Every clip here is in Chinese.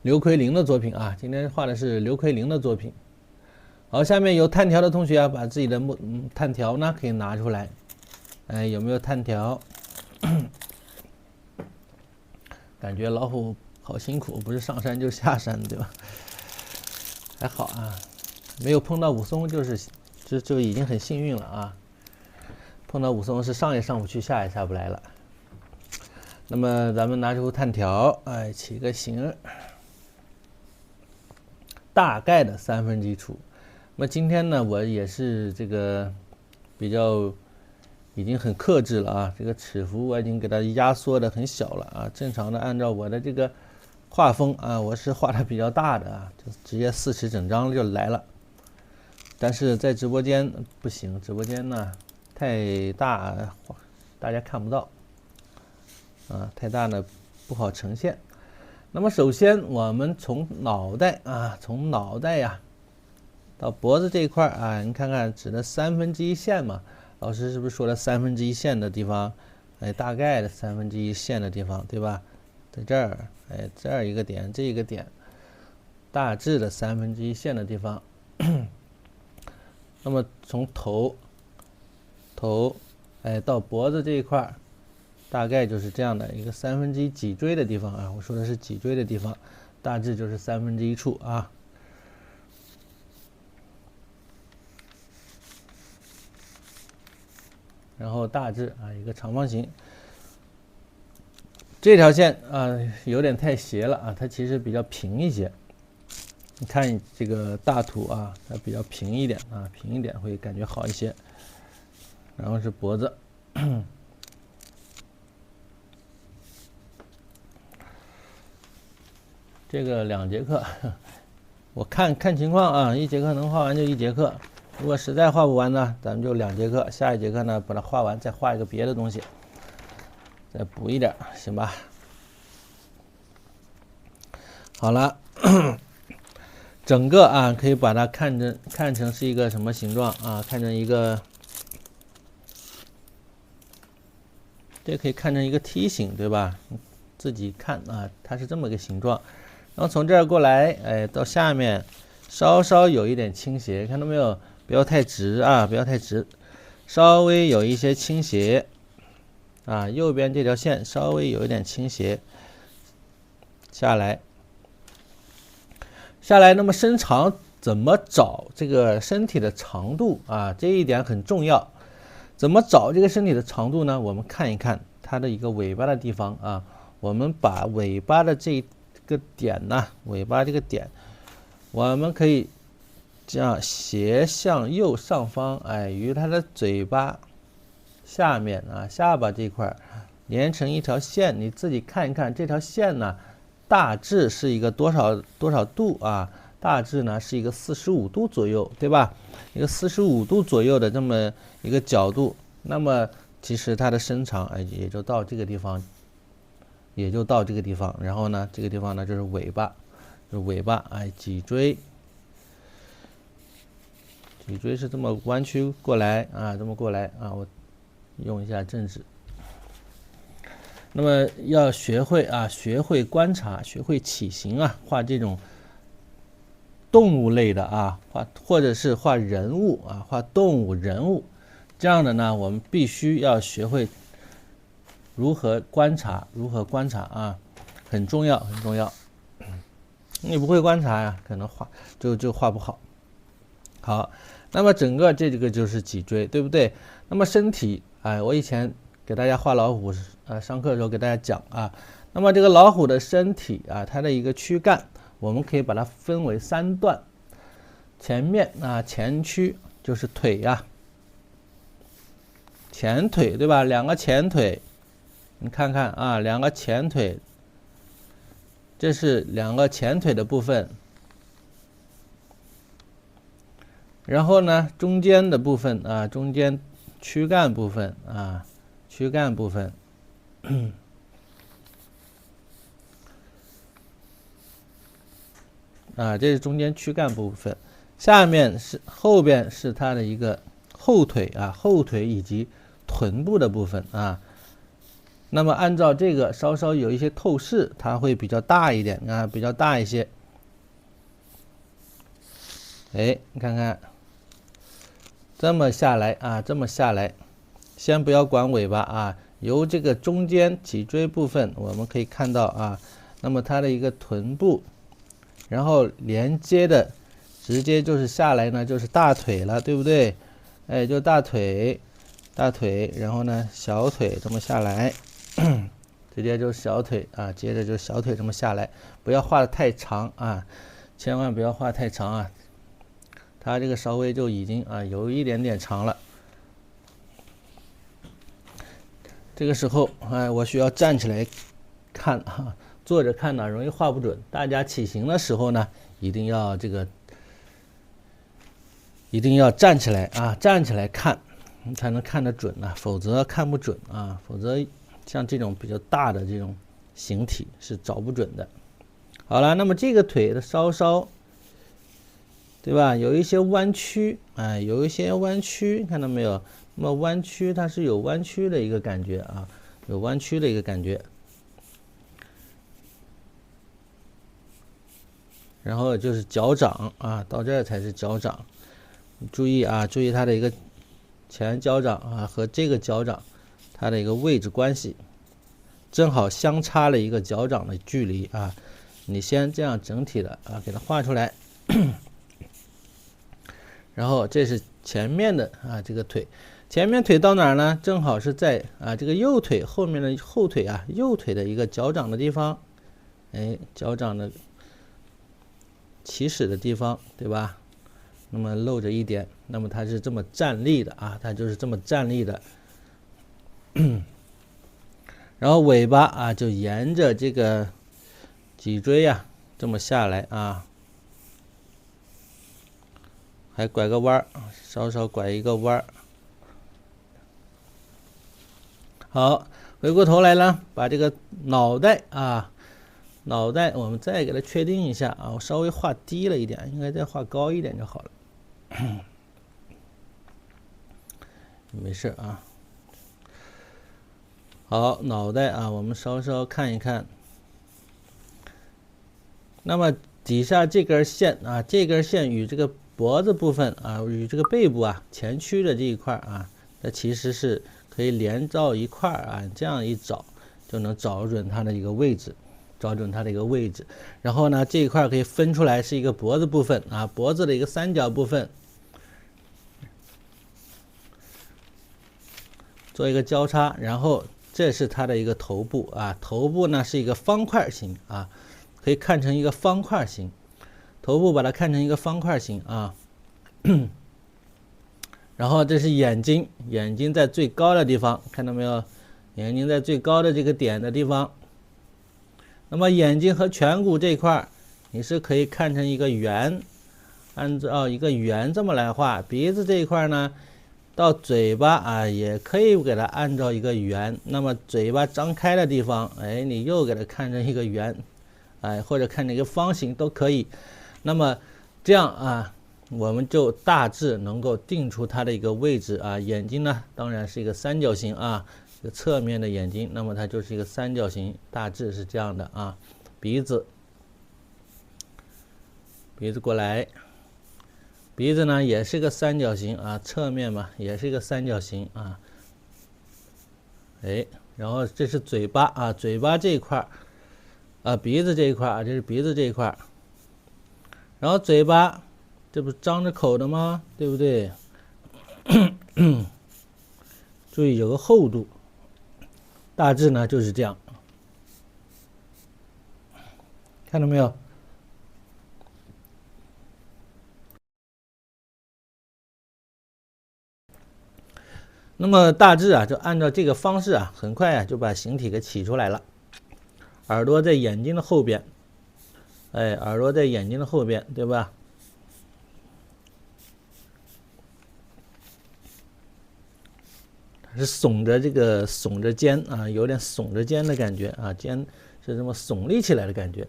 刘奎林的作品啊，今天画的是刘奎林的作品。好，下面有炭条的同学啊，把自己的炭条呢可以拿出来。哎，有没有炭条？感觉老虎好辛苦，不是上山就下山，对吧？还好啊，没有碰到武松就已经很幸运了啊。碰到武松是上也上不去，下也下不来了。那么咱们拿出炭条，哎，起个形，大概的1/3处。那么今天呢，我也是这个比较已经很克制了啊，这个尺幅我已经给它压缩的很小了啊。正常的按照我的这个画风啊，我是画的比较大的啊，就直接40整张就来了。但是在直播间不行，直播间呢太大，大家看不到啊，太大呢不好呈现。那么首先我们从脑袋呀到脖子这一块啊，你看看指的1/3线嘛，老师是不是说了1/3线的地方？哎，大概的1/3线的地方，对吧？在这儿，哎，这儿一个点，这一个点，大致的1/3线的地方。那么从头，哎，到脖子这一块，大概就是这样的一个1/3脊椎的地方啊。我说的是脊椎的地方，大致就是1/3处啊。然后大致啊一个长方形，这条线啊有点太斜了啊，它其实比较平一些。你看这个大图啊，它比较平一点啊，平一点会感觉好一些。然后是脖子，这个2节课，我看情况啊，1节课能画完就1节课。如果实在画不完呢，咱们就2节课，下1节课呢把它画完，再画一个别的东西，再补一点，行吧？好了，整个啊可以把它看成是一个什么形状啊？看成一个，这可以看成一个梯形，对吧？自己看啊，它是这么个形状。然后从这儿过来，哎，到下面稍稍有一点倾斜，看到没有？不要太直啊，不要太直，稍微有一些倾斜啊。右边这条线稍微有一点倾斜下来，那么身长怎么找这个身体的长度啊？这一点很重要。怎么找这个身体的长度呢？我们看一看它的一个尾巴的地方啊。我们把尾巴的这个点呢，尾巴这个点，我们可以这样斜向右上方，哎，与它的嘴巴下面啊下巴这块连成一条线。你自己看一看这条线呢，大致是一个多少度啊？大致呢是一个45度左右，对吧？一个45度左右的这么一个角度，那么其实它的身长哎也就到这个地方，然后呢这个地方呢就是尾巴，哎，脊椎是这么弯曲过来啊，这么过来啊，我用一下正指。那么要学会观察，学会起形啊，画这种动物类的啊，或者是画人物啊，画动物人物，这样的呢，我们必须要学会如何观察啊，很重要。你不会观察呀，可能画就画不好。好，那么整个这个就是脊椎，对不对？那么身体，哎，我以前给大家画老虎，上课的时候给大家讲啊，那么这个老虎的身体啊，它的一个躯干，我们可以把它分为3段。前面啊，前躯就是腿呀，前腿，对吧？2个前腿，你看看啊，2个前腿，这是2个前腿的部分。然后呢，中间的部分啊，中间躯干部分啊，啊，这是中间躯干部分。后边是它的一个后腿啊，后腿以及臀部的部分啊。那么按照这个稍稍有一些透视，它会比较大一点啊，比较大一些。哎，你看看，这么下来啊，这么下来，先不要管尾巴啊，由这个中间脊椎部分，我们可以看到啊，那么它的一个臀部，然后连接的直接就是下来呢，就是大腿了，对不对？哎，就大腿，然后呢小腿这么下来。直接就小腿啊，接着就小腿这么下来，不要画的太长啊，千万不要画太长啊，它这个稍微就已经啊有一点点长了。这个时候哎，我需要站起来看啊，坐着看呢容易画不准。大家起形的时候呢，一定要站起来啊，站起来看，你才能看得准啊，否则看不准啊，否则。像这种比较大的这种形体是找不准的。好了，那么这个腿的稍稍，对吧？有一些弯曲，哎，有一些弯曲，看到没有？那么弯曲它是有弯曲的一个感觉啊，有弯曲的一个感觉。然后就是脚掌啊，到这儿才是脚掌。注意啊，注意它的一个前脚掌啊和这个脚掌。它的一个位置关系，正好相差了一个脚掌的距离啊。你先这样整体的啊给它画出来，然后这是前面的啊这个腿，前面腿到哪儿呢？正好是在啊这个右腿后面的后腿啊右腿的一个脚掌的地方，哎，脚掌的起始的地方，对吧？那么露着一点，那么它是这么站立的啊，它就是这么站立的。然后尾巴啊，就沿着这个脊椎呀，这么下来啊，还拐个弯儿，稍稍拐一个弯儿。好，回过头来呢，把这个脑袋啊，脑袋我们再给它确定一下啊，我稍微画低了一点，应该再画高一点就好了。没事啊。好，脑袋啊，我们稍稍看一看。那么底下这根线啊，这根线与这个脖子部分啊，与这个背部啊前屈的这一块啊，它其实是可以连到一块啊，这样一找就能找准它的一个位置，找准它的一个位置。然后呢，这一块可以分出来是一个脖子部分啊，脖子的一个三角部分，做一个交叉，然后。这是它的一个头部啊，头部呢是一个方块形啊，可以看成一个方块形，头部把它看成一个方块形啊。然后这是眼睛，眼睛在最高的地方，看到没有？眼睛在最高的这个点的地方。那么眼睛和颧骨这块，你是可以看成一个圆，按照一个圆这么来画。鼻子这一块呢？到嘴巴啊，也可以给它按照一个圆。那么嘴巴张开的地方，哎，你又给它看成一个圆，哎，或者看成一个方形都可以。那么这样啊，我们就大致能够定出它的一个位置啊。眼睛呢，当然是一个三角形啊，这个侧面的眼睛，那么它就是一个三角形，大致是这样的啊。鼻子过来。鼻子呢也是个三角形啊，侧面嘛也是一个三角形啊。哎，然后这是嘴巴啊，嘴巴这一块啊，鼻子这一块啊，这是鼻子这一块。然后嘴巴这不是张着口的吗？对不对？注意有个厚度，大致呢就是这样，看到没有？那么大致啊，就按照这个方式啊，很快啊就把形体给起出来了。耳朵在眼睛的后边，哎，耳朵在眼睛的后边，对吧？它是耸着肩啊，有点耸着肩的感觉啊，肩是这么耸立起来的感觉。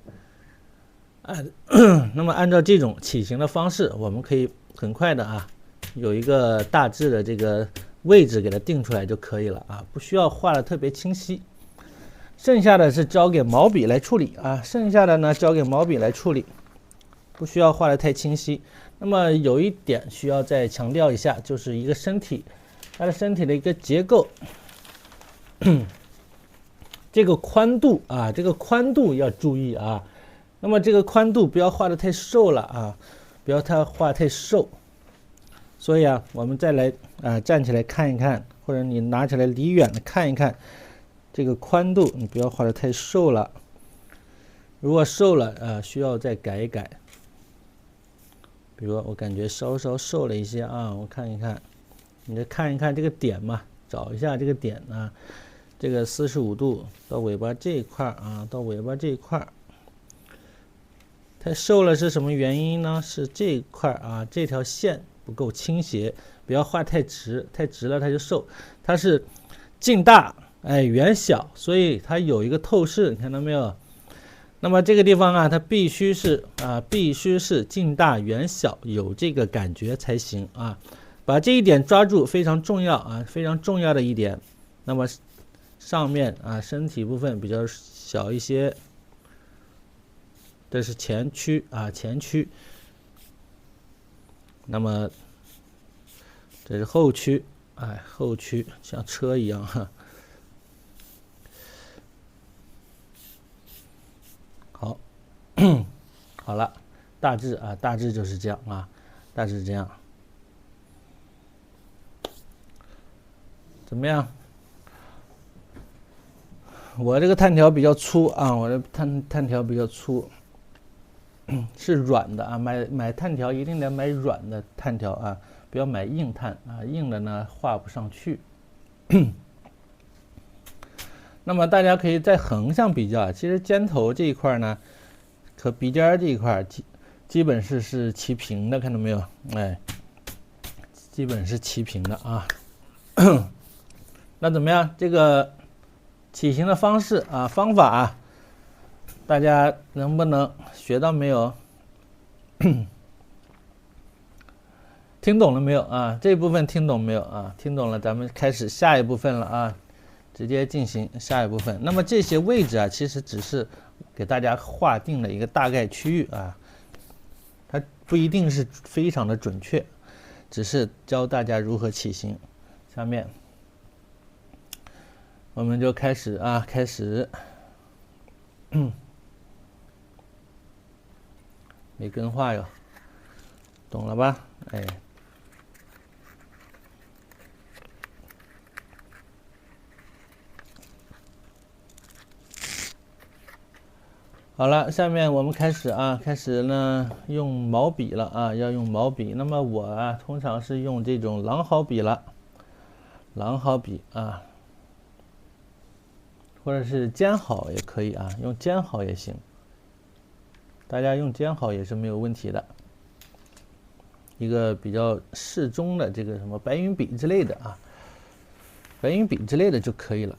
那么按照这种起形的方式，我们可以很快的啊，有一个大致的这个位置给它定出来就可以了啊，不需要画的特别清晰。剩下的是交给毛笔来处理啊，剩下的呢交给毛笔来处理，不需要画得太清晰。那么有一点需要再强调一下，就是一个身体，它的身体的一个结构，这个宽度啊，这个宽度要注意啊。那么这个宽度不要画得太瘦了啊，不要画太瘦。所以啊，我们再来站起来看一看，或者你拿起来离远的看一看，这个宽度你不要画得太瘦了。如果瘦了需要再改一改。比如我感觉稍稍瘦了一些啊，我看一看，你再看一看这个点嘛，找一下这个点啊，这个45度到尾巴这一块啊，到尾巴这一块。太瘦了是什么原因呢？是这一块啊，这条线不够倾斜，不要画太直，太直了它就瘦。它是近大远小，所以它有一个透视，你看到没有？那么这个地方啊，它必须是近大远小，有这个感觉才行啊。把这一点抓住非常重要啊，非常重要的一点。那么上面身体部分比较小一些，这是前区啊，前区。那么这是后区，后区像车一样哈。好，好了，大致就是这样啊，大致这样。怎么样？我这个炭条比较粗啊，我的炭条比较粗，是软的啊。买炭条一定得买软的炭条啊，不要买硬炭啊，硬的呢画不上去。那么大家可以在横向比较，其实尖头这一块呢，和鼻尖这一块基本是齐平的，看到没有？基本是齐平的啊。那怎么样？这个起形的方式方法大家能不能学到没有？听懂了没有啊？这一部分听懂没有啊？听懂了，咱们开始下一部分了啊。直接进行下一部分。那么这些位置其实只是给大家划定了一个大概区域它不一定是非常的准确，只是教大家如何起形。下面我们就开始没跟画哟，懂了吧？好了，下面我们开始呢用毛笔了要用毛笔。那么我通常是用这种狼毫笔了，狼毫笔或者是尖毫也可以用尖毫也行，大家用尖毫也是没有问题的。一个比较适中的这个什么白云笔之类的白云笔之类的就可以了。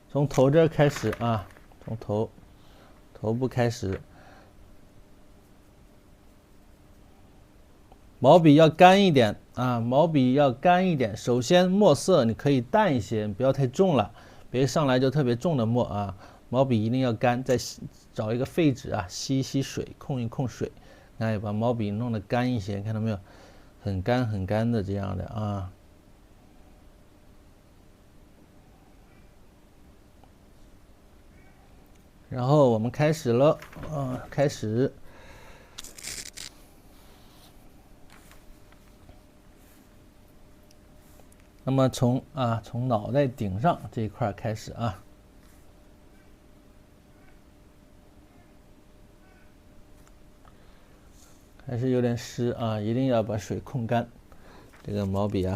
从头这儿开始从头部开始，毛笔要干一点毛笔要干一点。首先墨色你可以淡一些，不要太重了，别上来就特别重的墨毛笔一定要干，再找一个废纸吸一吸水，控一控水，把毛笔弄得干一些，看到没有？很干很干的这样的然后我们开始了开始。那么从脑袋顶上这一块开始还是有点湿一定要把水控干。这个毛笔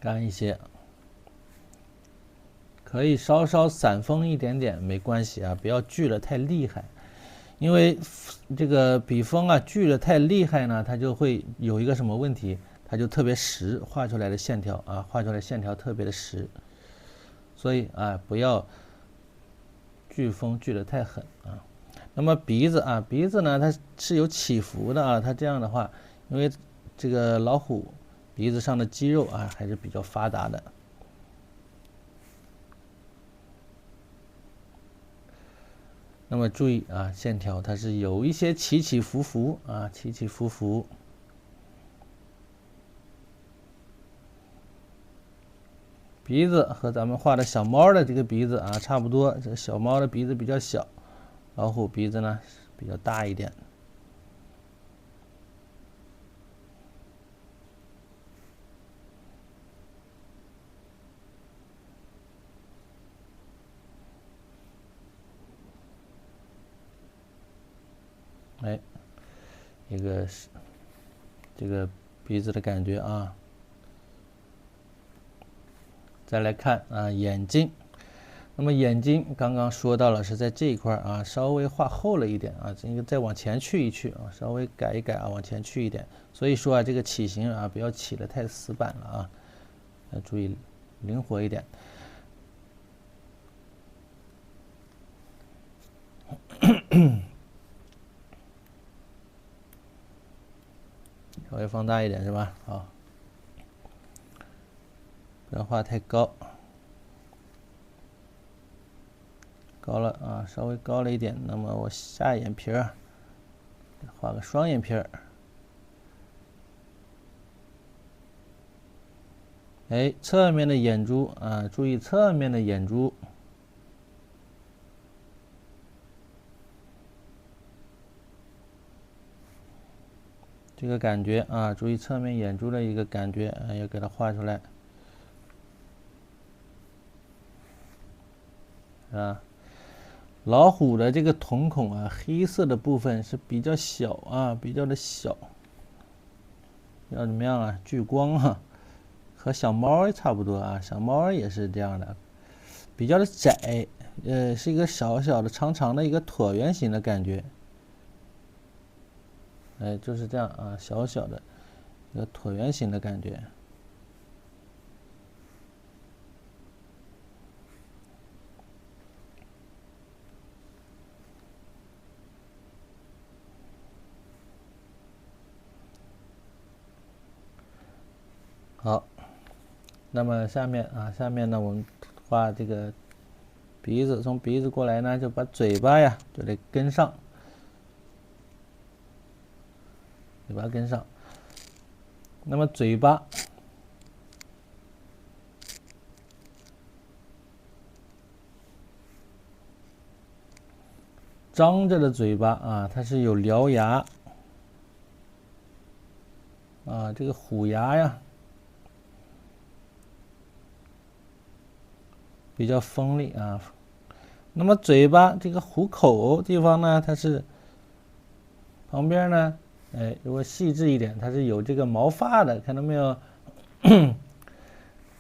干一些，可以稍稍散锋一点点，没关系不要聚得太厉害。因为这个笔锋聚得太厉害呢，它就会有一个什么问题，它就特别实，画出来的线条特别的实。所以不要锯风锯得太狠啊。那么鼻子啊，鼻子呢它是有起伏的啊，它这样的话，因为这个老虎鼻子上的肌肉啊还是比较发达的。那么注意啊，线条它是有一些起起伏伏啊，起起伏伏。鼻子和咱们画的小猫的这个鼻子啊差不多，这个小猫的鼻子比较小，老虎鼻子呢比较大一点。哎，一个是这个鼻子的感觉啊。再来看啊，眼睛。那么眼睛刚刚说到了是在这一块啊，稍微画厚了一点啊，这个再往前去一去啊，稍微改一改啊，往前去一点。所以说啊，这个起形啊，不要起得太死板了啊，要注意灵活一点。稍微放大一点是吧？好，不要画太高，高了啊，稍微高了一点。那么我下眼皮儿画个双眼皮儿。哎，侧面的眼珠啊，注意侧面的眼珠。这个感觉啊，注意侧面眼珠的一个感觉啊，要给它画出来，啊。老虎的这个瞳孔啊，黑色的部分是比较小啊，比较的小，要怎么样啊？聚光啊，和小猫差不多啊，小猫也是这样的，比较的窄，是一个小小的、长长的一个椭圆形的感觉。哎，就是这样啊，小小的一个椭圆形的感觉。好，那么下面啊，下面呢，我们画这个鼻子，从鼻子过来呢，就把嘴巴呀就得跟上，嘴巴跟上。那么嘴巴张着的嘴巴啊，它是有獠牙啊，这个虎牙呀比较锋利啊。那么嘴巴这个虎口地方呢，它是旁边呢，哎，如果细致一点，它是有这个毛发的，看到没有？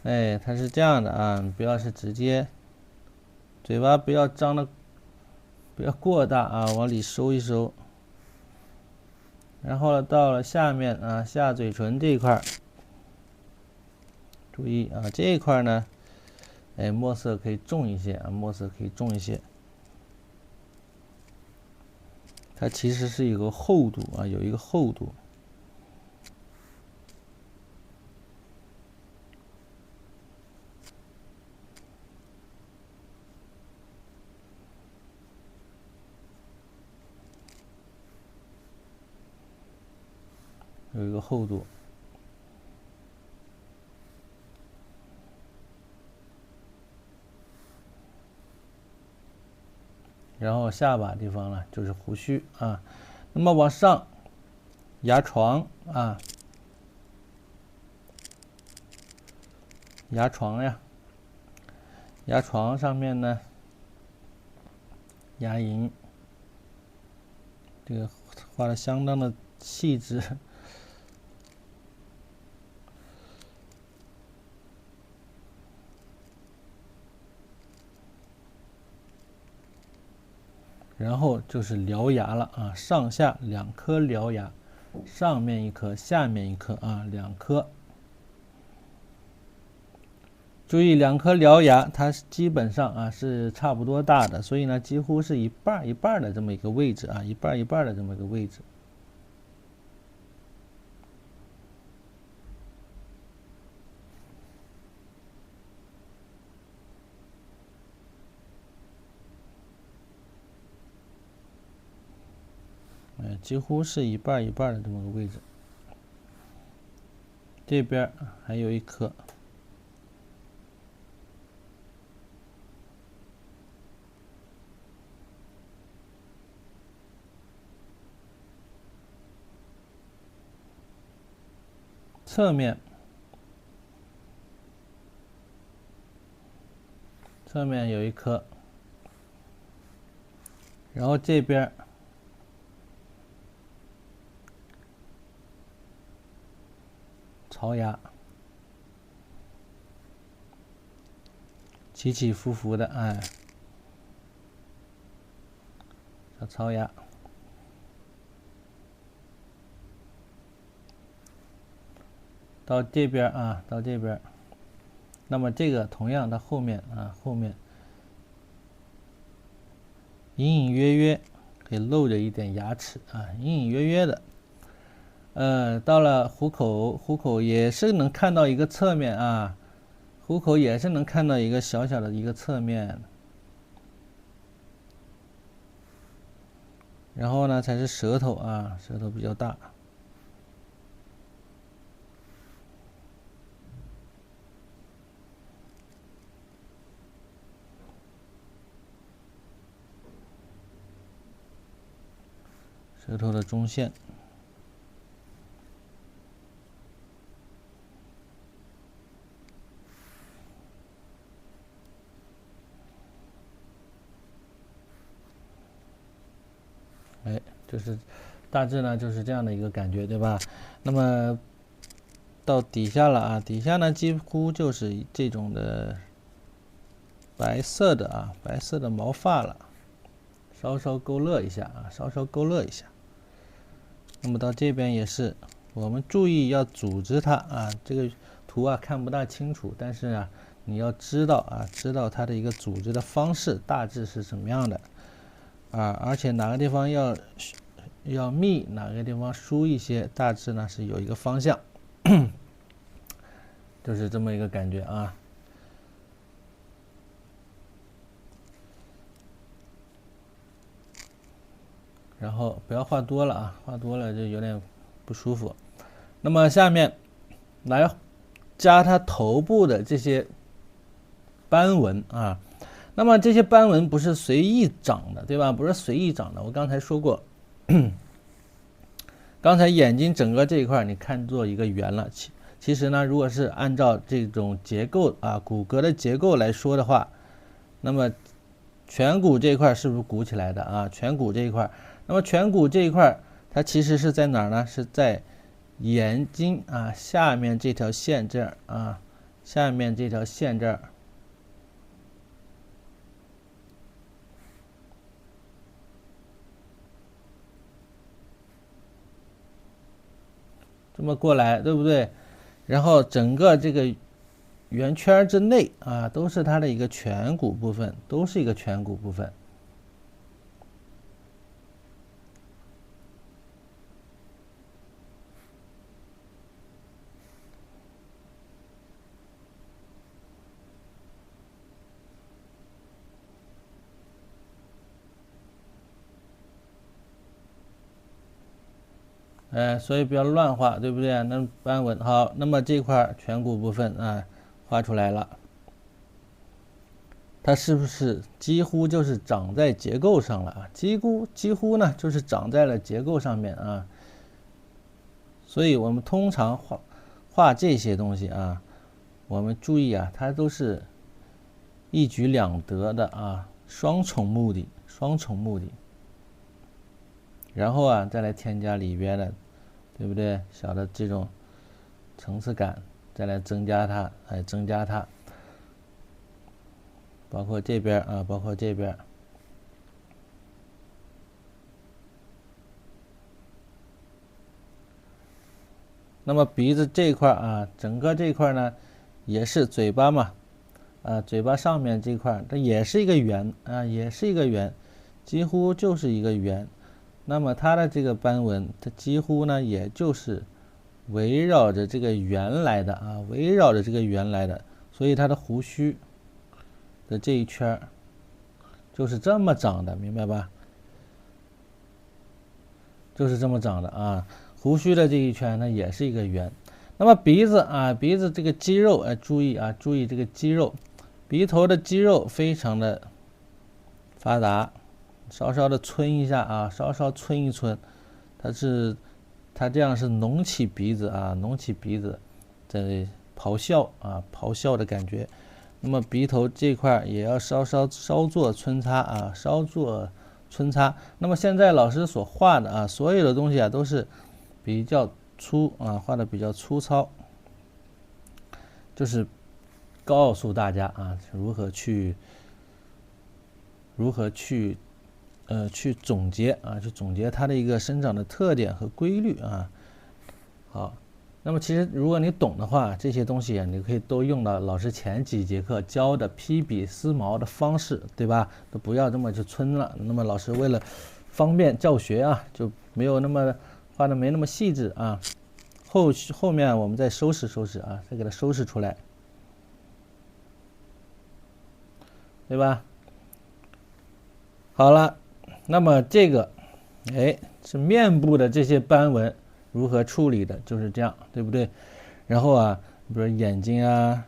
哎，它是这样的啊，不要是直接，嘴巴不要张的，不要过大啊，往里收一收。然后呢，到了下面啊，下嘴唇这一块，注意啊，这一块呢，哎，墨色可以重一些啊，墨色可以重一些。它其实是有个厚度啊，有一个厚度。有一个厚度。然后下巴地方呢，就是胡须啊。那么往上，牙床啊，牙床呀，牙床上面呢，牙龈，这个画的相当的细致。然后就是獠牙了啊，上下两颗獠牙，上面一颗，下面一颗啊，两颗。注意两颗獠牙，它基本上啊是差不多大的，所以呢几乎是一半一半的这么一个位置啊，一半一半的这么一个位置。几乎是一半一半的这么个位置。这边还有一颗。侧面有一颗，然后这边槽牙，起起伏伏的，哎，小槽牙。到这边啊，到这边，那么这个同样的后面啊，后面隐隐约约可以露着一点牙齿啊，隐隐约约的。到了虎口，虎口也是能看到一个侧面啊，虎口也是能看到一个小小的一个侧面。然后呢，才是舌头啊，舌头比较大。舌头的中线。哎，就是大致呢就是这样的一个感觉，对吧？那么到底下了啊，底下呢几乎就是这种的白色的啊，白色的毛发了，稍稍勾勒一下啊，稍稍勾勒一下。那么到这边也是，我们注意要组织它啊，这个图啊看不大清楚，但是啊你要知道啊，知道它的一个组织的方式大致是什么样的。而且哪个地方要密，哪个地方疏一些，大致呢是有一个方向，就是这么一个感觉啊。然后不要画多了啊，画多了就有点不舒服。那么下面来加它头部的这些斑纹啊。那么这些斑纹不是随意长的，对吧？不是随意长的。我刚才说过，刚才眼睛整个这一块你看作一个圆了，其实呢，如果是按照这种结构啊，骨骼的结构来说的话，那么颧骨这一块是不是鼓起来的啊？颧骨这一块，那么颧骨这一块它其实是在哪儿呢？是在眼睛啊下面这条线这儿啊，下面这条线这儿。这么过来，对不对？然后整个这个圆圈之内啊，都是它的一个颧骨部分，都是一个颧骨部分。所以不要乱画，对不对？那斑纹好，那么这块颧骨部分啊，画出来了，它是不是几乎就是长在结构上了啊？几乎呢就是长在了结构上面啊。所以我们通常画这些东西啊，我们注意啊，它都是一举两得的啊，双重目的。然后啊，再来添加里边的，对不对？小的这种层次感，再来增加它，包括这边啊，包括这边。那么鼻子这一块啊，整个这一块呢，也是嘴巴嘛，嘴巴上面这块它也是一个圆啊，也是一个圆，几乎就是一个圆。那么它的这个斑纹，它几乎呢也就是围绕着这个圆来的啊，围绕着这个圆来的，所以它的胡须的这一圈就是这么长的，明白吧？就是这么长的啊，胡须的这一圈它也是一个圆。那么鼻子啊，鼻子这个肌肉，注意啊，注意这个肌肉，鼻头的肌肉非常的发达，稍稍的皴一下啊，稍稍皴一皴，它这样是隆起鼻子啊，隆起鼻子，在咆哮啊，咆哮的感觉。那么鼻头这块也要稍做皴擦啊，稍做皴擦。那么现在老师所画的啊，所有的东西啊都是比较粗啊，画的比较粗糙，就是告诉大家啊，如何去去总结啊，去总结它的一个生长的特点和规律啊。好，那么其实如果你懂的话，这些东西啊，你可以都用到老师前几节课教的披笔丝毛的方式，对吧？都不要这么去皴了。那么老师为了方便教学啊，就没有那么画的没那么细致啊。后面我们再收拾收拾啊，再给它收拾出来，对吧？好了，那么这个，是面部的这些斑纹如何处理的，就是这样，对不对？然后啊，比如眼睛啊，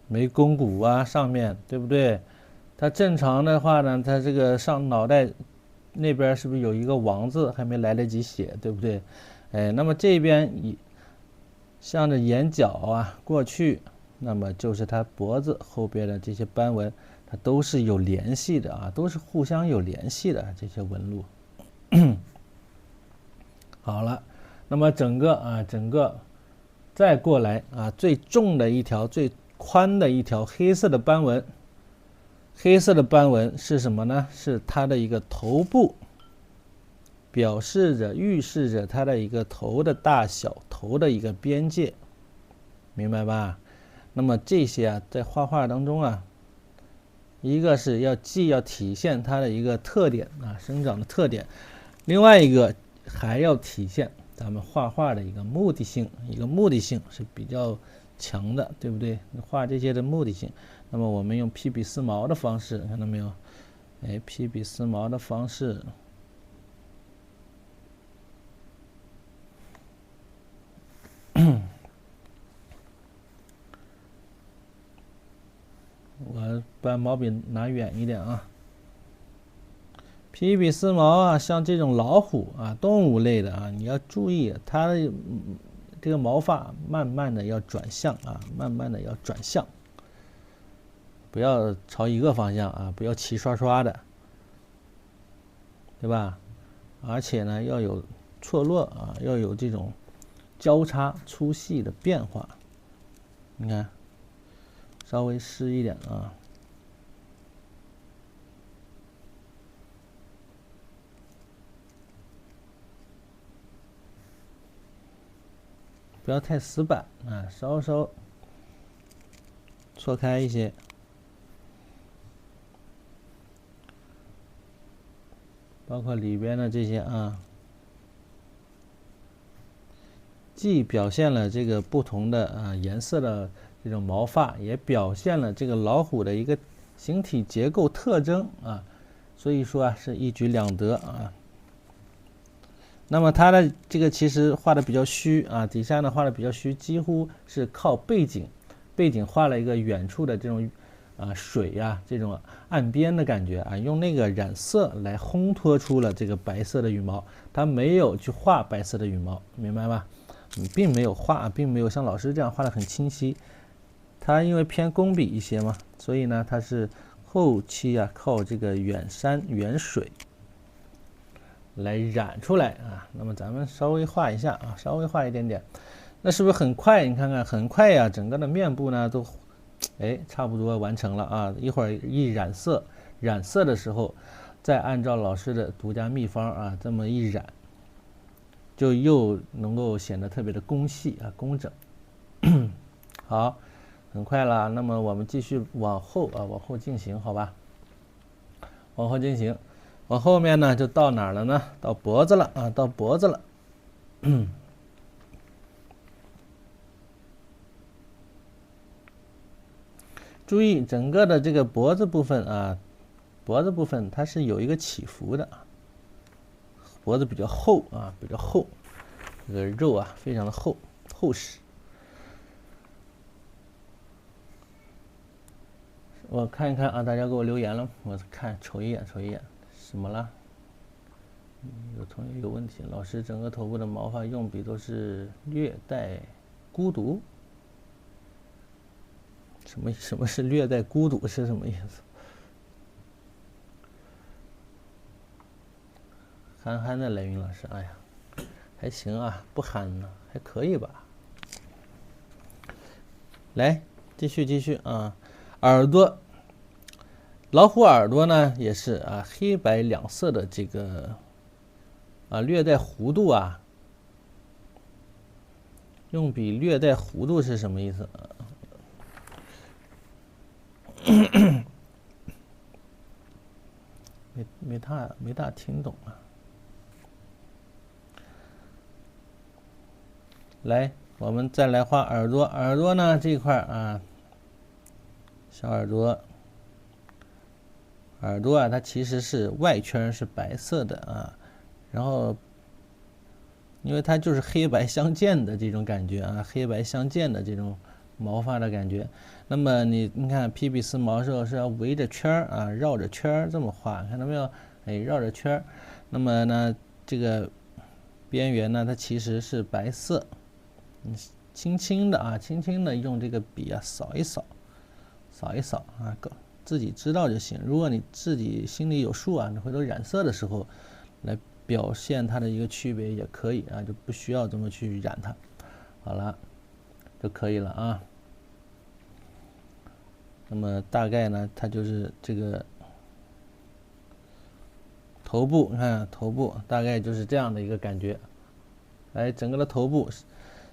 眉弓骨啊上面，对不对？它正常的话呢，它这个上脑袋那边是不是有一个王字还没来得及写，对不对？那么这边向着眼角啊过去，那么就是它脖子后边的这些斑纹，它都是有联系的啊，都是互相有联系的这些纹路。好了，那么整个再过来啊，最重的一条、最宽的一条黑色的斑纹。黑色的斑纹是什么呢？是它的一个头部，预示着它的一个头的大小，头的一个边界，明白吧？那么这些啊，在画画当中啊，一个是既要体现它的一个特点啊，生长的特点，另外一个还要体现咱们画画的一个目的性，是比较强的，对不对？画这些的目的性。那么我们用披笔丝毛的方式，看到没有？披笔丝毛的方式，我把毛笔拿远一点啊。披笔丝毛啊，像这种老虎啊，动物类的啊，你要注意它的这个毛发慢慢的要转向啊，不要朝一个方向啊，不要齐刷刷的，对吧？而且呢，要有错落啊，要有这种交叉粗细的变化。你看，稍微湿一点啊。不要太死板啊，稍稍错开一些。包括里边的这些啊，既表现了这个不同的颜色的这种毛发，也表现了这个老虎的一个形体结构特征啊，所以说啊是一举两得啊。那么它的这个其实画的比较虚啊，底下呢画的比较虚，几乎是靠背景画了一个远处的这种水呀，这种岸边的感觉啊，用那个染色来烘托出了这个白色的羽毛，它没有去画白色的羽毛，明白吧？并没有像老师这样画的很清晰，它因为偏工笔一些嘛，所以呢它是后期啊靠这个远山远水来染出来啊。那么咱们稍微画一下啊，稍微画一点点。那是不是很快？你看看，很快呀，整个的面部呢都，差不多完成了啊。一会儿一染色，染色的时候，再按照老师的独家秘方啊，这么一染，就又能够显得特别的工细啊，工整。好，很快了。那么我们继续往后进行，好吧？往后进行，往后面呢就到哪儿了呢？到脖子了啊，到脖子了。注意整个的这个脖子部分啊，脖子部分它是有一个起伏的，脖子比较厚啊，比较厚，这个肉啊非常的厚实。我看一看啊，大家给我留言了，我看瞅一眼，什么了？有同学有问题，老师整个头部的毛发用笔都是略带孤独。什么是略带孤独是什么意思？憨憨的雷云老师，哎呀，还行啊，不憨呢，还可以吧。来，继续啊，耳朵，老虎耳朵呢也是啊，黑白两色的这个啊，略带弧度啊。用笔略带弧度是什么意思？没大听懂啊。来，我们再来画耳朵。耳朵呢这块啊，小耳朵，耳朵啊，它其实是外圈是白色的啊，然后因为它就是黑白相间的这种感觉啊，黑白相间的这种毛发的感觉。那么你看皮比斯毛时候是要围着圈啊，绕着圈这么画，看到没有？绕着圈。那么呢，这个边缘呢，它其实是白色。轻轻的用这个笔啊扫一扫啊，自己知道就行。如果你自己心里有数啊，你回头染色的时候来表现它的一个区别也可以啊，就不需要这么去染它。好了，就可以了啊。那么大概呢，它就是这个头部，你看头部大概就是这样的一个感觉。整个的头部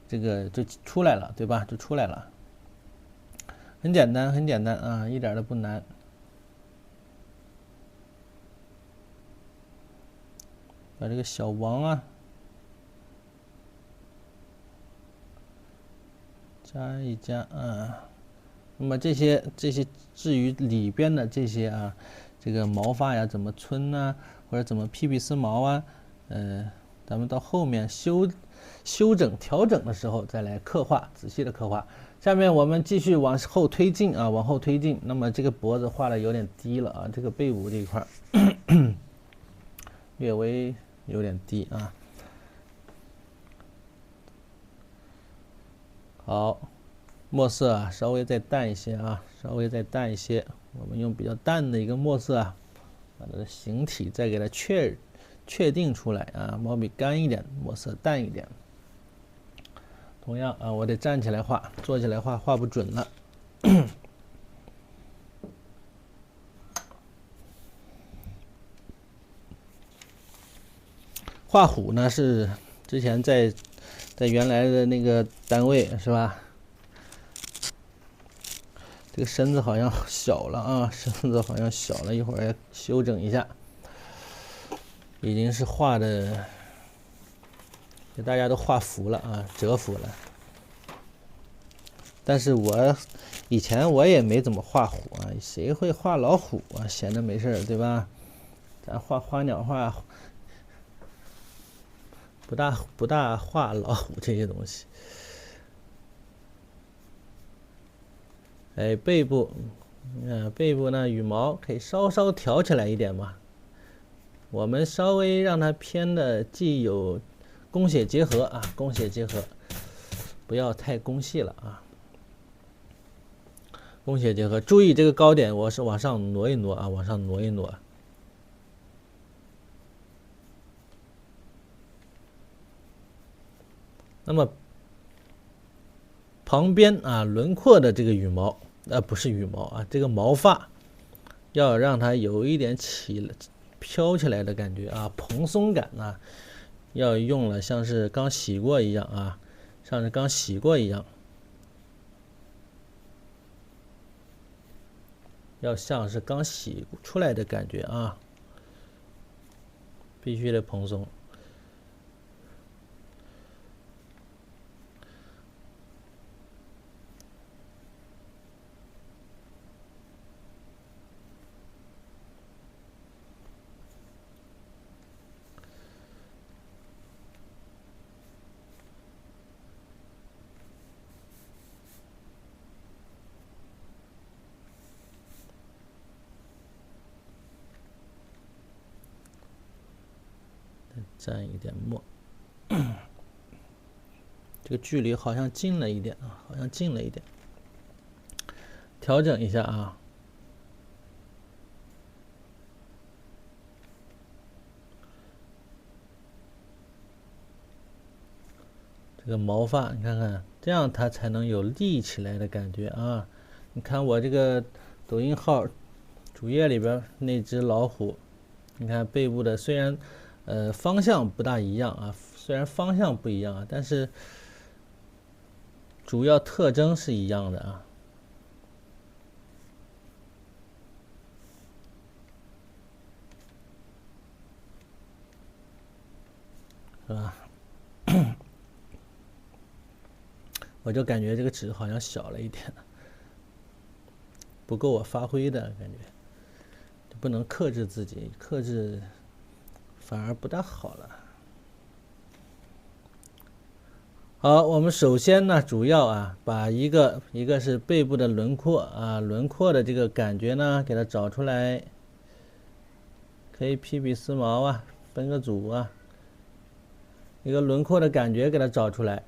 这个就出来了，对吧？就出来了，很简单啊，一点都不难。把这个小王啊加一加啊。那么这些至于里边的这些啊，这个毛发呀怎么皴呢，或者怎么披比斯毛啊，咱们到后面修整调整的时候再来刻画，仔细的刻画。下面我们继续往后推进啊，往后推进。那么这个脖子画的有点低了啊，这个背部这一块略微有点低啊。好，墨色啊，稍微再淡一些啊，稍微再淡一些。我们用比较淡的一个墨色啊，把它的形体再给它确定出来啊。毛笔干一点，墨色淡一点。同样啊，我得站起来画，坐起来画画不准了。画虎呢是之前在原来的那个单位是吧？这个身子好像小了啊，身子好像小了，一会儿要修整一下。已经是画的，给大家都画服了啊，折服了。但是我以前我也没怎么画虎啊，谁会画老虎啊？闲着没事儿，对吧？咱画花鸟画，不大画老虎这些东西。背部，背部呢羽毛可以稍稍挑起来一点嘛。我们稍微让它偏的既有供血结合啊，供血结合，不要太工细了啊。供血结合，注意这个高点，我是往上挪一挪啊，往上挪一挪。那么旁边啊轮廓的这个羽毛，不是羽毛啊，这个毛发要让它有一点飘起来的感觉啊，蓬松感啊，要用了像是刚洗过一样啊，像是刚洗过一样，要像是刚洗出来的感觉啊，必须得蓬松。沾一点墨，这个距离好像近了一点啊，好像近了一点，调整一下啊。这个毛发，你看看，这样它才能有立起来的感觉啊。你看我这个抖音号主页里边那只老虎，你看背部的虽然方向不大一样啊，虽然方向不一样啊，但是主要特征是一样的啊，是吧？我就感觉这个纸好像小了一点，不够我发挥的感觉，就不能克制自己，克制反而不大好了。好，我们首先呢，主要啊，把一个是背部的轮廓啊，轮廓的这个感觉呢，给它找出来，可以披笔丝毛啊，分个组啊，一个轮廓的感觉给它找出来。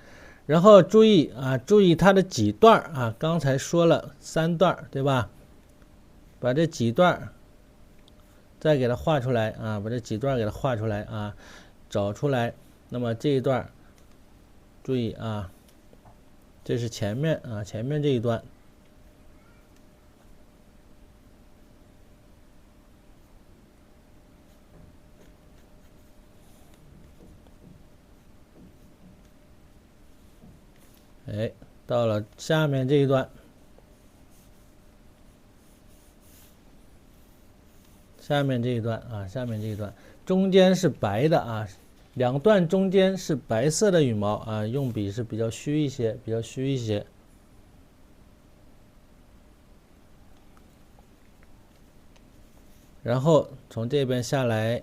然后注意啊，注意它的几段啊，刚才说了3段，对吧？把这几段再给它画出来啊，把这几段给它画出来啊，找出来。那么这一段，注意啊，这是前面啊，前面这一段。哎，到了下面这一段，下面这一段啊，下面这一段中间是白的啊，2段中间是白色的羽毛啊，用笔是比较虚一些，比较虚一些。然后从这边下来，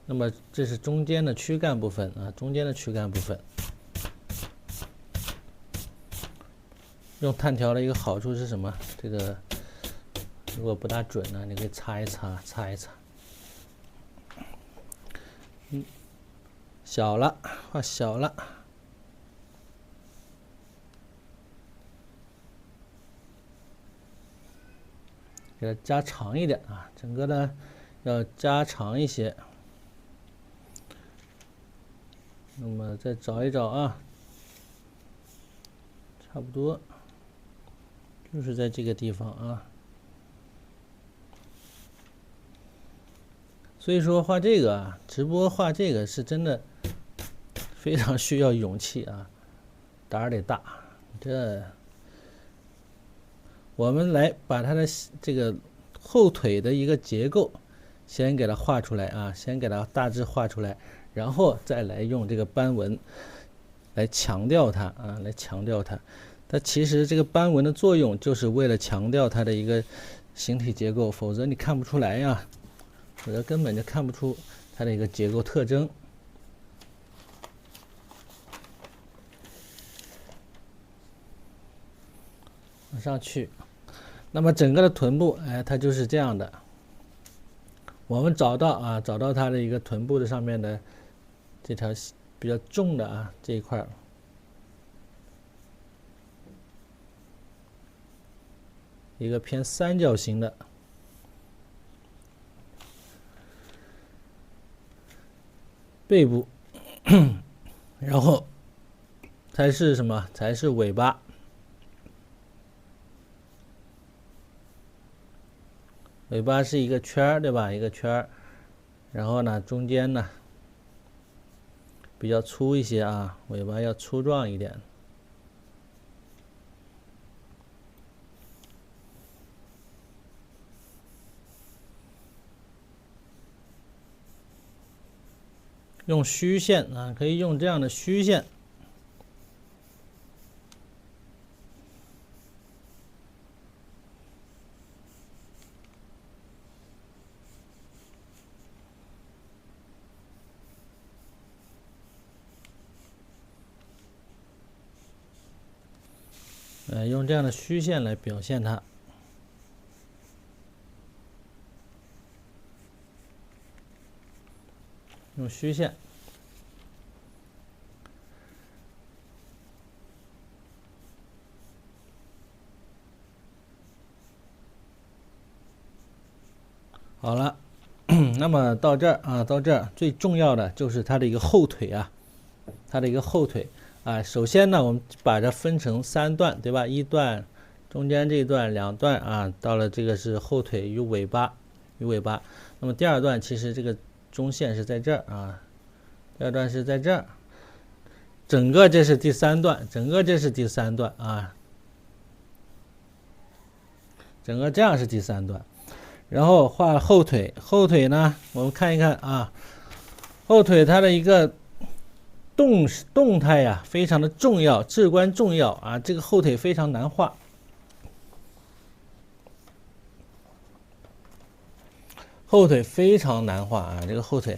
那么这是中间的躯干部分啊，中间的躯干部分。用炭条的一个好处是什么？这个如果不大准呢，你可以擦一擦，擦一擦。小了，画小了。给它加长一点啊，整个呢要加长一些。那么再找一找啊，差不多就是在这个地方啊。所以说画这个啊，直播画这个是真的非常需要勇气啊，胆儿得大。这我们来把它的这个后腿的一个结构先给它画出来啊，先给它大致画出来，然后再来用这个斑纹来强调它啊，来强调它。它其实这个斑纹的作用就是为了强调它的一个形体结构，否则你看不出来呀，否则根本就看不出它的一个结构特征。往上去，那么整个的臀部，哎，它就是这样的。我们找到啊，找到它的一个臀部的上面的这条比较重的啊这一块，一个偏三角形的。背部，然后才是什么？才是尾巴。尾巴是一个圈儿，对吧？一个圈儿，然后呢，中间呢比较粗一些啊，尾巴要粗壮一点。用虚线啊，可以用这样的虚线。用这样的虚线来表现它。用虚线。好了，那么到这儿啊，到这儿最重要的就是它的一个后腿啊，它的一个后腿啊。首先呢，我们把它分成3段，对吧？一段，中间这一段2段啊，到了这个是后腿与尾巴，与尾巴。那么第2段其实这个中线是在这儿啊，第2段是在这儿，整个这是第3段，整个这是第3段啊，整个这样是第3段。然后画后腿，后腿呢，我们看一看啊，后腿它的一个动态呀，非常的重要，至关重要啊。这个后腿非常难画，后腿非常难画啊。这个后腿，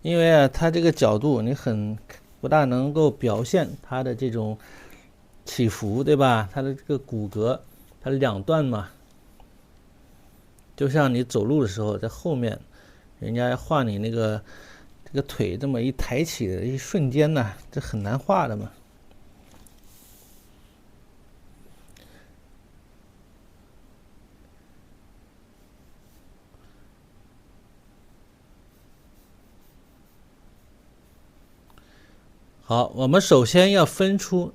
因为啊，它这个角度你不大能够表现它的这种起伏，对吧？它的这个骨骼，它2段嘛。就像你走路的时候，在后面，人家画你这个腿这么一抬起的一瞬间呢，这很难画的嘛。好，我们首先要分出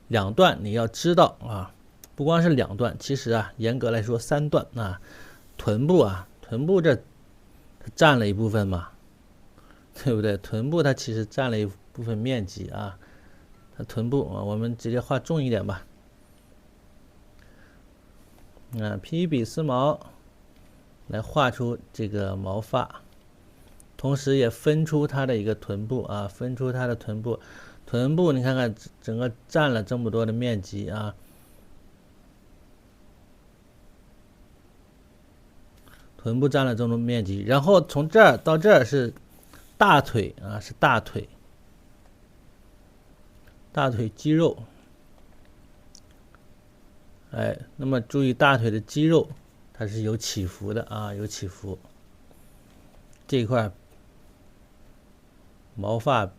2段，你要知道啊，不光是2段，其实啊，严格来说3段啊。臀部啊，臀部这占了一部分嘛，对不对？臀部它其实占了一部分面积啊，它臀部啊，我们直接画重一点吧。披比丝毛来画出这个毛发，同时也分出它的一个臀部啊，分出它的臀部。臀部你看看整个占了这么多的面积啊。臀部占了这么多面积，然后从这儿到这儿是大腿啊，是大腿肌肉。那么注意大腿的肌肉它是有起伏的啊，有起伏。这一块毛发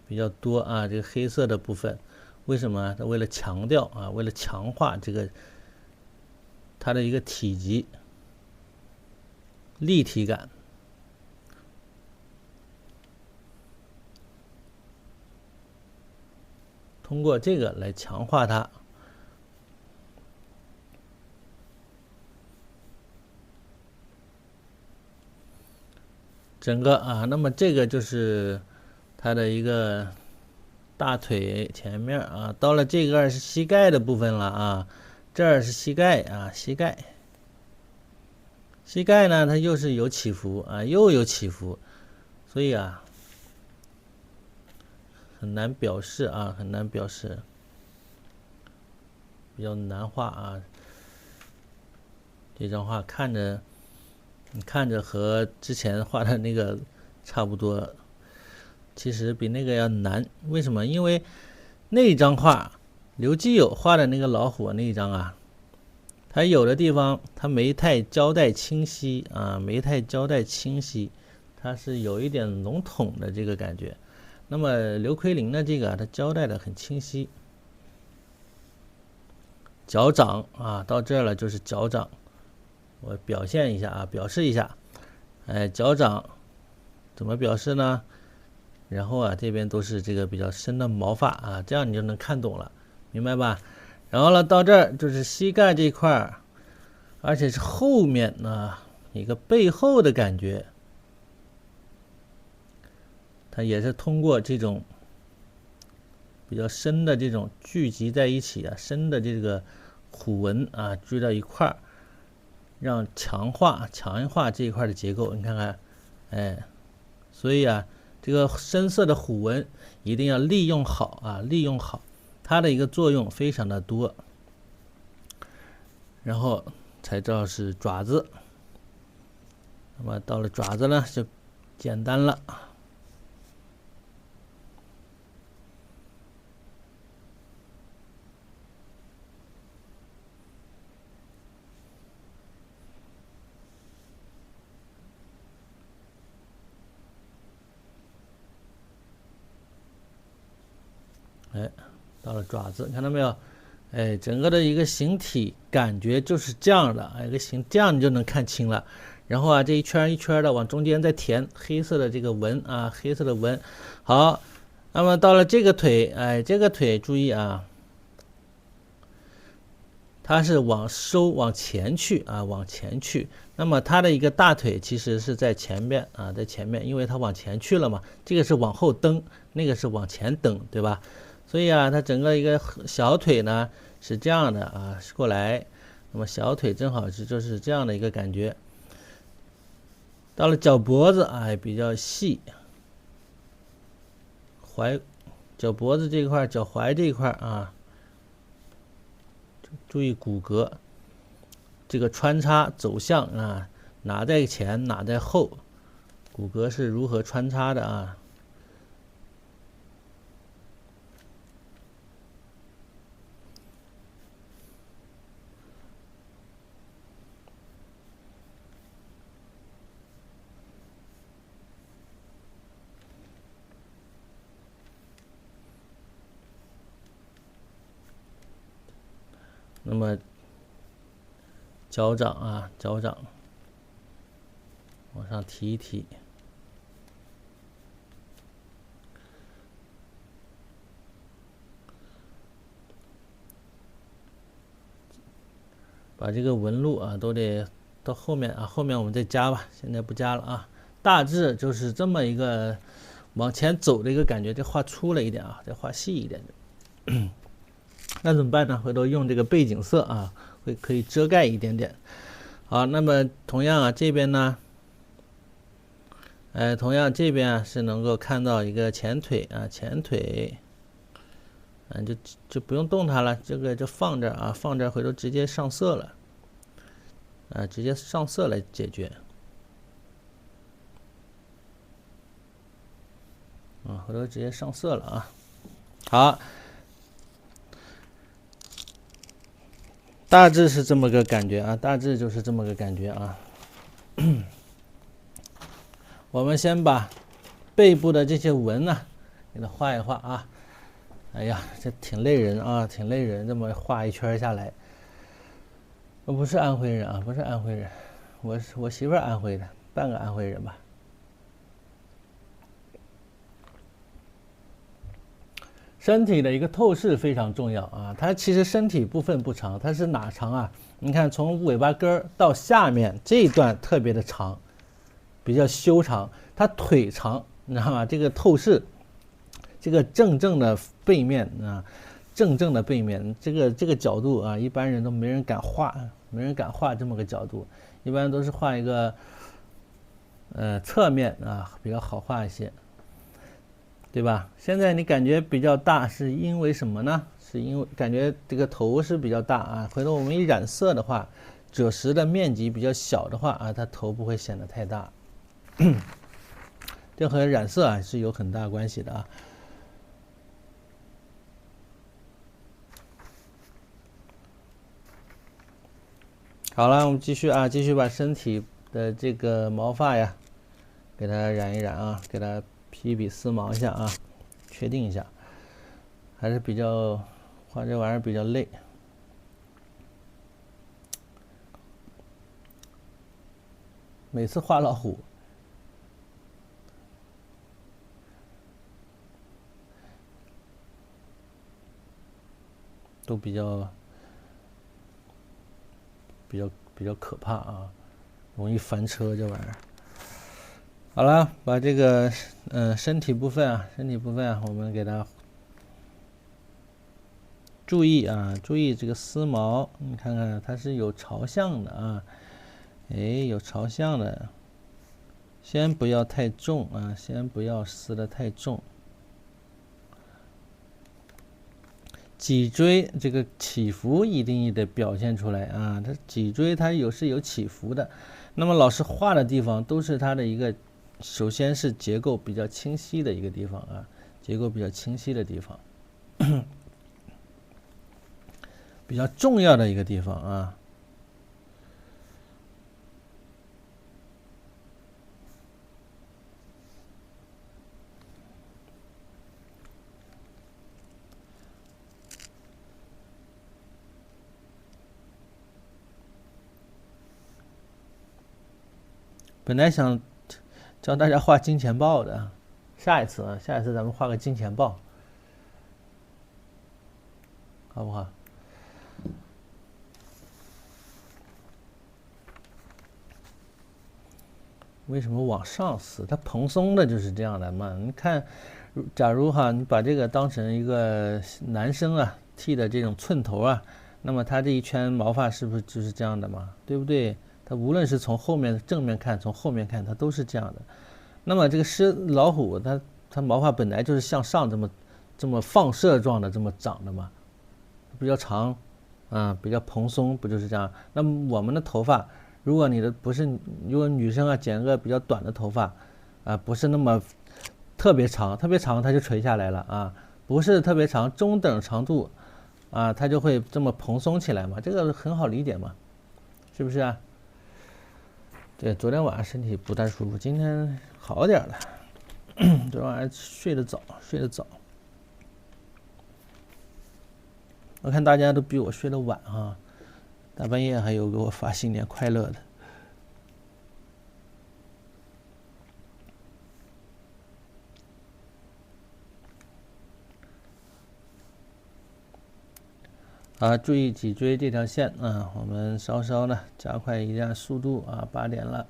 比较多啊，这个黑色的部分，为什么？它为了强调啊，为了强化这个它的一个体积。立体感，通过这个来强化它。整个啊，那么这个就是它的一个大腿前面啊，到了这个是膝盖的部分了啊，这儿是膝盖啊，膝盖呢，它又是有起伏啊，又有起伏，所以啊，很难表示啊，很难表示，比较难画啊。这张画你看着和之前画的那个差不多，其实比那个要难。为什么？因为那张画刘基友画的那个老虎那一张啊，它有的地方它没太交代清晰啊，没太交代清晰，它是有一点笼统的这个感觉。那么刘奎林的这个它交代的很清晰。脚掌啊，到这儿了就是脚掌，我表示一下啊，脚掌怎么表示呢？然后啊，这边都是这个比较深的毛发啊，这样你就能看懂了，明白吧？然后呢，到这儿就是膝盖这一块儿，而且是后面呢一个背后的感觉，它也是通过这种比较深的这种聚集在一起啊，深的这个虎纹啊聚到一块儿，让强化这一块的结构。你看看，哎，所以啊，这个深色的虎纹一定要利用好啊，利用好它的一个作用非常的多。然后才知道是爪子。那么到了爪子呢，就简单了。哎，到了爪子，看到没有？哎，整个的一个形体感觉就是这样的，哎，一个形这样你就能看清了。然后啊，这一圈一圈的往中间再填黑色的这个纹啊，黑色的纹。好，那么到了这个腿，哎，这个腿注意啊，它是往前去啊，往前去。那么它的一个大腿其实是在前面啊，在前面，因为它往前去了嘛。这个是往后蹬，那个是往前蹬，对吧？所以啊，它整个一个小腿呢是这样的啊，过来。那么小腿正好就是这样的一个感觉。到了脚脖子啊，比较细，脚脖子这一块，脚踝这一块啊，注意骨骼这个穿插走向啊，哪在前哪在后，骨骼是如何穿插的啊？那么脚掌啊，脚掌往上提一提，把这个纹路啊都得到后面啊，后面我们再加吧，现在不加了啊。大致就是这么一个往前走的一个感觉，再画粗了一点啊，再画细一点。那怎么办呢？回头用这个背景色啊，可以遮盖一点点。好，那么同样啊，这边呢，同样这边啊是能够看到一个前腿啊，前腿，就不用动它了，这个就放这儿啊，放这儿，回头直接上色了，啊，直接上色来解决。啊，回头直接上色了啊。好，大致是这么个感觉啊，大致就是这么个感觉啊。我们先把背部的这些纹呢，给它画一画啊。哎呀，这挺累人啊，挺累人，这么画一圈下来。我不是安徽人啊，不是安徽人，我媳妇儿安徽的，半个安徽人吧。身体的一个透视非常重要啊，它其实身体部分不长，它是哪长啊？你看从尾巴根到下面这一段特别的长，比较修长，它腿长，你知道吗？这个透视，这个正的背面啊，正的背面，这个角度啊，一般人都没人敢画，没人敢画这么个角度，一般都是画一个侧面啊，比较好画一些。对吧？现在你感觉比较大，是因为什么呢？是因为感觉这个头是比较大啊。回头我们一染色的话，赭石的面积比较小的话啊，它头不会显得太大。这和染色啊是有很大关系的啊。好了，我们继续啊，继续把身体的这个毛发呀，给它染一染啊，给它披一披丝毛一下啊，确定一下。还是比较画这玩意儿比较累。每次画老虎，都比较可怕啊，容易翻车这玩意儿。好了，把这个身体部分啊，我们给它注意啊，注意这个丝毛，你看看它是有朝向的啊，有朝向的，先不要太重啊，先不要撕得太重。脊椎这个起伏一定也得表现出来啊，它脊椎它是有起伏的，那么老师画的地方都是它的一个，首先是结构比较清晰的一个地方啊，结构比较清晰的地方，比较重要的一个地方啊。本来想教大家画金钱豹的，下一次咱们画个金钱豹，好不好？为什么往上撕？它蓬松的就是这样的嘛。你看，假如你把这个当成一个男生啊剃的这种寸头啊，那么它这一圈毛发是不是就是这样的嘛？对不对？它无论是从后面正面看，从后面看，它都是这样的。那么这个老虎，它毛发本来就是向上这么放射状的这么长的嘛，比较长，比较蓬松，不就是这样？那么我们的头发，如果女生啊剪个比较短的头发，不是那么特别长它就垂下来了啊，不是特别长，中等长度，它就会这么蓬松起来嘛，这个很好理解嘛，是不是啊？对，昨天晚上身体不太舒服，今天好点了。昨天晚上睡得早。我看大家都比我睡得晚啊，大半夜还有给我发新年快乐的。注意脊椎这条线啊，我们稍稍的加快一下速度啊，8点了。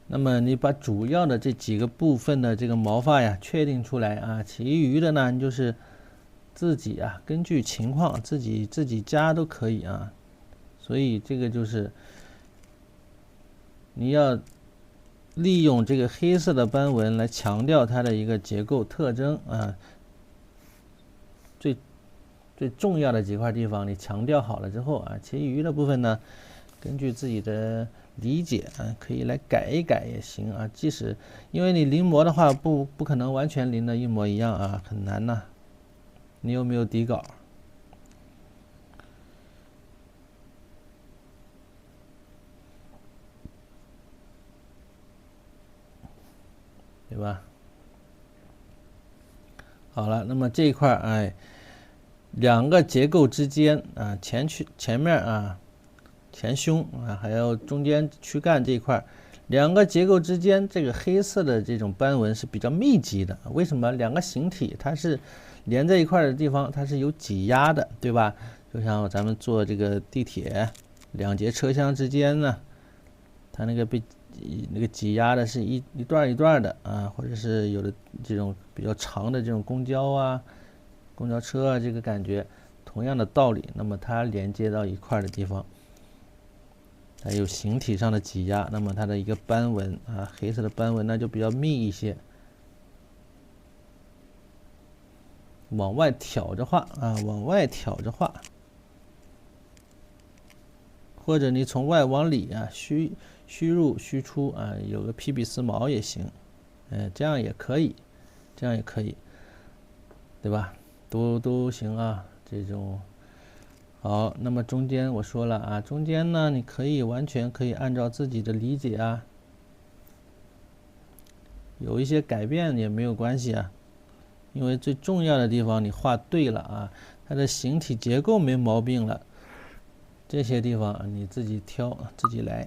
那么你把主要的这几个部分的这个毛发呀确定出来啊，其余的呢就是自己根据情况自己加都可以啊。所以这个就是你要利用这个黑色的斑纹来强调它的一个结构特征啊。最重要的几块地方你强调好了之后啊，其余的部分呢，根据自己的理解可以来改一改也行啊。即使因为你临摹的话，不可能完全临的一模一样啊，很难呐。你有没有底稿？对吧？好了，那么这一块两个结构之间前面前胸还有中间躯干这一块，两个结构之间这个黑色的这种斑纹是比较密集的。为什么？两个形体它是连在一块的地方，它是有挤压的，对吧？就像咱们坐这个地铁，两节车厢之间呢，它那个挤压的是一段一段的或者是有的这种比较长的这种公交车这个感觉，同样的道理。那么它连接到一块的地方，它有形体上的挤压，那么它的一个斑纹黑色的斑纹呢就比较密一些。往外挑着画或者你从外往里虚入虚出有个皮比斯毛也行，这样也可以，对吧？都行啊，这种。好，那么中间我说了中间呢你完全可以按照自己的理解有一些改变也没有关系因为最重要的地方你画对了它的形体结构没毛病了，这些地方你自己挑自己来。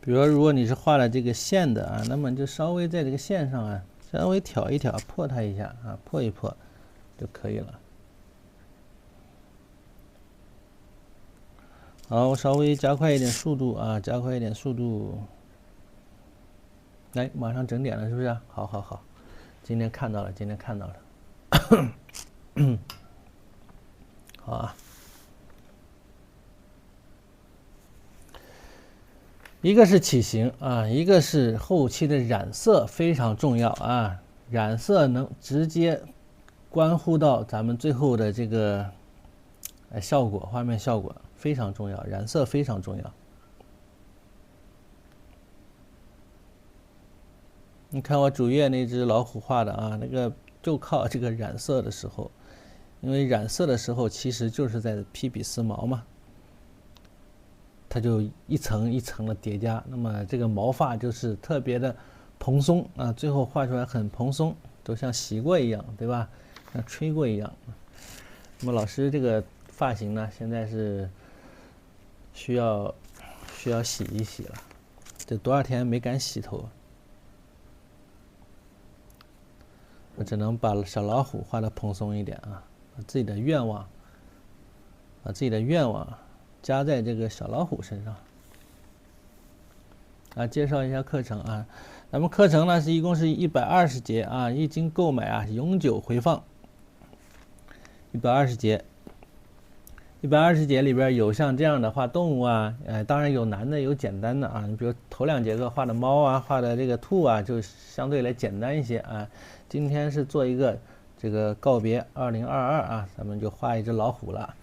比如如果你是画了这个线的啊，那么就稍微在这个线上啊，稍微挑一挑，破它一下啊，破一破就可以了。好，稍微加快一点速度啊，加快一点速度。来，马上整点了，是不是？好好好，今天看到了，今天看到了。好啊。一个是起形啊，一个是后期的染色非常重要啊，染色能直接关乎到咱们最后的这个效果，画面效果非常重要，染色非常重要。你看我主页那只老虎画的啊，那个就靠这个染色的时候，因为染色的时候其实就是在披比丝毛嘛。它就一层一层的叠加，那么这个毛发就是特别的蓬松啊，最后画出来很蓬松，都像洗过一样，对吧？像吹过一样。那么老师这个发型呢，现在是需要洗一洗了，这多少天没敢洗头，我只能把小老虎画的蓬松一点啊，把自己的愿望加在这个小老虎身上。啊，介绍一下课程啊，咱们课程呢一共是120节啊，一经购买啊，永久回放。120节，120节里边有像这样的画动物啊，当然有难的有简单的啊，你比如头2节课画的猫啊，画的这个兔啊，就相对来简单一些啊。今天是做一个这个告别2022啊，咱们就画一只老虎了。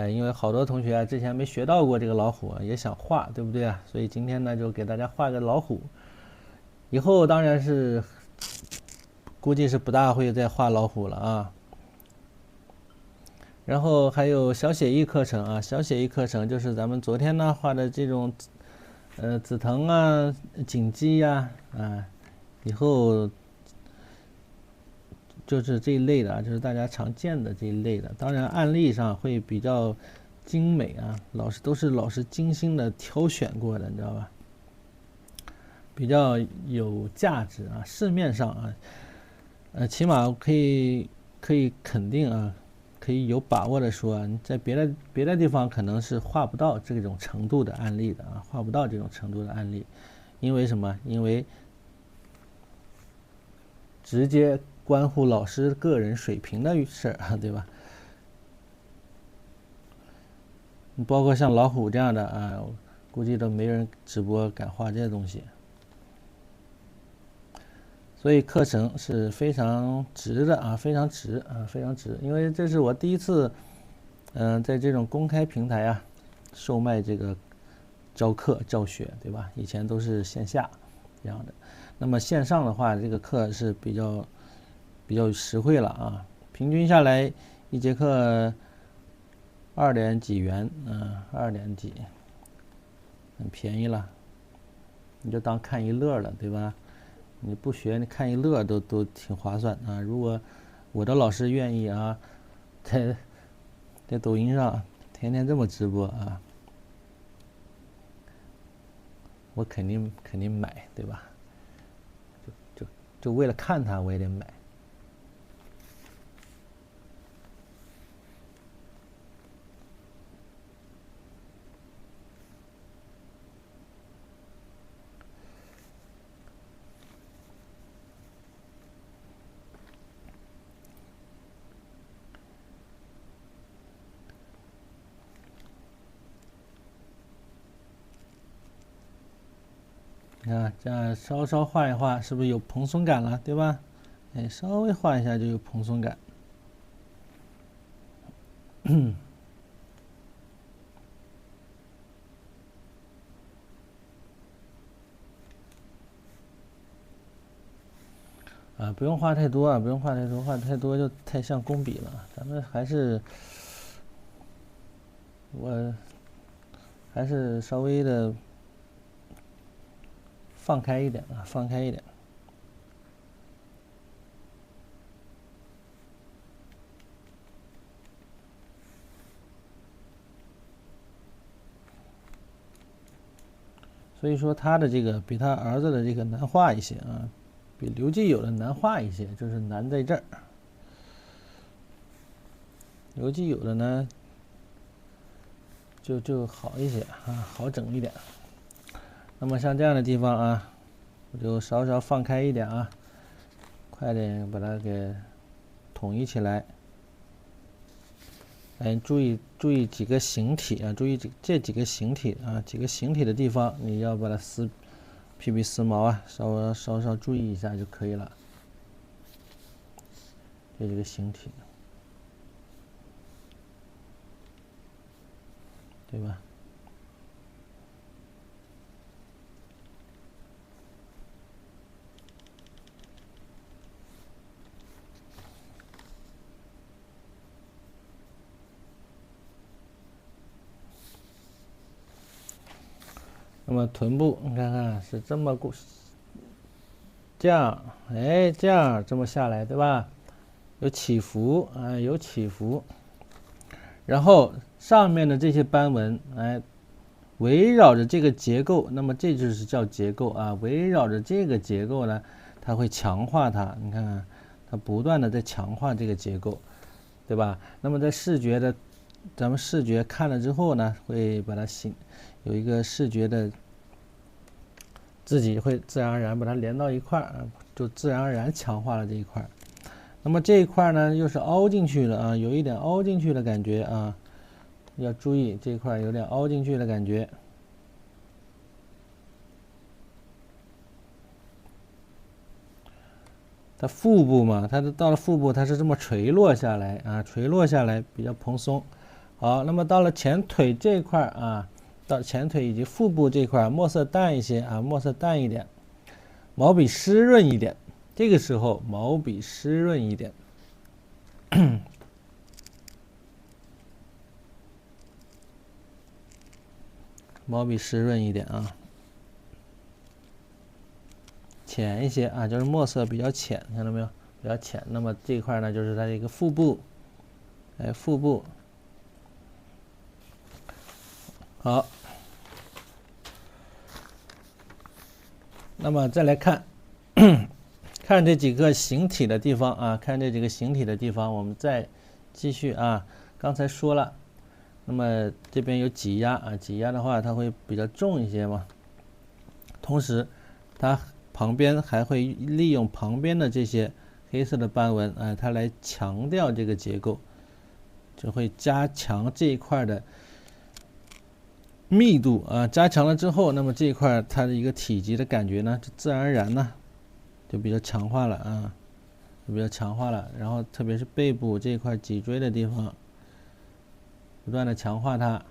因为好多同学之前没学到过这个老虎，也想画，对不对啊？所以今天呢，就给大家画个老虎。以后当然是估计是不大会再画老虎了啊。然后还有小写意课程啊，小写意课程就是咱们昨天呢画的这种，紫藤啊、锦鸡呀啊，以后就是这一类的啊，就是大家常见的这一类的。当然案例上会比较精美啊，都是老师精心的挑选过的，你知道吧？比较有价值啊，市面上啊，起码可以肯定啊，可以有把握的说，你在别的地方可能是画不到这种程度的案例的啊，画不到这种程度的案例，因为什么？因为直接关乎老师个人水平的事儿，对吧？包括像老虎这样的啊，估计都没人直播敢画这些东西。所以课程是非常值的啊，非常值啊，非常值。因为这是我第一次，在这种公开平台啊，售卖这个教课教学，对吧？以前都是线下这样的。那么线上的话，这个课是比较实惠了啊，平均下来一节课2点几元，2点几，很便宜了，你就当看一乐了，对吧？你不学，你看一乐都挺划算啊。如果我的老师愿意啊，在抖音上天天这么直播啊，我肯定买，对吧？就为了看他，我也得买。你看，这样稍稍画一画，是不是有蓬松感了，对吧？稍微画一下就有蓬松感。啊，不用画太多啊，不用画太多，画太多就太像工笔了。咱们我还是稍微的放开一点啊，放开一点。所以说他的这个比他儿子的这个难画一些啊，比刘季友的难画一些，就是难在这儿。刘季友的呢就好一些啊，好整一点。那么像这样的地方啊，我就稍稍放开一点啊，快点把它给统一起来。哎，注意几个形体啊，注意这几个形体啊，几个形体的地方，你要把它皮丝毛啊，稍稍注意一下就可以了。这几个形体，对吧？那么臀部，你看看是这么这样，哎，这么下来，对吧？有起伏啊，有起伏。然后上面的这些斑纹，哎，围绕着这个结构，那么这就是叫结构啊。围绕着这个结构呢，它会强化它。你看看，它不断的在强化这个结构，对吧？那么在咱们视觉看了之后呢，会把它有一个视觉的，自己会自然而然把它连到一块儿，就自然而然强化了这一块。那么这一块呢，又是凹进去了啊，有一点凹进去的感觉啊，要注意这一块有点凹进去的感觉。它腹部嘛，它到了腹部，它是这么垂落下来啊，垂落下来比较蓬松。好，那么到了前腿这一块啊，到前腿以及腹部这块，墨色淡一些啊，墨色淡一点，毛笔湿润一点。这个时候毛笔湿润一点，毛笔湿润一点啊，浅一些啊，就是墨色比较浅，看到没有？比较浅。那么这一块呢，就是它的一个腹部，哎，腹部。好，那么再来看看这几个形体的地方啊，看这几个形体的地方，我们再继续啊。刚才说了，那么这边有挤压啊，挤压的话它会比较重一些嘛。同时，它旁边还会利用旁边的这些黑色的斑纹啊，它来强调这个结构，就会加强这一块的密度啊。加强了之后，那么这一块它的一个体积的感觉呢，就自然而然呢就比较强化了啊，就比较强化了。然后特别是背部这一块脊椎的地方，不断的强化它。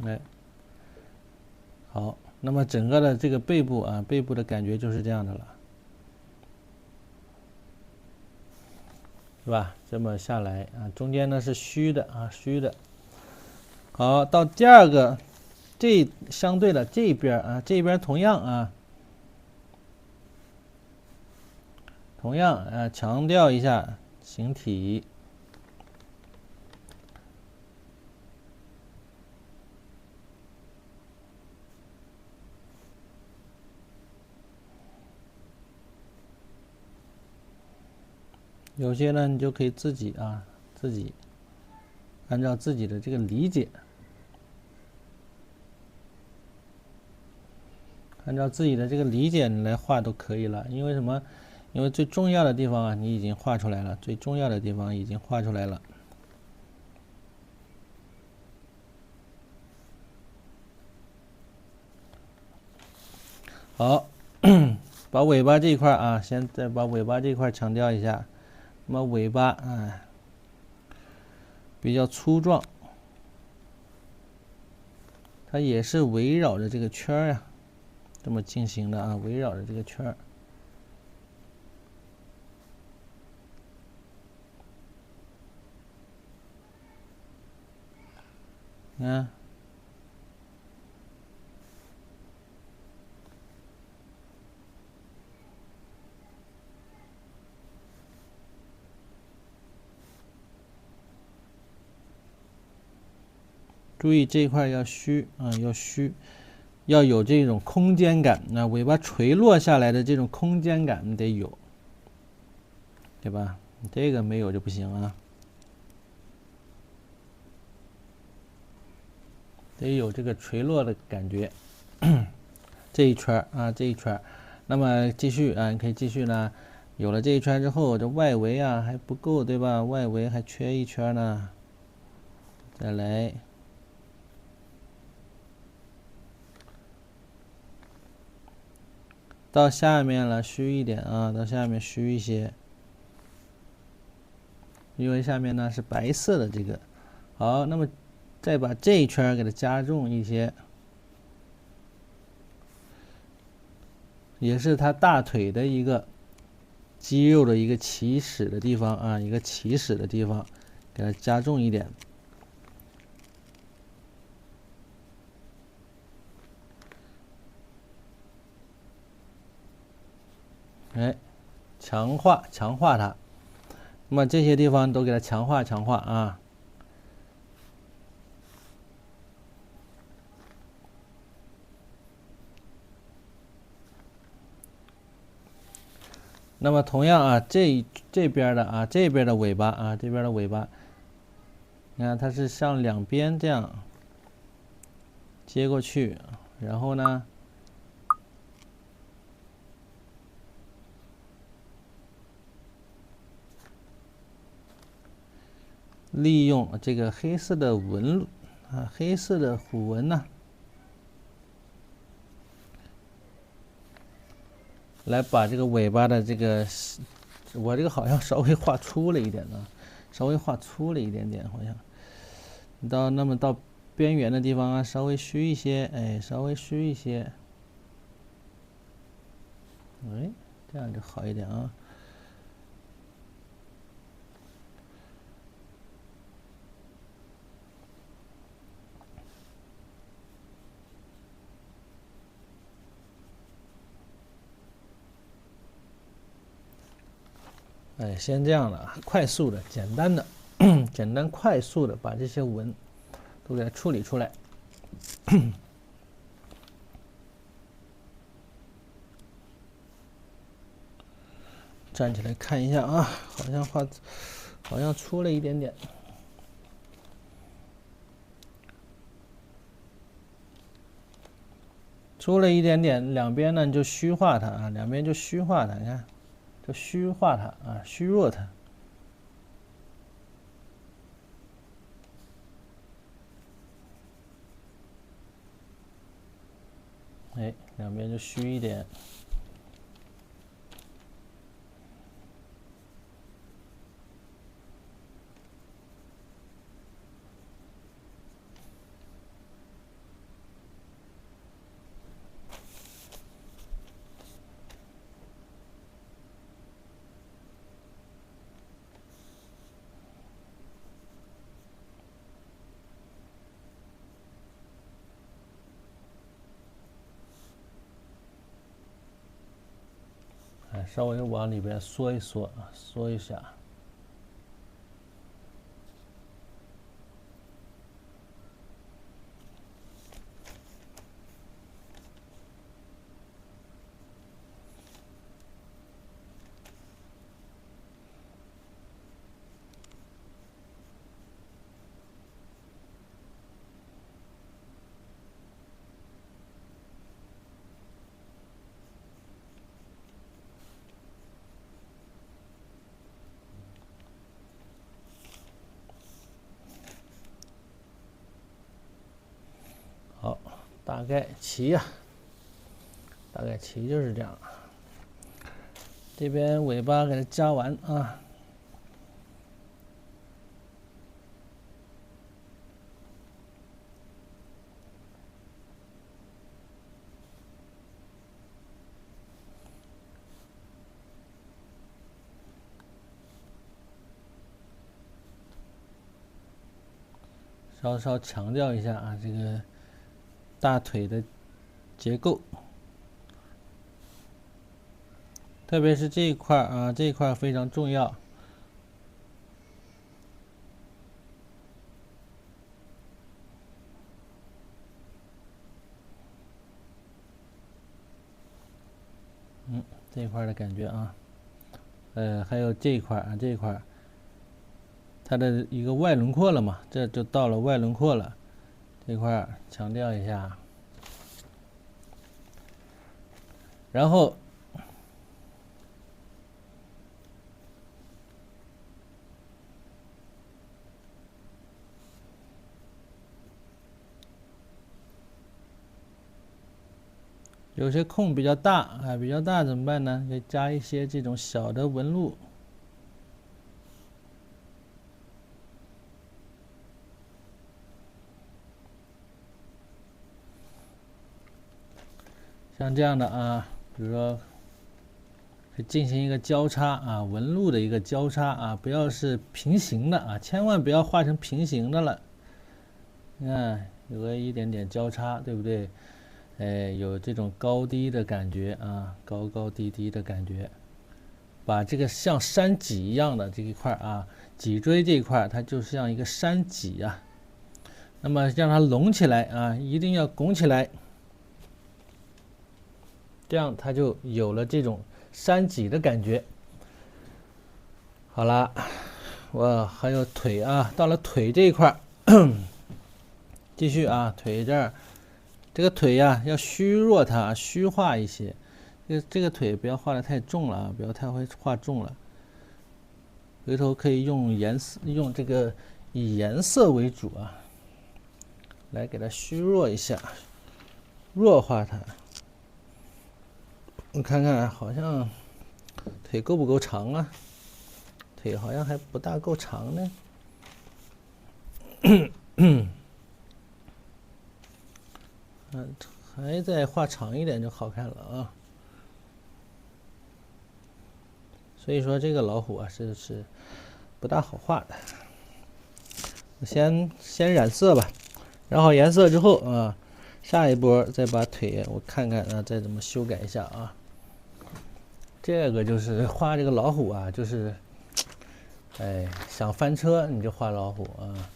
哎，好，那么整个的这个背部啊，背部的感觉就是这样的了，是吧？这么下来啊，中间呢是虚的啊，虚的。好，到第二个，相对的这边啊，这边同样啊，强调一下形体。有些呢，你就可以自己按照自己的这个理解，按照自己的这个理解你来画都可以了。因为什么？因为最重要的地方啊，你已经画出来了，最重要的地方已经画出来了。好，把尾巴这一块啊，再把尾巴这一块强调一下。那么尾巴啊，比较粗壮，它也是围绕着这个圈儿呀，这么进行的啊，围绕着这个圈儿。你看。注意这一块要虚啊，要虚，要有这种空间感。那尾巴垂落下来的这种空间感得有，对吧？这个没有就不行啊，得有这个垂落的感觉。这一圈啊，这一圈，那么继续啊，你可以继续呢。有了这一圈之后，这外围啊还不够，对吧？外围还缺一圈呢，再来。到下面了，虚一点啊，到下面虚一些，因为下面呢是白色的这个。好，那么再把这一圈给它加重一些，也是它大腿的一个肌肉的一个起始的地方啊，一个起始的地方，给它加重一点。哎，强化它。那么这些地方都给它强化啊。那么同样啊，这边的啊，这边的尾巴啊，这边的尾巴，你看它是向两边这样接过去，然后呢，利用这个黑色的纹啊，黑色的虎纹呢，来把这个尾巴的这个，我这个好像稍微画粗了一点呢，稍微画粗了一点点，好像。那么到边缘的地方啊，稍微虚一些，哎，稍微虚一些，哎，这样就好一点啊。哎，先这样了，快速的、简单的、简单快速的把这些纹都给它处理出来。站起来看一下啊，好像出了一点点，出了一点点，两边呢就虚化它啊，两边就虚化它，你看，就虚化它啊，虚弱它。哎，两边就虚一点。稍微往里边缩一缩啊，缩一下。好，大概齐呀，大概齐就是这样。这边尾巴给它加完啊。稍稍强调一下啊，这个大腿的结构，特别是这一块啊，这一块非常重要。这一块的感觉啊，还有这一块啊，这一块，它的一个外轮廓了嘛，这就到了外轮廓了，这块强调一下，然后有些空比较大啊，比较大怎么办呢？就加一些这种小的纹路。像这样的啊，比如说进行一个交叉啊，纹路的一个交叉啊，不要是平行的啊，千万不要画成平行的了。你看有个一点点交叉，对不对？有这种高低的感觉啊，高高低低的感觉。把这个像山脊一样的这一块啊，脊椎这一块，它就像一个山脊啊。那么让它隆起来啊，一定要拱起来，这样它就有了这种山脊的感觉。好了，我还有腿啊，到了腿这一块，继续啊，腿这儿，这个腿呀、要虚弱它，虚化一些。这个腿不要画的太重了啊，不要太会画重了。回头可以用颜色，用这个以颜色为主啊，来给它虚弱一下，弱化它。我看看，好像腿够不够长啊？腿好像还不大够长呢。还再画长一点就好看了啊。所以说这个老虎啊是不大好画的。先染色吧，染好颜色之后啊，下一波再把腿我看看啊，再怎么修改一下啊。这个就是画这个老虎啊，就是，想翻车你就画老虎啊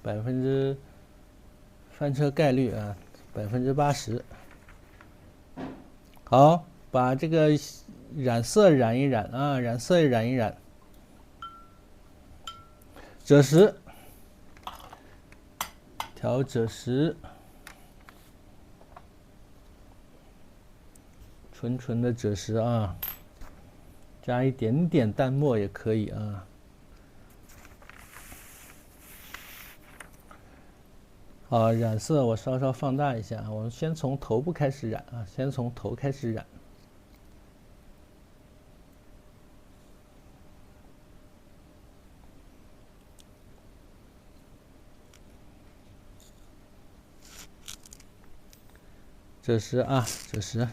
，80%翻车概率啊，80%。好，把这个染色染一染啊，染色染一染。赭石，调赭石，纯的赭石啊，加一点点淡墨也可以啊。好，染色我稍稍放大一下，我们先从头部开始染啊，先从头开始染。赭石啊，赭石，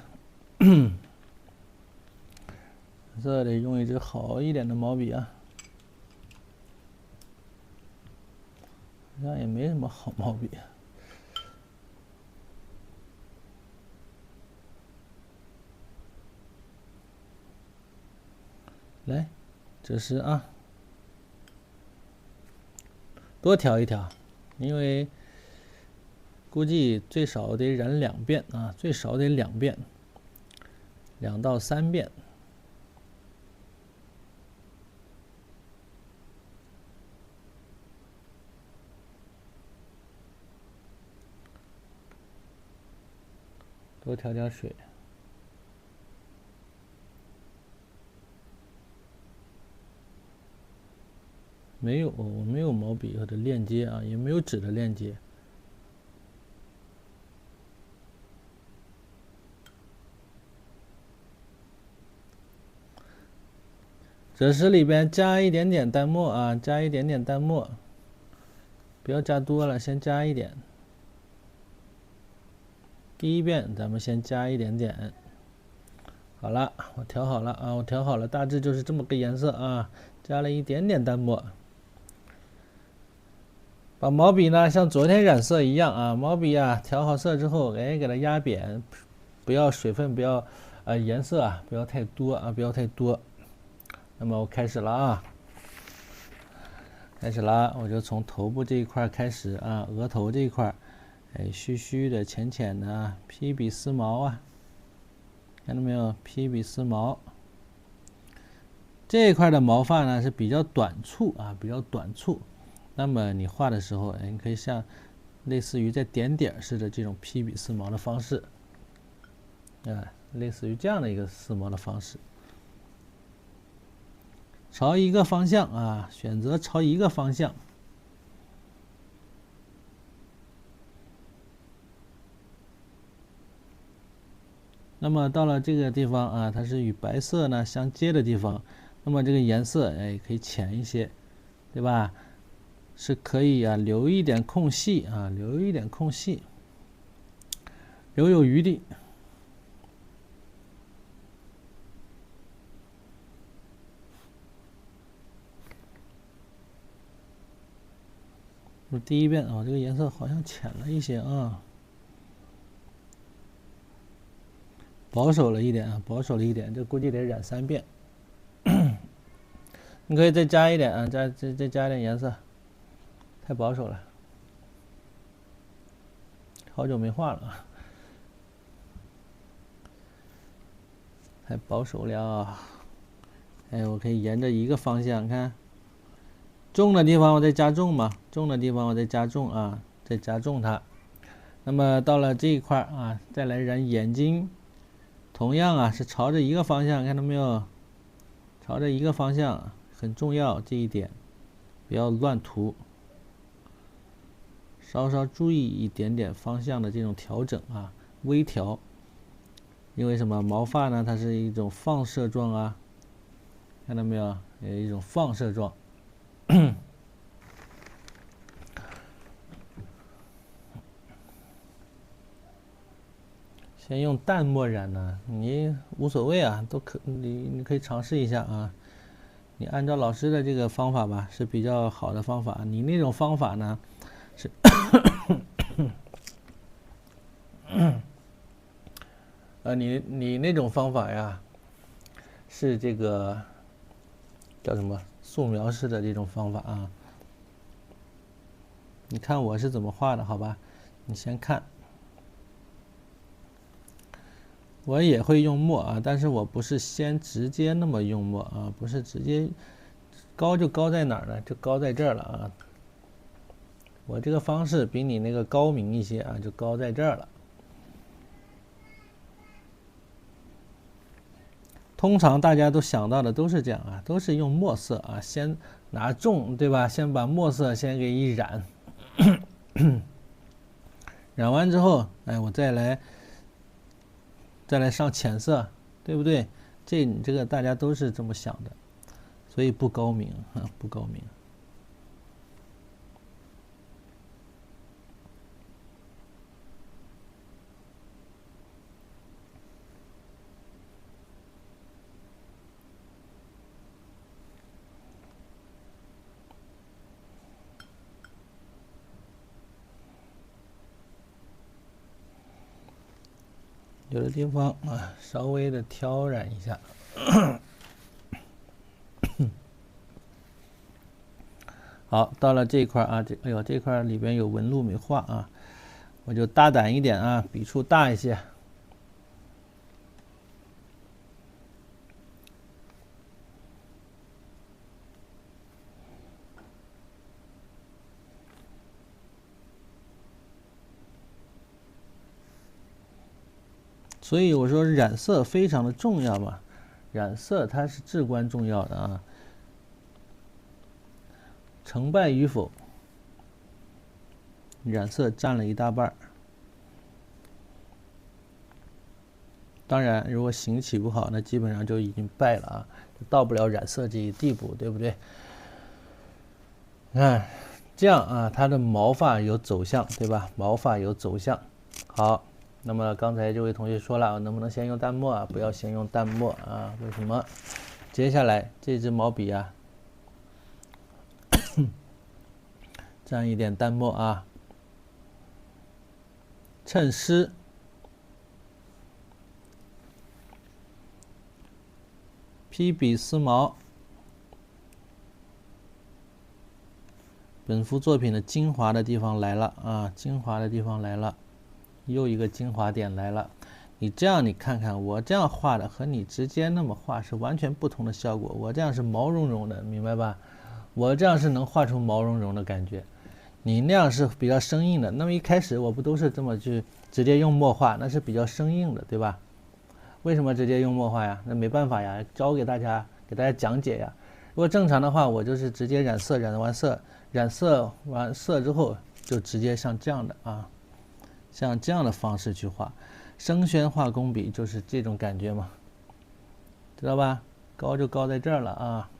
这得用一支好一点的毛笔啊，好像也没什么好毛笔。来，赭石啊，多调一调，因为估计最少得染2遍啊，最少得2遍，2到3遍。多调点水。没有，我没有毛笔的链接啊，也没有纸的链接。赭石里边加一点点淡墨啊，加一点点淡墨，不要加多了，先加一点。第一遍咱们先加一点点。好了，我调好了啊，我调好了，大致就是这么个颜色啊，加了一点点淡墨。把毛笔呢像昨天染色一样啊，毛笔啊调好色之后，哎，给它压扁，不要水分不要，颜色啊不要太多啊，不要太多。那么我开始了啊，开始了，我就从头部这一块开始啊，额头这一块，哎，虚虚的、浅浅的，披笔丝毛啊，看到没有？披笔丝毛。这一块的毛发呢是比较短促啊，比较短促。那么你画的时候，哎，你可以像类似于在点点似的这种披笔丝毛的方式，类似于这样的一个丝毛的方式，朝一个方向啊，选择朝一个方向。那么到了这个地方啊，它是与白色呢相接的地方，那么这个颜色哎可以浅一些，对吧？是可以啊，留一点空隙啊，留一点空隙，留有余地。我第一遍啊，这个颜色好像浅了一些啊，保守了一点啊，保守了一点，这估计得染3遍。你可以再加一点啊，再加一点颜色，太保守了，好久没画了啊，太保守了。哎，我可以沿着一个方向看，重的地方我再加重嘛，重的地方我再加重啊，再加重它。那么到了这一块啊，再来染眼睛，同样啊是朝着一个方向，看到没有？朝着一个方向很重要，这一点不要乱涂，稍稍注意一点点方向的这种调整啊，微调。因为什么？毛发呢，它是一种放射状啊，看到没有？有一种放射状。先用淡墨染呢，你无所谓啊，你可以尝试一下啊。你按照老师的这个方法吧，是比较好的方法。你那种方法呢，是你那种方法呀，是这个叫什么素描式的这种方法啊。你看我是怎么画的，好吧？你先看。我也会用墨啊，但是我不是先直接那么用墨啊，不是直接高就高在哪儿呢？就高在这儿了啊。我这个方式比你那个高明一些啊，就高在这儿了。通常大家都想到的都是这样啊，都是用墨色啊，先拿重，对吧？先把墨色先给一染，染完之后，哎，我再来上浅色，对不对？你这个大家都是这么想的，所以不高明啊，不高明。有的地方啊，稍微的挑染一下。好，到了这一块啊，哎呦，这块里边有纹路没画啊，我就大胆一点啊，笔触大一些。所以我说染色非常的重要嘛，染色它是至关重要的啊。成败与否，染色占了一大半。当然，如果行起不好，那基本上就已经败了啊，到不了染色这一地步，对不对？看，这样啊，它的毛发有走向，对吧？毛发有走向。好，那么刚才这位同学说了，能不能先用淡墨啊？不要先用淡墨啊？为什么？接下来这支毛笔啊，沾一点淡墨啊，衬湿，披笔丝毛。本幅作品的精华的地方来了啊，精华的地方来了，又一个精华点来了。你这样，你看看我这样画的和你直接那么画是完全不同的效果。我这样是毛茸茸的，明白吧？我这样是能画出毛茸茸的感觉，你那样是比较生硬的。那么一开始我不都是这么去直接用墨画，那是比较生硬的，对吧？为什么直接用墨画呀？那没办法呀，教给大家，给大家讲解呀。如果正常的话，我就是直接染色，染完色之后，就直接像这样的啊，像这样的方式去画。生宣画工笔就是这种感觉嘛，知道吧？高就高在这儿了啊。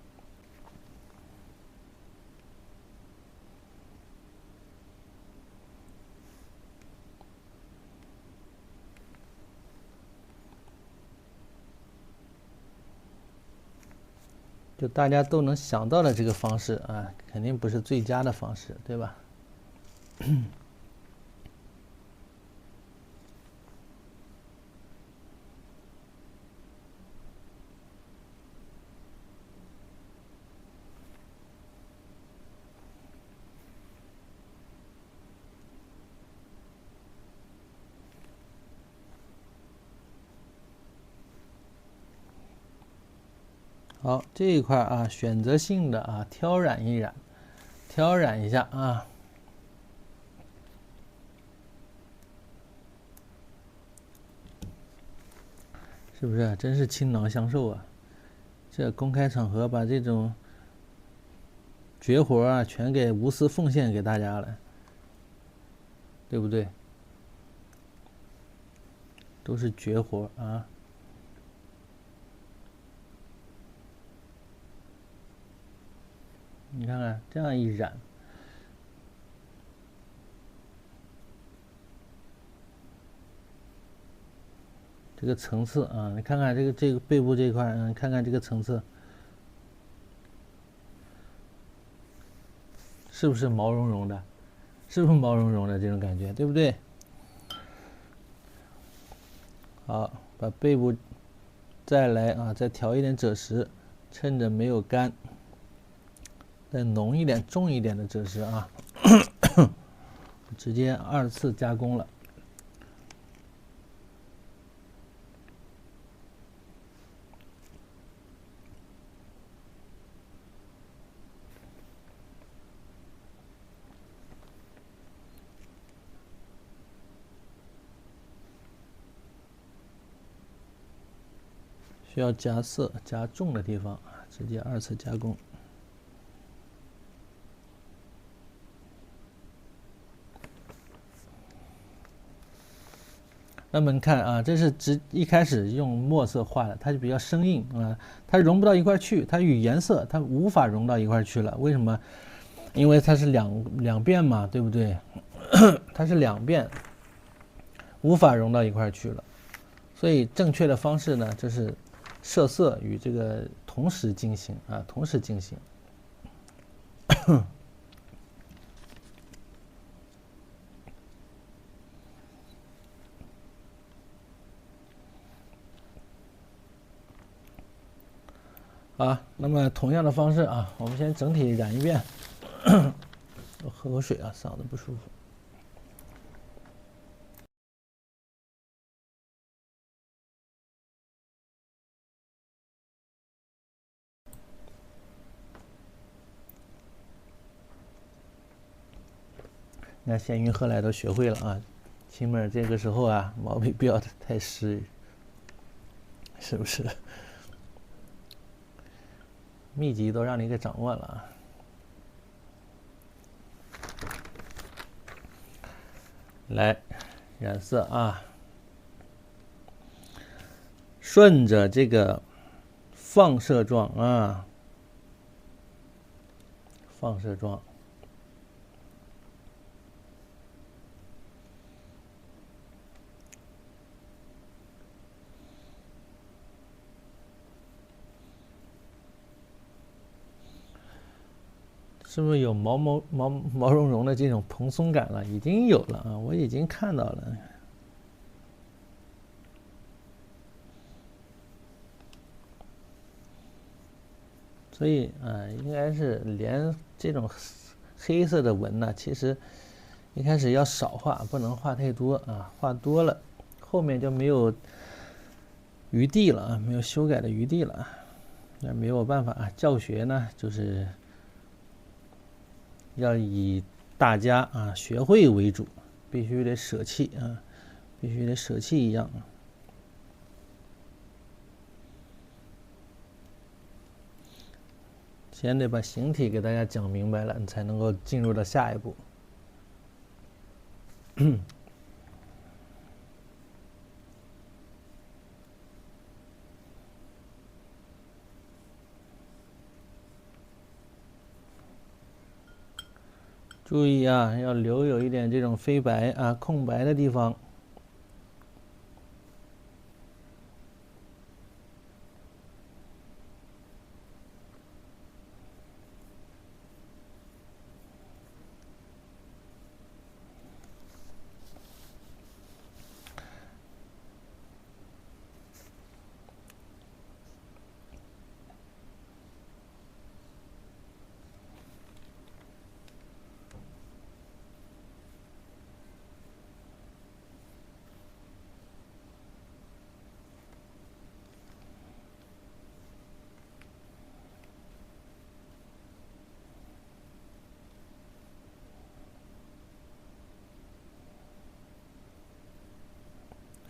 就大家都能想到的这个方式啊，肯定不是最佳的方式，对吧？好，这一块啊，选择性的啊，挑染一下啊。是不是真是倾囊相授啊？这公开场合把这种绝活啊，全给无私奉献给大家了，对不对？都是绝活啊！你看看这样一染，这个层次啊，你看看这个背部这一块，看看这个层次，是不是毛茸茸的？是不是毛茸茸的这种感觉，对不对？好，把背部再来啊，再调一点赭石，趁着没有干，再浓一点、重一点的赭石啊，直接2次加工了。需要加色加重的地方啊，直接2次加工。那么你看啊，这是一开始用墨色画的，它就比较生硬啊，它融不到一块去，它与颜色它无法融到一块去了。为什么？因为它是两遍嘛，对不对？它是2遍，无法融到一块去了。所以正确的方式呢，就是设色与这个同时进行啊，同时进行。啊，那么同样的方式啊，我们先整体染一遍。我喝口水啊，嗓子不舒服。你看闲鱼喝来都学会了啊，起码这个时候啊，毛笔不要太湿，是不是？秘籍都让你给掌握了啊。来，染色啊，顺着这个放射状啊，放射状。是不是有毛茸茸的这种蓬松感了？已经有了啊，我已经看到了。所以应该是连这种黑色的纹呢，其实一开始要少画，不能画太多啊，画多了后面就没有余地了啊，没有修改的余地了。那没有办法啊，教学呢就是要以大家啊学会为主，必须得舍弃啊，必须得舍弃一样。先得把形体给大家讲明白了，你才能够进入到下一步。注意啊，要留有一点这种飞白啊、空白的地方。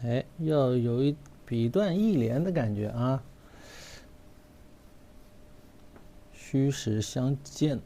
哎，要有一笔断意连的感觉啊，虚实相间。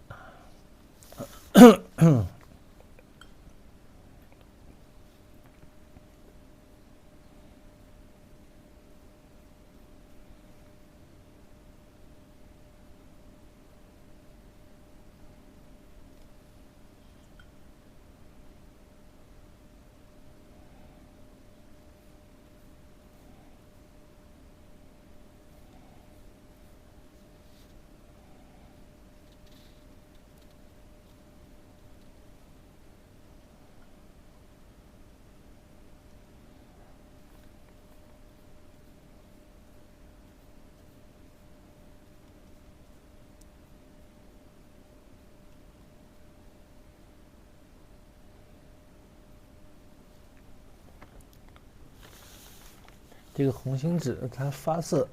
这个红星纸它发色，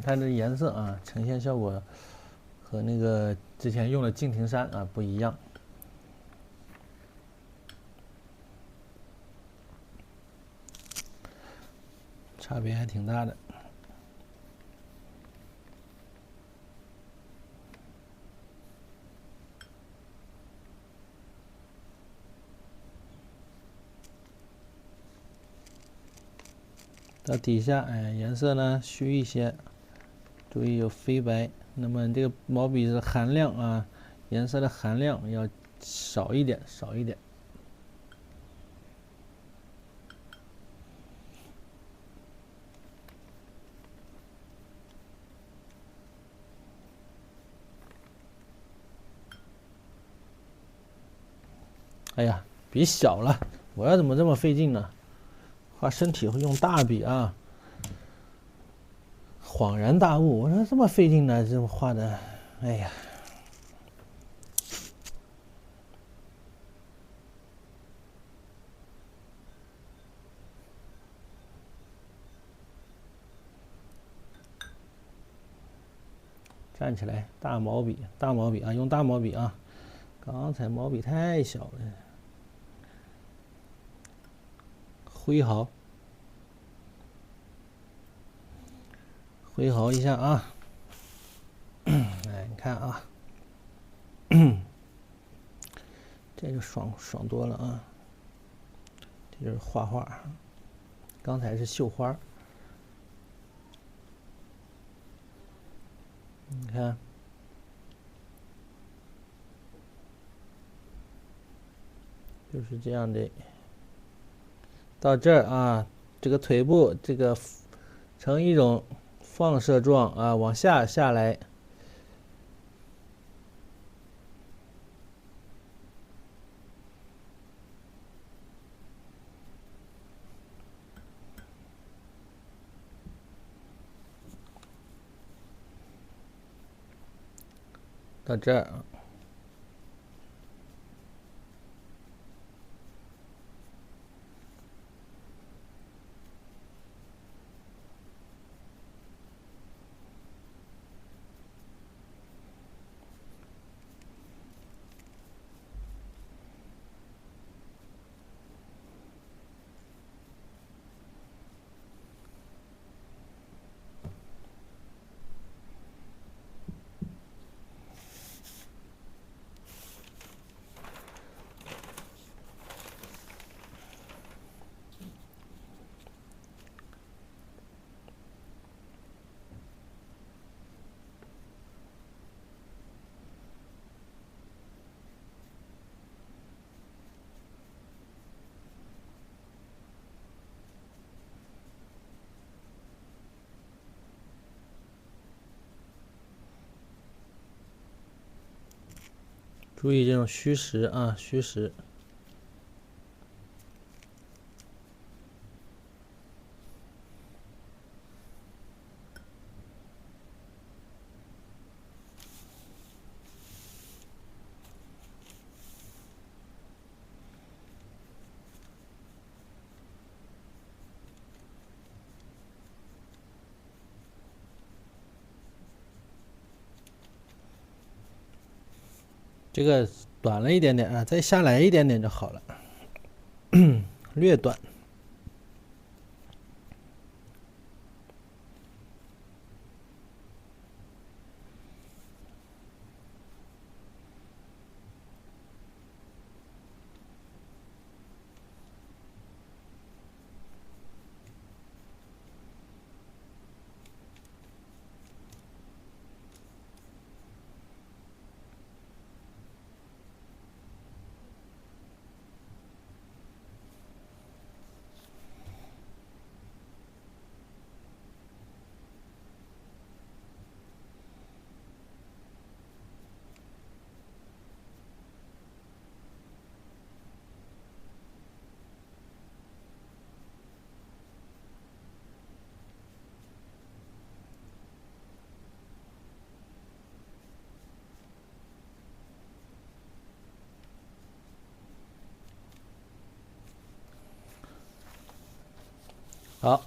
它的颜色啊，呈现效果和那个之前用的敬亭山啊不一样，差别还挺大的。到底下，颜色呢虚一些，注意有飞白。那么这个毛笔的含量啊，颜色的含量要少一点，少一点。哎呀，笔小了，我要怎么这么费劲呢？画身体会用大笔啊，恍然大悟，我说这么费劲呢，这么画的，哎呀。站起来，大毛笔，大毛笔啊，用大毛笔啊！刚才毛笔太小了，挥毫，挥毫一下啊！哎，你看啊，这就爽多了啊！这就是画画，刚才是绣花，你看。就是这样的，到这儿啊，这个腿部这个呈一种放射状啊，往下来，到这儿。注意这种虚实啊，虚实。这个短了一点点啊，再下来一点点就好了，略短。好，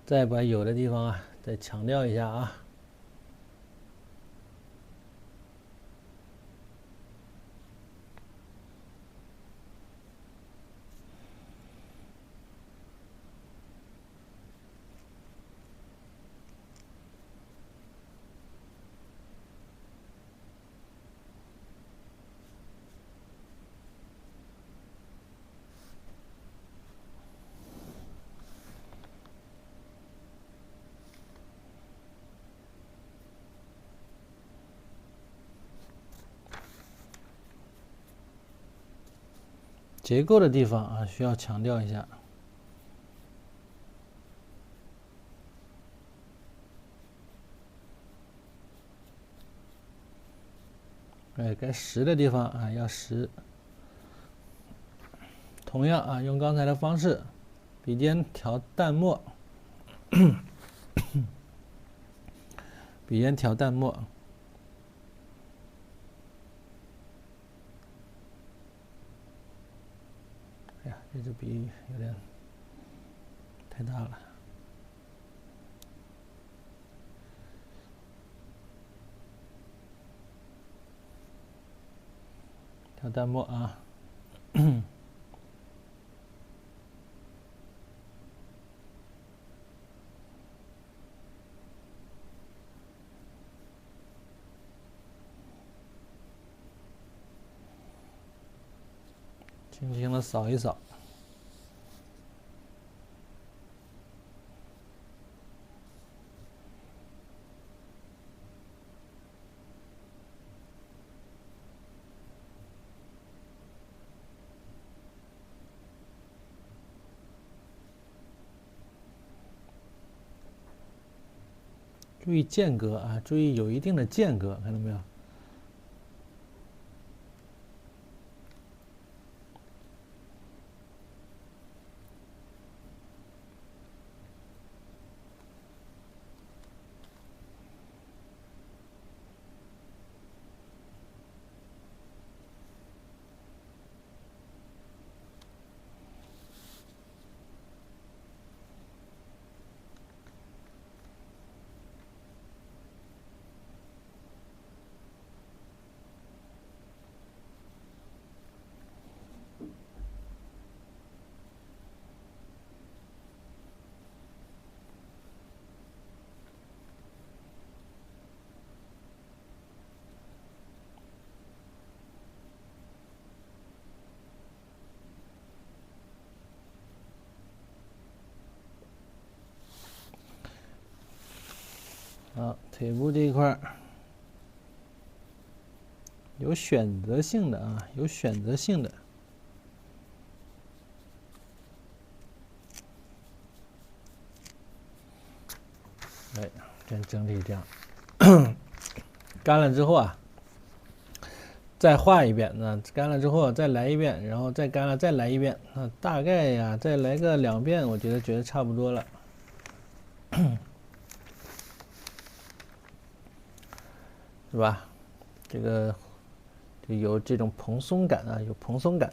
再把有的地方啊再强调一下啊。结构的地方啊，需要强调一下。哎，该实的地方啊要实。同样啊，用刚才的方式，笔尖调淡墨，笔尖调淡墨。哎呀，这支笔有点太大了。调淡墨啊。轻轻的扫一扫。注意间隔啊，注意有一定的间隔，看到没有？好，腿部这一块儿有选择性的啊，有选择性的。哎，整体这样，干了之后啊，再画一遍。那干了之后再来一遍，然后再干了再来一遍。大概呀，再来个2遍，我觉得差不多了，是吧？这个就有这种蓬松感啊，有蓬松感。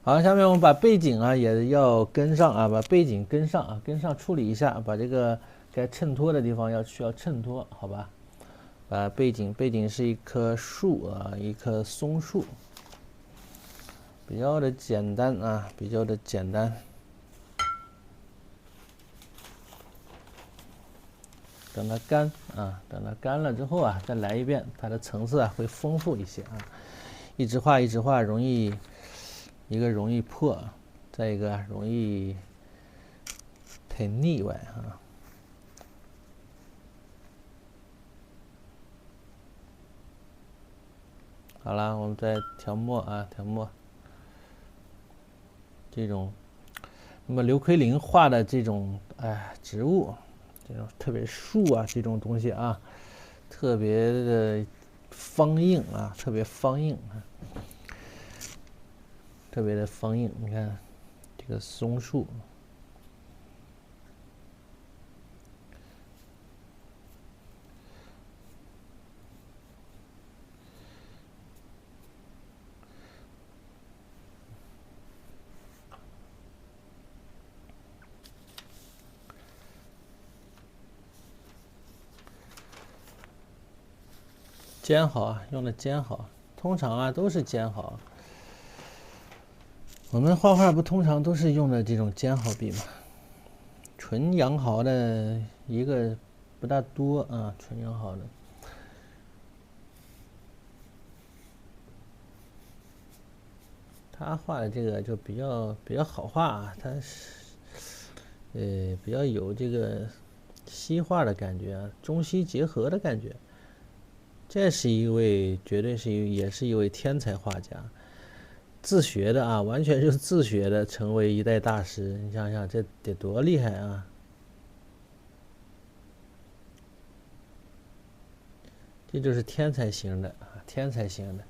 好，下面我们把背景啊也要跟上啊，把背景跟上啊，跟上处理一下，把这个该衬托的地方需要衬托，好吧？把背景是一棵树啊，一棵松树，比较的简单啊，比较的简单。等它干啊，等它干了之后啊，再来一遍，它的层次啊会丰富一些啊。一直画容易，一个容易破，再一个容易太腻歪啊。好了，我们再调墨啊，调墨。这种，那么刘奎林画的这种植物，这种特别树啊这种东西啊，特别的方硬啊，特别方硬啊，特别的方硬。你看这个松树。尖毫啊，用的尖毫，通常啊都是尖毫。我们画画不通常都是用的这种尖毫笔吗？纯阳毫的一个不大多啊，纯阳毫的。他画的这个就比较好画啊，他是比较有这个西画的感觉啊，中西结合的感觉。这是一位绝对也是一位天才画家，自学的啊，完全就是自学的，成为一代大师。你想想，这得多厉害啊！这就是天才型的啊，天才型的。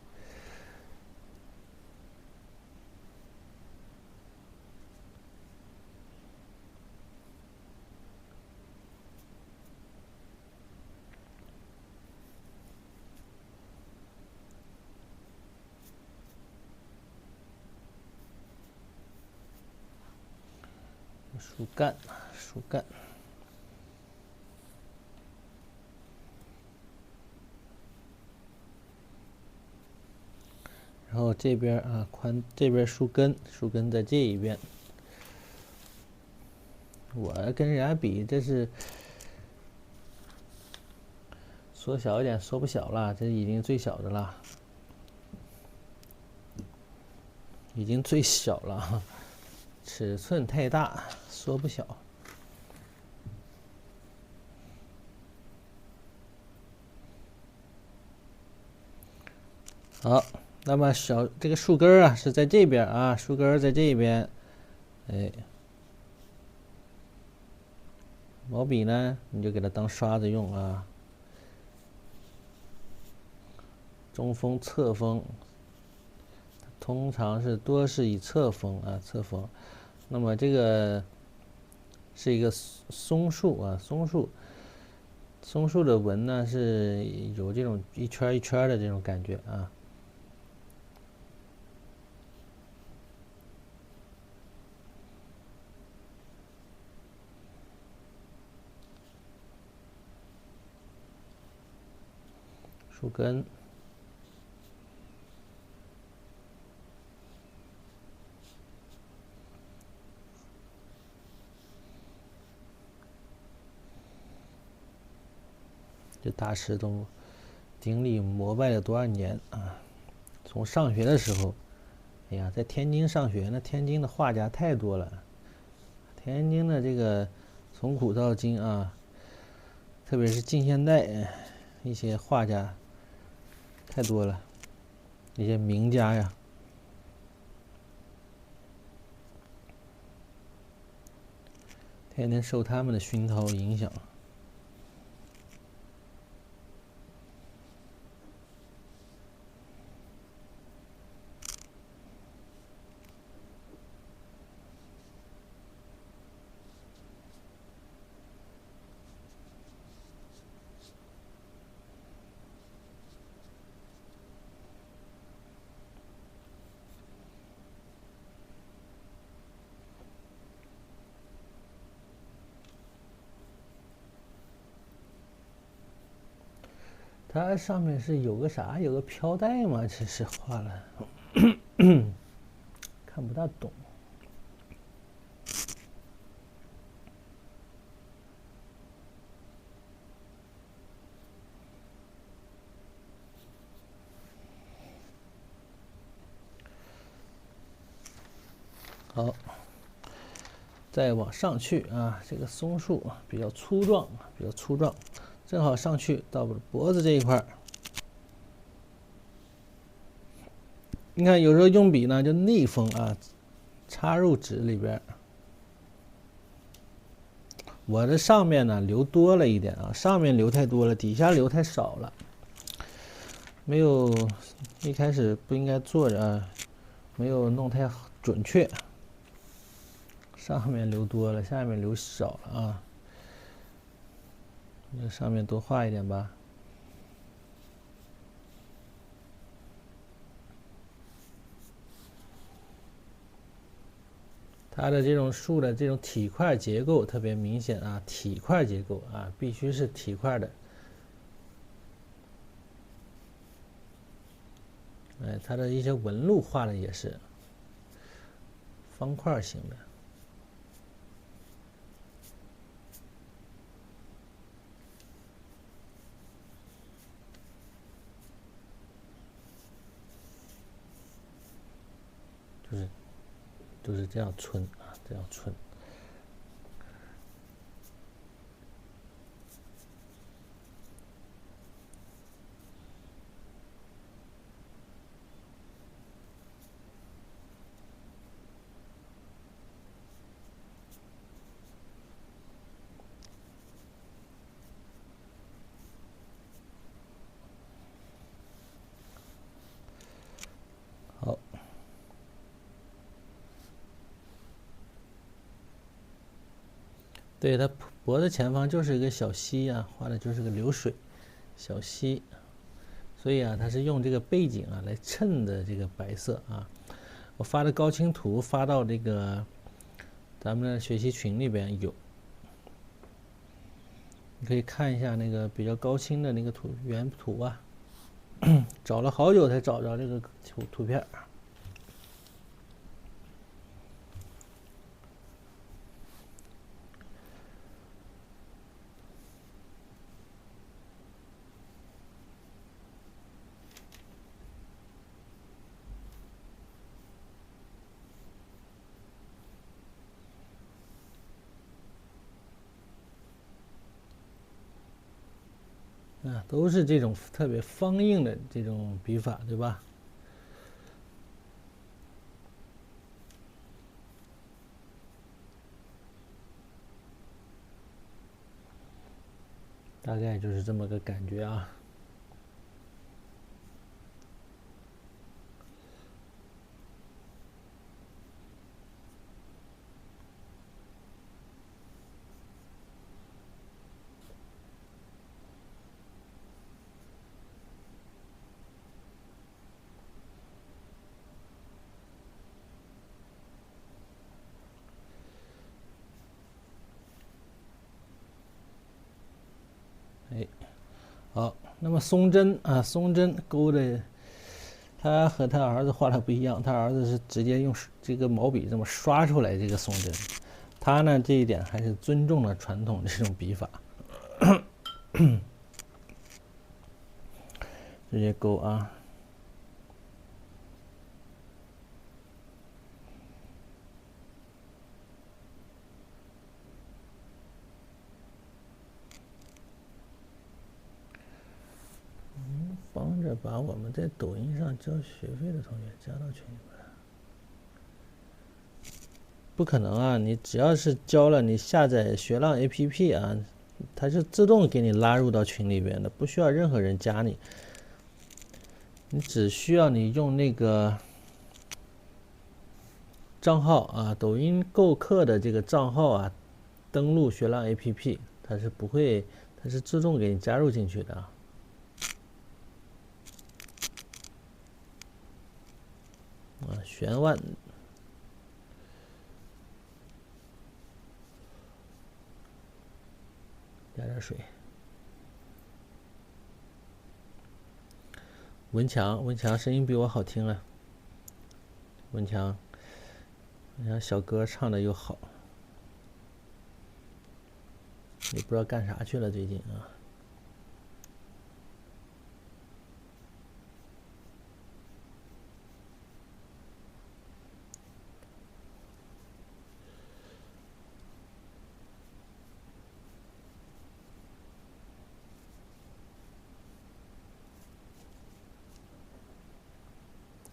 树干，树干。然后这边啊这边树根在这一边。我跟人家比，这是缩小一点，缩不小了，这已经最小的了，已经最小了，尺寸太大，缩不小。好，那么这个树根啊是在这边啊，树根在这边，哎，毛笔呢你就给它当刷子用啊，中锋、侧锋，通常是多是以侧锋啊，侧锋。那么这个是一个松树啊，松树的纹呢是有这种一圈一圈的这种感觉啊。树根，这大师都经历膜拜了多少年啊！从上学的时候，哎呀，在天津上学，那天津的画家太多了。天津的这个从古到今啊，特别是近现代一些画家太多了，一些名家呀。天天受他们的熏陶影响。它上面是有个啥？有个飘带吗？这是画了，看不大懂。好，再往上去啊，这个松树比较粗壮，正好上去到脖子这一块儿。你看，有时候用笔呢就逆锋啊，插入纸里边。我的上面呢留多了一点啊，上面留太多了，底下留太少了，没有一开始不应该做着啊，没有弄太准确。上面留多了，下面留少了啊。这上面多画一点吧。它的这种树的这种体块结构特别明显啊，体块结构啊，必须是体块的。哎，它的一些纹路画的也是方块型的。就是这样皴啊，这样皴。好，对，它脖子前方就是一个小溪啊，画的就是个流水，小溪。所以啊，它是用这个背景啊来衬的这个白色啊。我发的高清图发到这个咱们的学习群里边有，你可以看一下那个比较高清的那个原图啊。找了好久才找着这个图片。啊，都是这种特别方硬的这种笔法，对吧？大概就是这么个感觉啊。哎，好，那么松针啊，松针勾的，他和他儿子画的不一样，他儿子是直接用这个毛笔这么刷出来这个松针，他呢这一点还是尊重了传统这种笔法，直接勾啊。把我们在抖音上交学费的同学加到群里面。不可能啊！你只要是交了，你下载学浪 APP 啊，它是自动给你拉入到群里边的，不需要任何人加你。你只需要你用那个账号啊，抖音购课的这个账号啊，登录学浪 APP， 它是不会，它是自动给你加入进去的啊。玄万。加点水。文强声音比我好听啊。文强小歌唱的又好，也不知道干啥去了最近啊。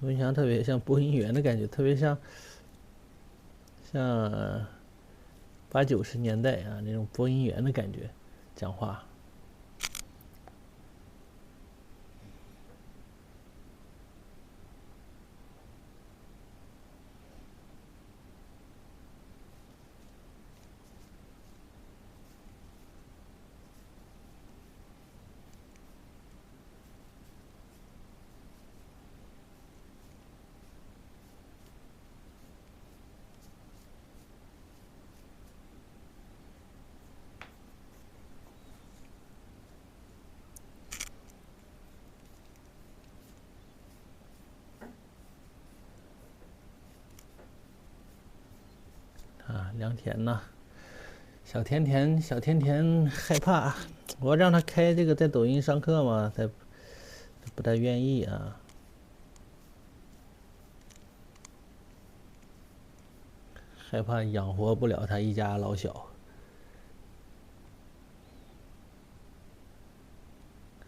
文强特别像播音员的感觉，特别像80、90年代啊那种播音员的感觉，讲话。良田呐，小甜甜害怕，我让他开这个在抖音上课嘛，他不太愿意啊，害怕养活不了他一家老小，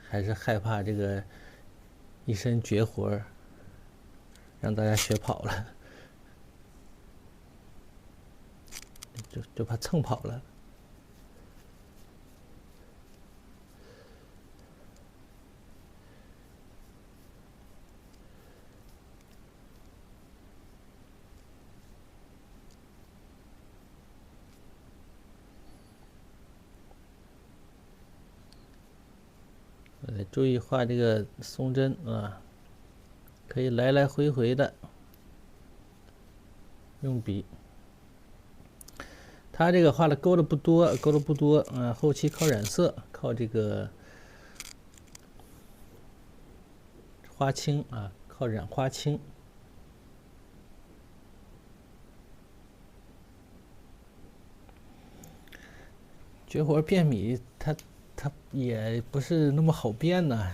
还是害怕这个一身绝活让大家学跑了。就怕蹭跑了。注意画这个松针啊，可以来来回回的用笔。它这个画的勾的不多，后期靠染色，靠这个花青啊，靠染花青。绝活变米，它也不是那么好变呢。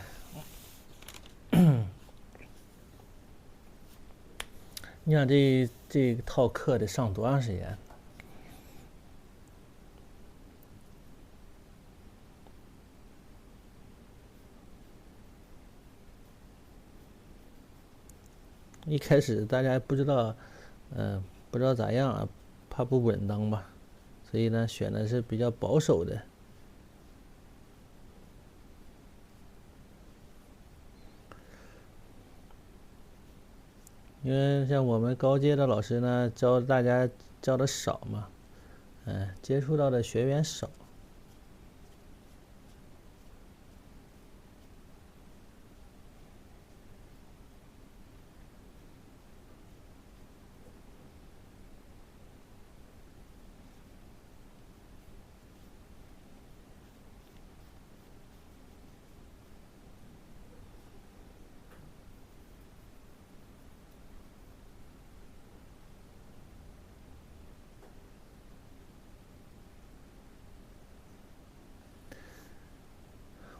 你想这套课得上多长时间？一开始大家不知道，不知道咋样啊，怕不稳当吧，所以呢选的是比较保守的。因为像我们高阶的老师呢，教大家教的少嘛，接触到的学员少。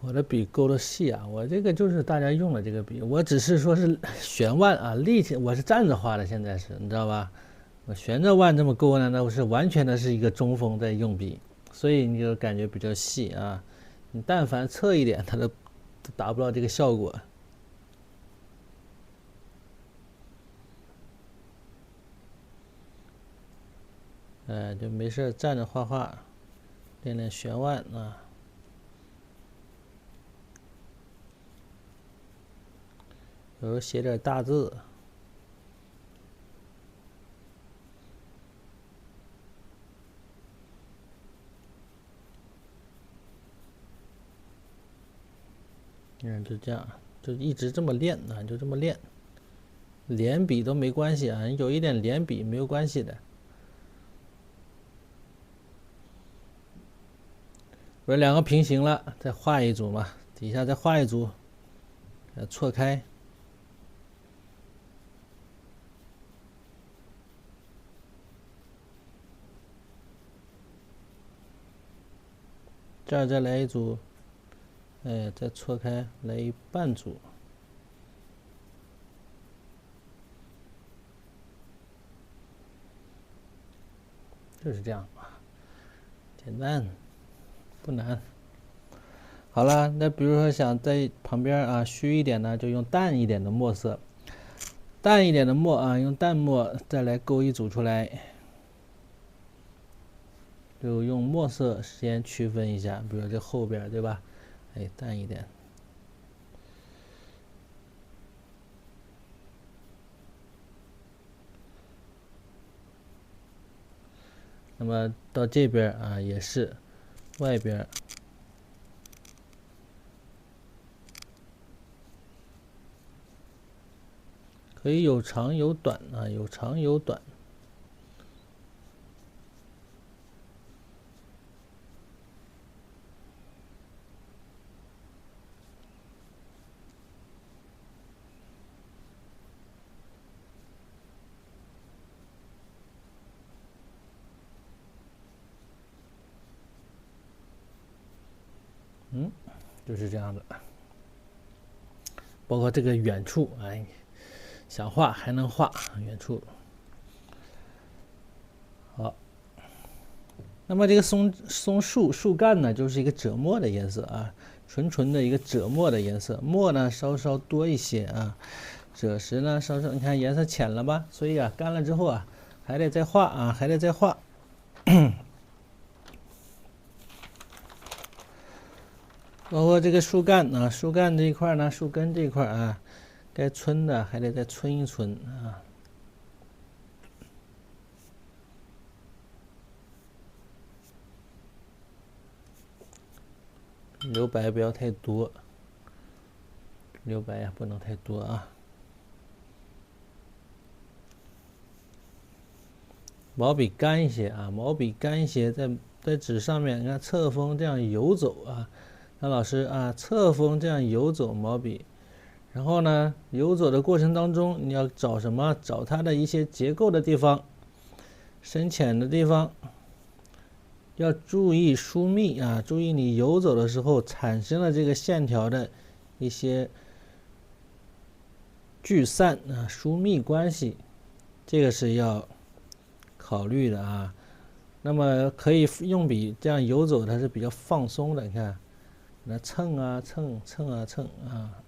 我的笔勾的细啊，我这个就是大家用的这个笔，我只是说是悬腕啊，立起，我是站着画的，现在是你知道吧？我悬着腕这么勾呢，那我是完全的是一个中锋在用笔，所以你就感觉比较细啊。你但凡侧一点，它都达不到这个效果。就没事站着画画，练练旋腕啊。有时候写点大字。就这样，就一直这么练啊，就这么练。连笔都没关系啊，有一点连笔没有关系的。不是两个平行了，再画一组嘛，底下再画一组，错开。这儿再来一组，再错开，来一半组。就是这样啊，简单，不难。好了，那比如说想在旁边啊虚一点呢，就用淡一点的墨色，淡一点的墨啊，用淡墨再来勾一组出来，就用墨色先区分一下，比如说这后边对吧？淡一点。那么到这边啊也是，外边可以有长有短啊，有长有短。就是这样的。包括这个远处，想画还能画远处。好，那么这个松树干呢，就是一个赭墨的颜色啊，纯的一个赭墨的颜色，墨呢稍稍多一些啊，赭石呢稍稍，你看颜色浅了吧？所以啊，干了之后啊，还得再画啊，还得再画。包括这个树干啊，树干这一块呢，树根这一块啊，该皴的还得再皴一皴啊。留白不要太多，留白呀不能太多啊。毛笔干一些啊，毛笔干一些，在纸上面，你看侧锋这样游走啊。那老师啊，侧锋这样游走毛笔，然后呢，游走的过程当中，你要找什么？找它的一些结构的地方，深浅的地方，要注意疏密啊，注意你游走的时候产生了这个线条的一些聚散啊、疏密关系，这个是要考虑的啊。那么可以用笔这样游走，它是比较放松的，你看。那蹭啊蹭啊，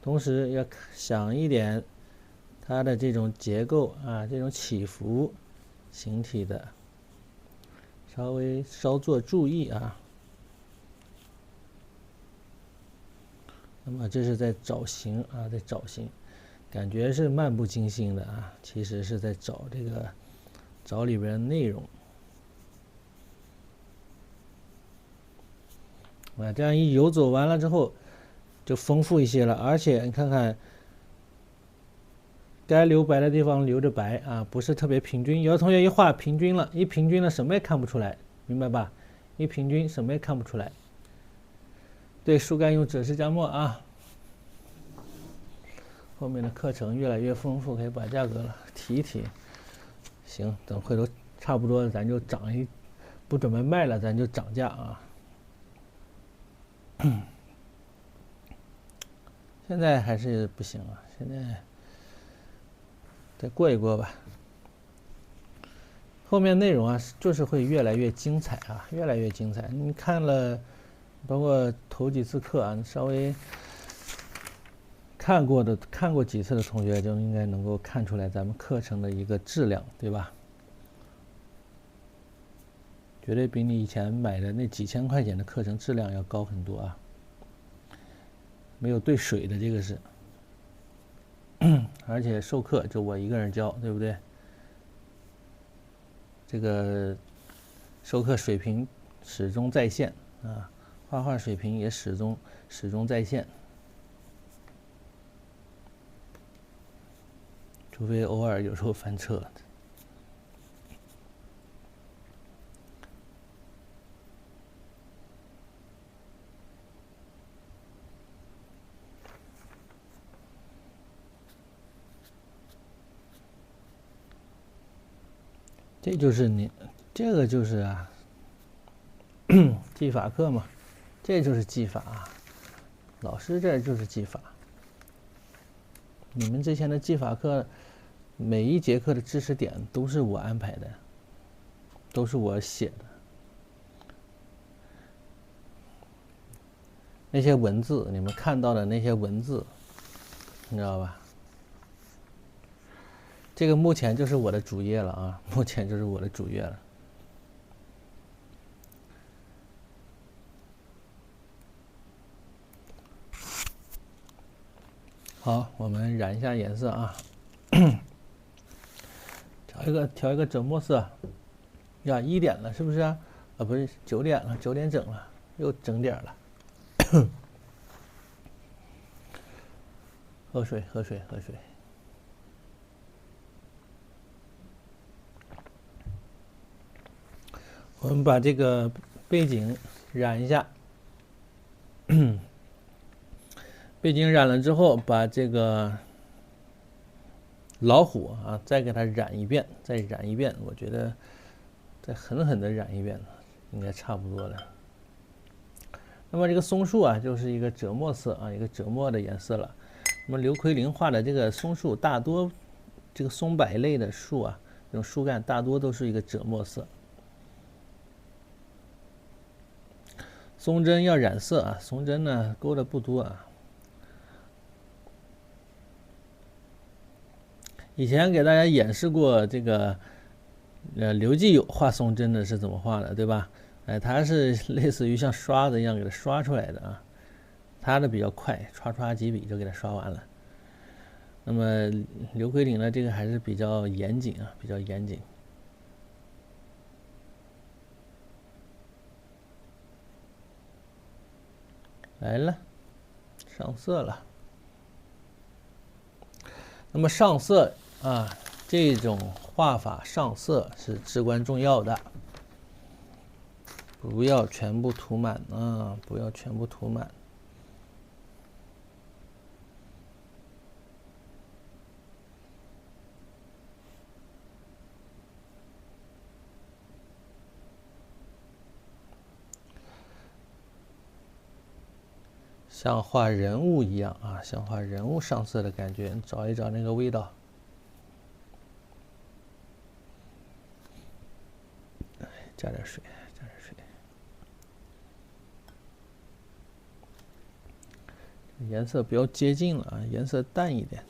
同时要想一点它的这种结构啊，这种起伏形体的，稍作注意啊。那么这是在找形啊，在找形，感觉是漫不经心的啊，其实是在找里边的内容。这样一游走完了之后，就丰富一些了。而且你看看，该留白的地方留着白啊，不是特别平均。有的同学一画平均了，什么也看不出来，明白吧？一平均什么也看不出来。对，树干用赭石加墨啊。后面的课程越来越丰富，可以把价格了提一提。行，等回头差不多咱就不准备卖了，咱就涨价啊。现在还是不行啊，现在再过一过吧。后面内容啊，就是会越来越精彩啊，越来越精彩。你看了，包括头几次课啊，稍微看过几次的同学，就应该能够看出来咱们课程的一个质量，对吧？绝对比你以前买的那几千块钱的课程质量要高很多啊。没有兑水的这个是，而且授课就我一个人教，对不对？这个授课水平始终在线啊，画画水平也始终在线，除非偶尔有时候翻车。这就是你，这个就是啊，技法课嘛，这就是技法啊。老师这就是技法。你们之前的技法课，每一节课的知识点都是我安排的，都是我写的。那些文字，你们看到的那些文字，你知道吧？这个目前就是我的主页了啊，目前就是我的主页了。好，我们染一下颜色啊，调一个整墨色。呀，1点了，是不是啊？啊，不是9点了，9点整了，又整点了。喝水，喝水，喝水。我们把这个背景染一下。背景染了之后，把这个老虎啊，再给它染一遍，再染一遍。我觉得再狠狠的染一遍，应该差不多了。那么这个松树啊，就是一个赭墨色啊，一个赭墨的颜色了。那么刘奎林画的这个松树，大多这个松柏类的树啊，这种树干大多都是一个赭墨色。松针要染色啊，松针呢勾的不多啊。以前给大家演示过这个，刘继友画松针的是怎么画的，对吧？他是类似于像刷子一样给它刷出来的啊，他的比较快，刷几笔就给它刷完了。那么刘奎林呢，这个还是比较严谨啊，比较严谨。来了，上色了。那么上色啊，这种画法上色是至关重要的，不要全部涂满啊，不要全部涂满。像画人物一样啊，像画人物上色的感觉，找一找那个味道。加点水，加点水。颜色不要接近了啊，颜色淡一点。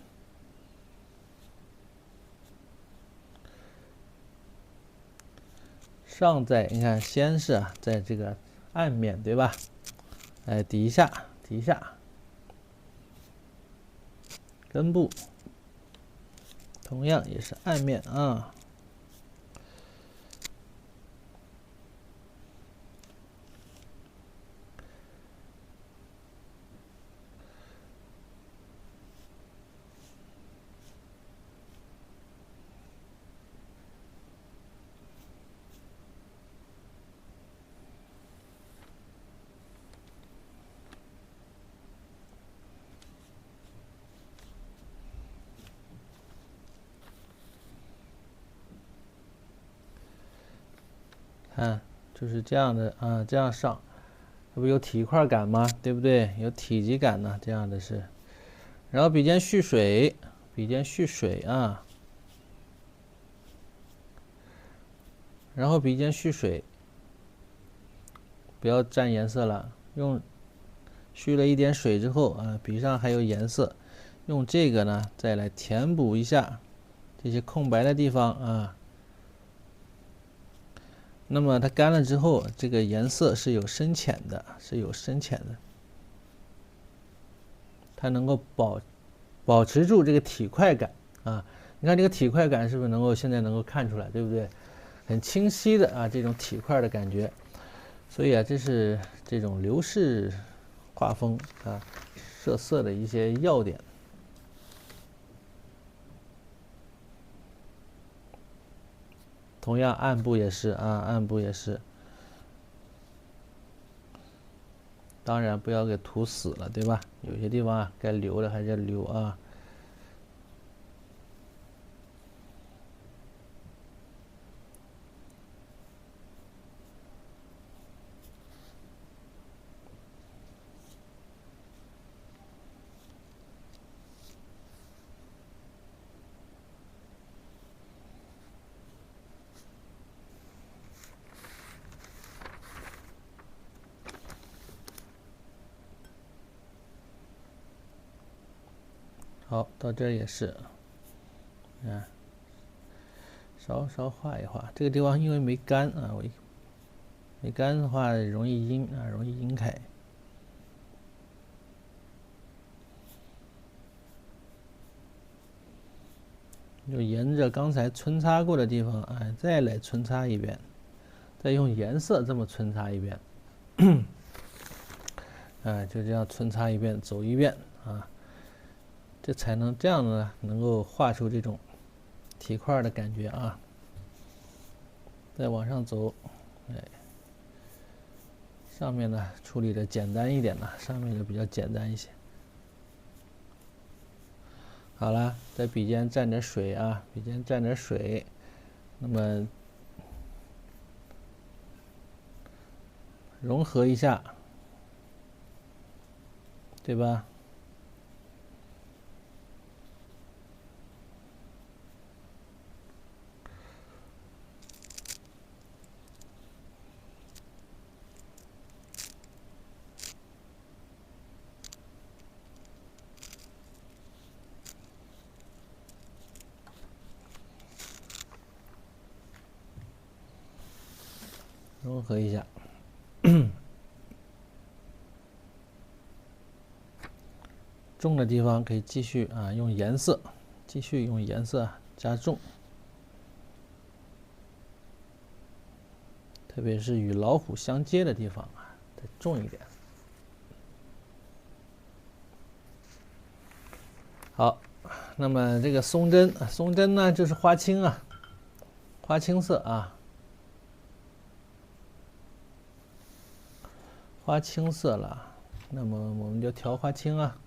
上在你看，先是啊，在这个暗面对吧？哎，底下。底下根部同样也是暗面啊。看，就是这样的啊，这样上，这不有体块感吗？对不对？有体积感呢，这样的是。然后笔尖蓄水，笔尖蓄水啊，然后笔尖蓄水，不要沾颜色了，用蓄了一点水之后啊，笔上还有颜色，用这个呢再来填补一下这些空白的地方啊。那么它干了之后，这个颜色是有深浅的，它能够保持住这个体块感啊。你看这个体块感是不是现在能够看出来，对不对？很清晰的啊，这种体块的感觉。所以啊，这是这种流式画风啊，设色的一些要点。同样暗部也是啊，暗部也是。当然不要给涂死了，对吧？有些地方啊，该留的还是要留啊。好，到这儿也是，啊，稍稍画一画。这个地方因为没干啊，没干的话容易阴啊，容易阴开。就沿着刚才皴擦过的地方，哎，再来皴擦一遍，再用颜色这么皴擦一遍，哎，就这样皴擦一遍，走一遍啊。这才能这样呢，能够画出这种体块的感觉啊。再往上走，哎，上面呢处理的简单一点呢，上面就比较简单一些。好了，在笔尖蘸点水啊，笔尖蘸点水，那么融合一下，对吧？融合一下，重的地方可以继续啊，用颜色，继续用颜色加重，特别是与老虎相接的地方啊，再重一点。好，那么这个松针呢就是花青啊，花青色啊。花青色了，那么我们就调花青啊。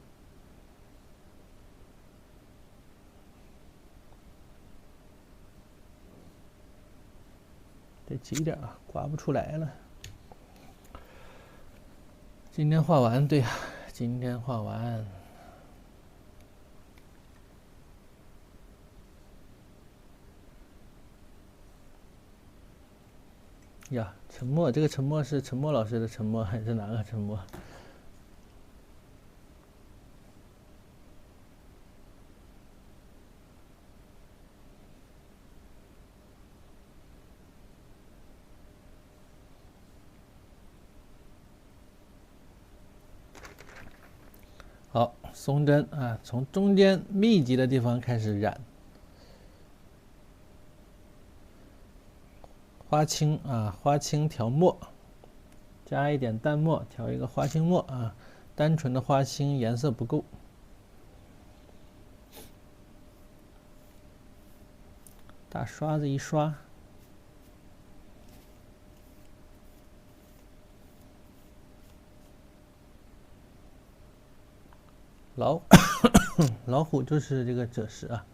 得急点啊，刮不出来了。今天画完，对呀，今天画完。呀，沉默，这个沉默是沉默老师的沉默还是哪个沉默？好，松针啊，从中间密集的地方开始染。花青啊，花青调墨，加一点淡墨，调一个花青墨啊。单纯的花青颜色不够，大刷子一刷，老虎就是这个赭石啊。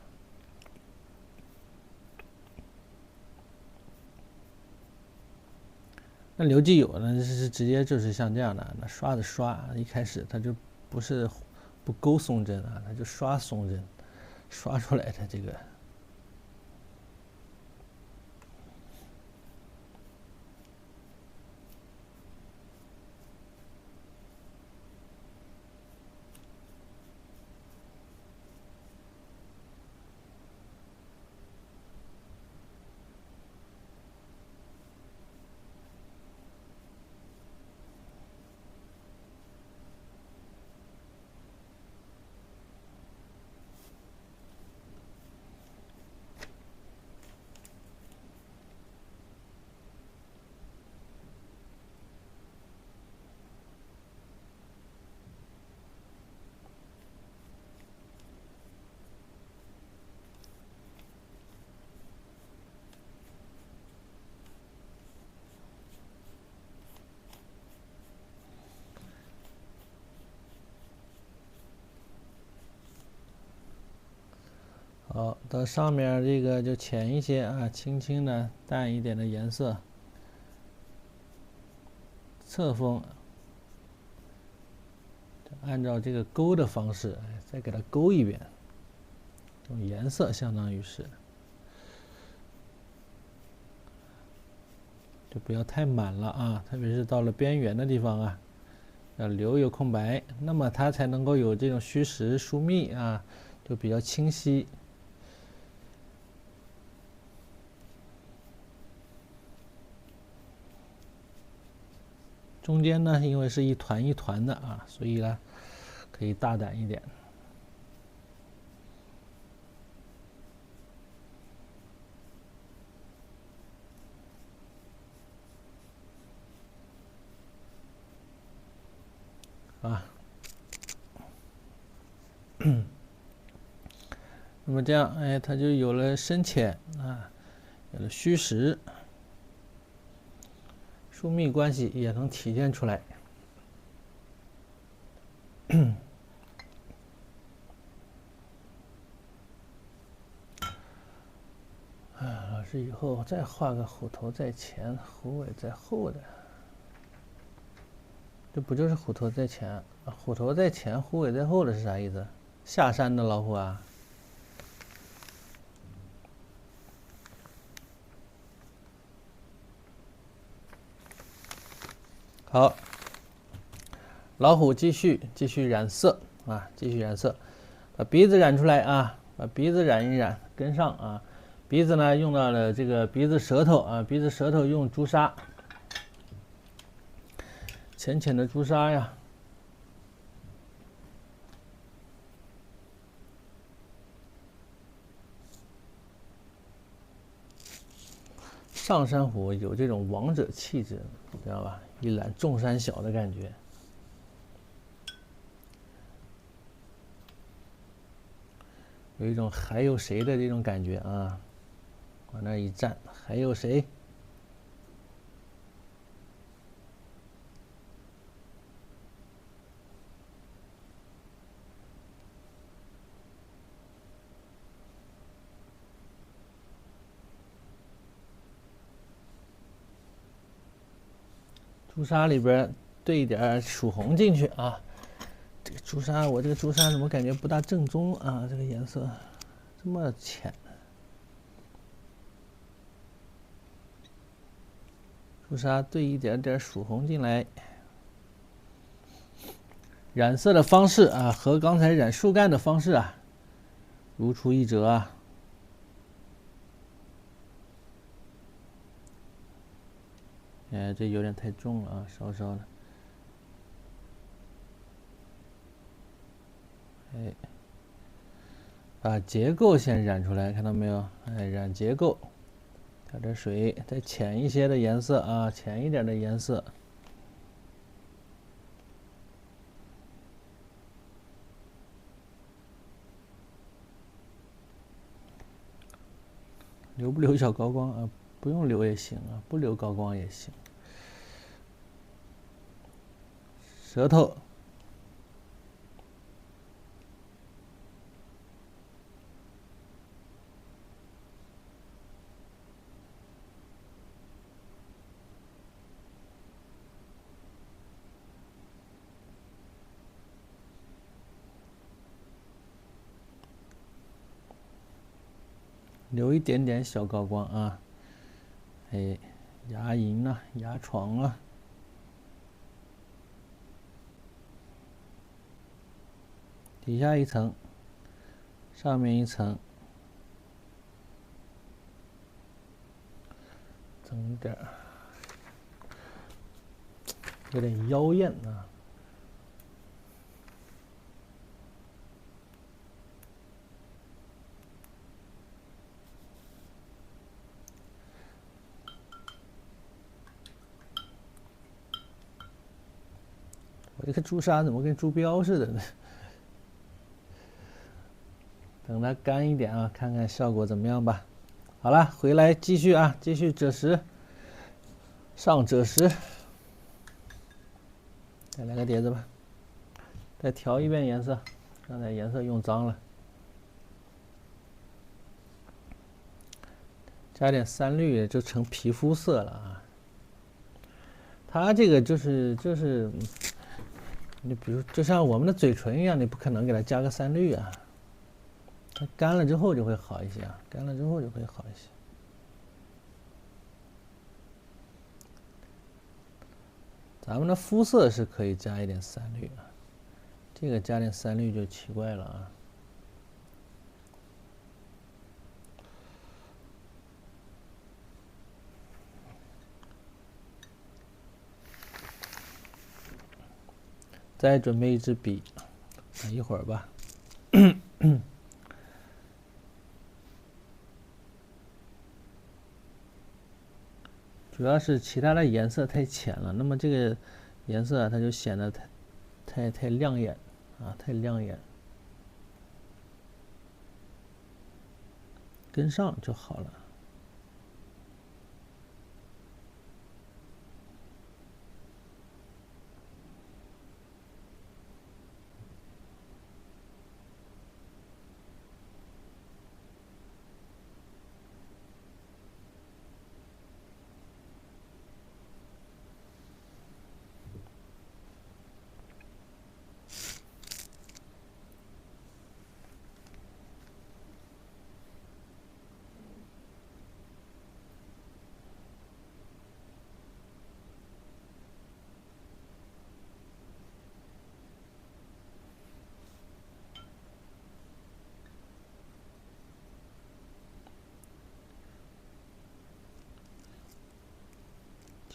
那刘继友呢，是直接就是像这样的，那刷子刷，一开始他就不勾松针啊，他就刷松针，刷出来的这个。好，到上面这个就浅一些啊，轻轻的淡一点的颜色。侧锋，按照这个勾的方式，再给它勾一遍。这种颜色相当于是，就不要太满了啊，特别是到了边缘的地方啊，要留有空白，那么它才能够有这种虚实疏密啊，就比较清晰。中间呢，因为是一团一团的啊，所以呢，可以大胆一点。啊，那么这样，哎，它就有了深浅啊，有了虚实，疏密关系也能体现出来。老师以后再画个虎头在前，虎尾在后的，这不就是虎头在前啊？虎头在前，虎尾在后的是啥意思？下山的老虎啊？好，老虎继续染色啊，继续染色，把鼻子染出来啊，把鼻子染一染，跟上啊。鼻子呢用到了这个鼻子舌头啊，鼻子舌头用朱砂，浅浅的朱砂呀。上山虎有这种王者气质，知道吧？一览众山小的感觉。有一种还有谁的这种感觉啊，往那一站，还有谁？朱砂里边兑一点曙红进去啊。这个朱砂，我这个朱砂怎么感觉不大正宗啊？这个颜色这么浅。朱砂兑一点点曙红进来，染色的方式啊，和刚才染树干的方式啊，如出一辙啊。哎，这有点太重了啊，稍稍的。哎，把结构先染出来，看到没有？哎，染结构，调点水，再浅一些的颜色啊，浅一点的颜色。留不留小高光啊？不用留也行啊，不留高光也行。舌头。留一点点小高光啊，哎，牙龈啊，牙床啊，底下一层，上面一层，整点儿，有点妖艳啊。我这个朱砂怎么跟朱标似的呢？等它干一点啊，看看效果怎么样吧。好了，回来继续啊，继续赭石，上赭石，再来个碟子吧，再调一遍颜色，刚才颜色用脏了。加点3绿就成皮肤色了啊。它这个就是你比如就像我们的嘴唇一样，你不可能给它加个3绿啊。它干了之后就会好一些啊，干了之后就会好一些。咱们的肤色是可以加一点3绿啊，这个加点3绿就奇怪了啊。再准备一支笔，等一会儿吧。主要是其他的颜色太浅了，那么这个颜色它就显得太亮眼啊，太亮眼，跟上就好了。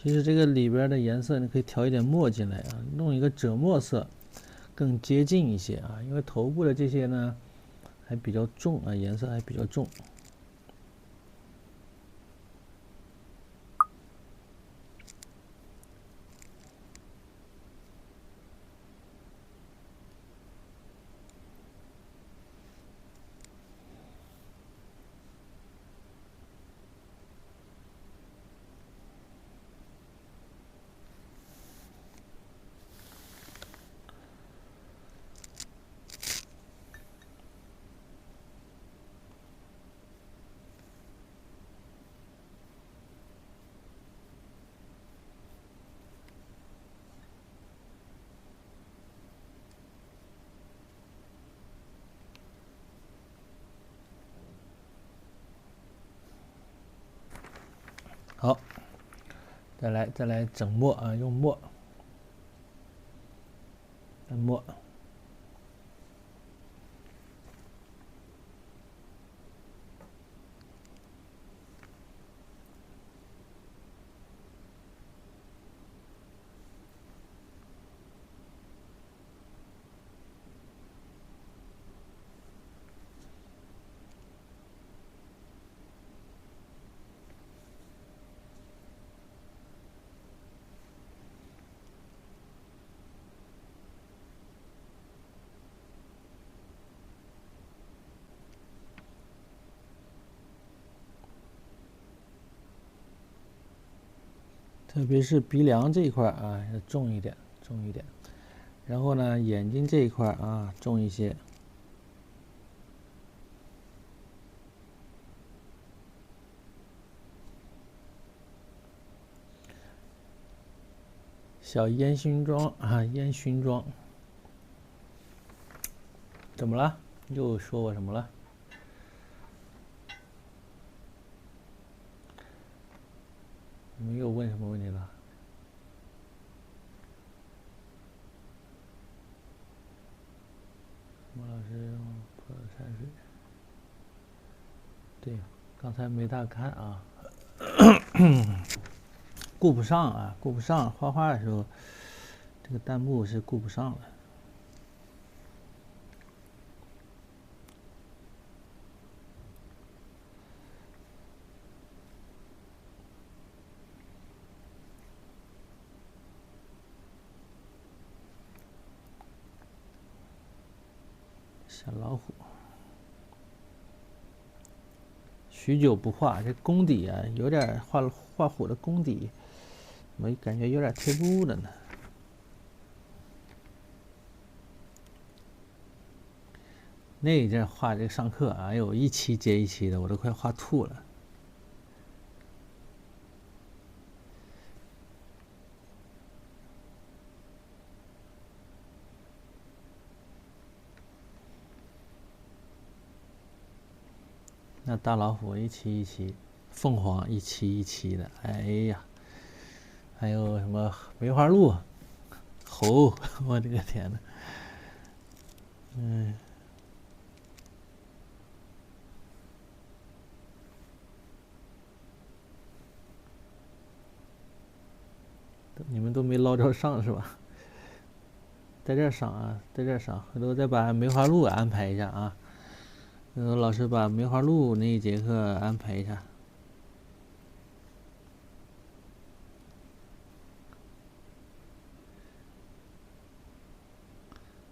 其实这个里边的颜色你可以调一点墨进来啊，弄一个赭墨色，更接近一些啊。因为头部的这些呢还比较重啊，颜色还比较重。好，再来整墨啊，用墨，墨。特别是鼻梁这一块啊，要重一点，重一点。然后呢，眼睛这一块啊，重一些。小烟熏妆啊，烟熏妆。怎么了？又说我什么了？你们又问什么问题了？莫老师用破山水。对，刚才没大看啊，顾不上啊，顾不上。画画的时候，这个弹幕是顾不上了。小老虎，许久不画，这功底啊，有点画虎的功底，我感觉有点退步了呢。那阵画这个上课，哎呦，一期接一期的，我都快画吐了。那大老虎一齐一齐，凤凰一齐一齐的，哎呀，还有什么梅花鹿、猴，我的个天呐，你们都没捞着上是吧？在这儿上啊，在这儿上，回头再把梅花鹿安排一下啊。老师把梅花鹿那一节课安排一下。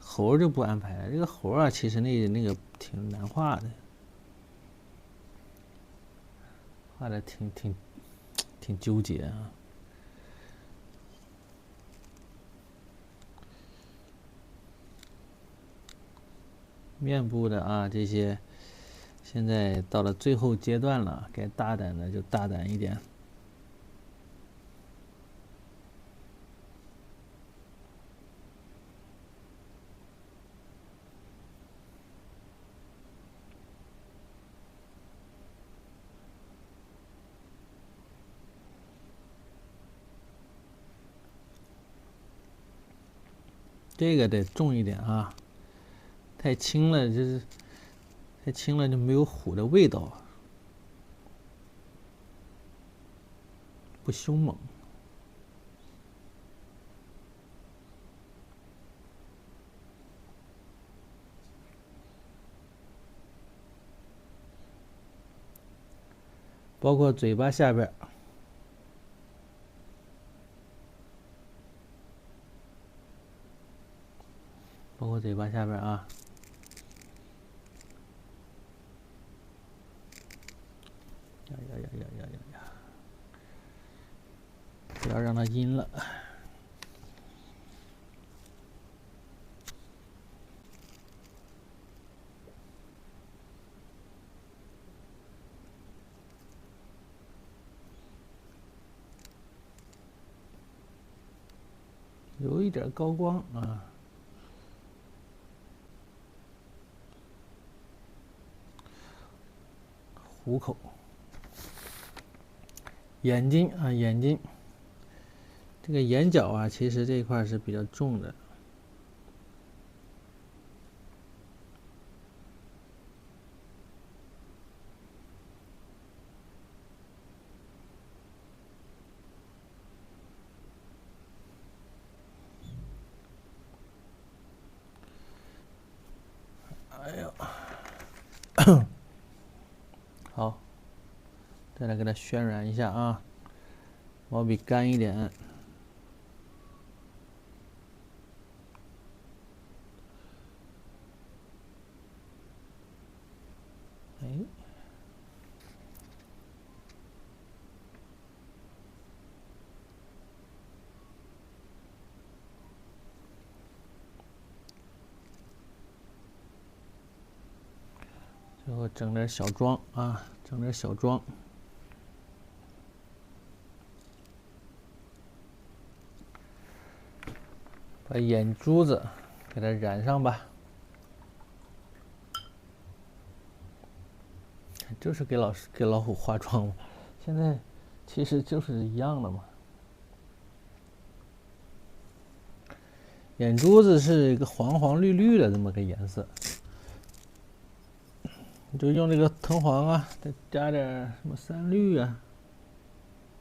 猴就不安排了，这个猴啊，其实那个挺难画的，画的挺纠结啊。面部的啊，这些现在到了最后阶段了，该大胆的就大胆一点。这个得重一点啊，太轻了就是太轻了就没有虎的味道，不凶猛。包括嘴巴下边，包括嘴巴下边啊。呀！不要让它阴了。有一点高光啊。虎口，眼睛啊，眼睛，这个眼角啊，其实这一块是比较重的。哎呦，好，再来给它渲染一下啊，毛笔干一点。哎，最后整点小妆啊，整点小妆。把眼珠子给它染上吧，就是给老虎化妆嘛，现在其实就是一样的嘛。眼珠子是一个黄黄绿绿的这么个颜色，你就用这个藤黄啊，再加点什么三绿啊，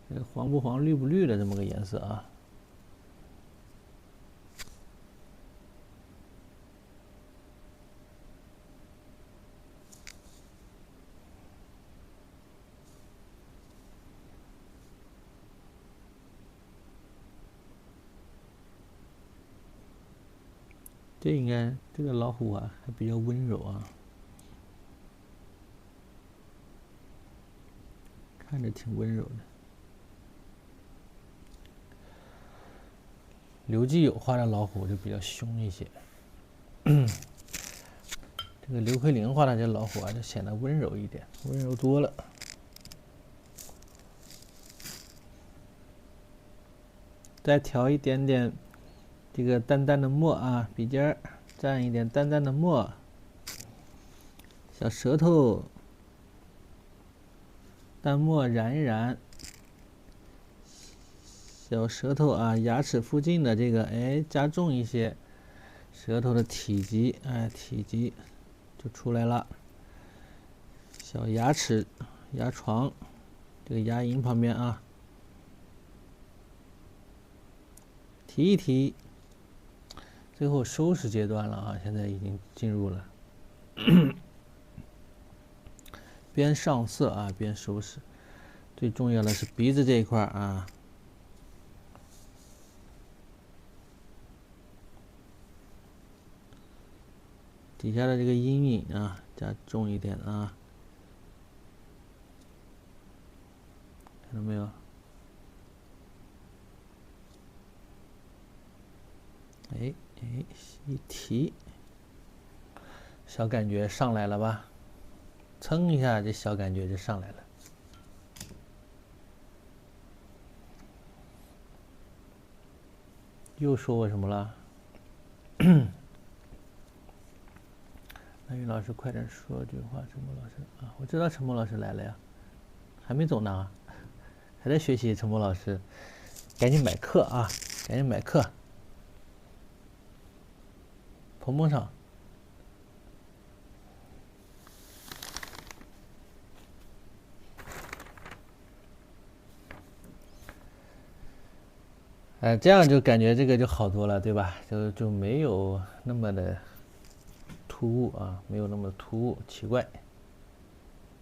这个黄不黄绿不绿的这么个颜色啊。这应该这个老虎啊还比较温柔啊，看着挺温柔的。刘基友画的老虎就比较凶一些，这个刘奎林画的这老虎啊就显得温柔一点，温柔多了。再调一点点这个淡淡的墨啊，笔尖儿蘸一点淡淡的墨，小舌头淡墨染一染，小舌头啊，牙齿附近的这个，哎，加重一些，舌头的体积，哎，体积就出来了。小牙齿、牙床，这个牙龈旁边啊，提一提。最后收拾阶段了啊，现在已经进入了。边上色啊，边收拾。最重要的是鼻子这一块啊，底下的这个阴影啊，加重一点啊，看到没有？哎，一提，小感觉上来了吧？蹭一下，这小感觉就上来了。又说我什么了？南云老师，快点说句话。陈默老师啊，我知道陈默老师来了呀，还没走呢，还在学习。陈默老师，赶紧买课啊，赶紧买课。捧捧场。这样就感觉这个就好多了，对吧？就没有那么的突兀啊，没有那么突兀奇怪。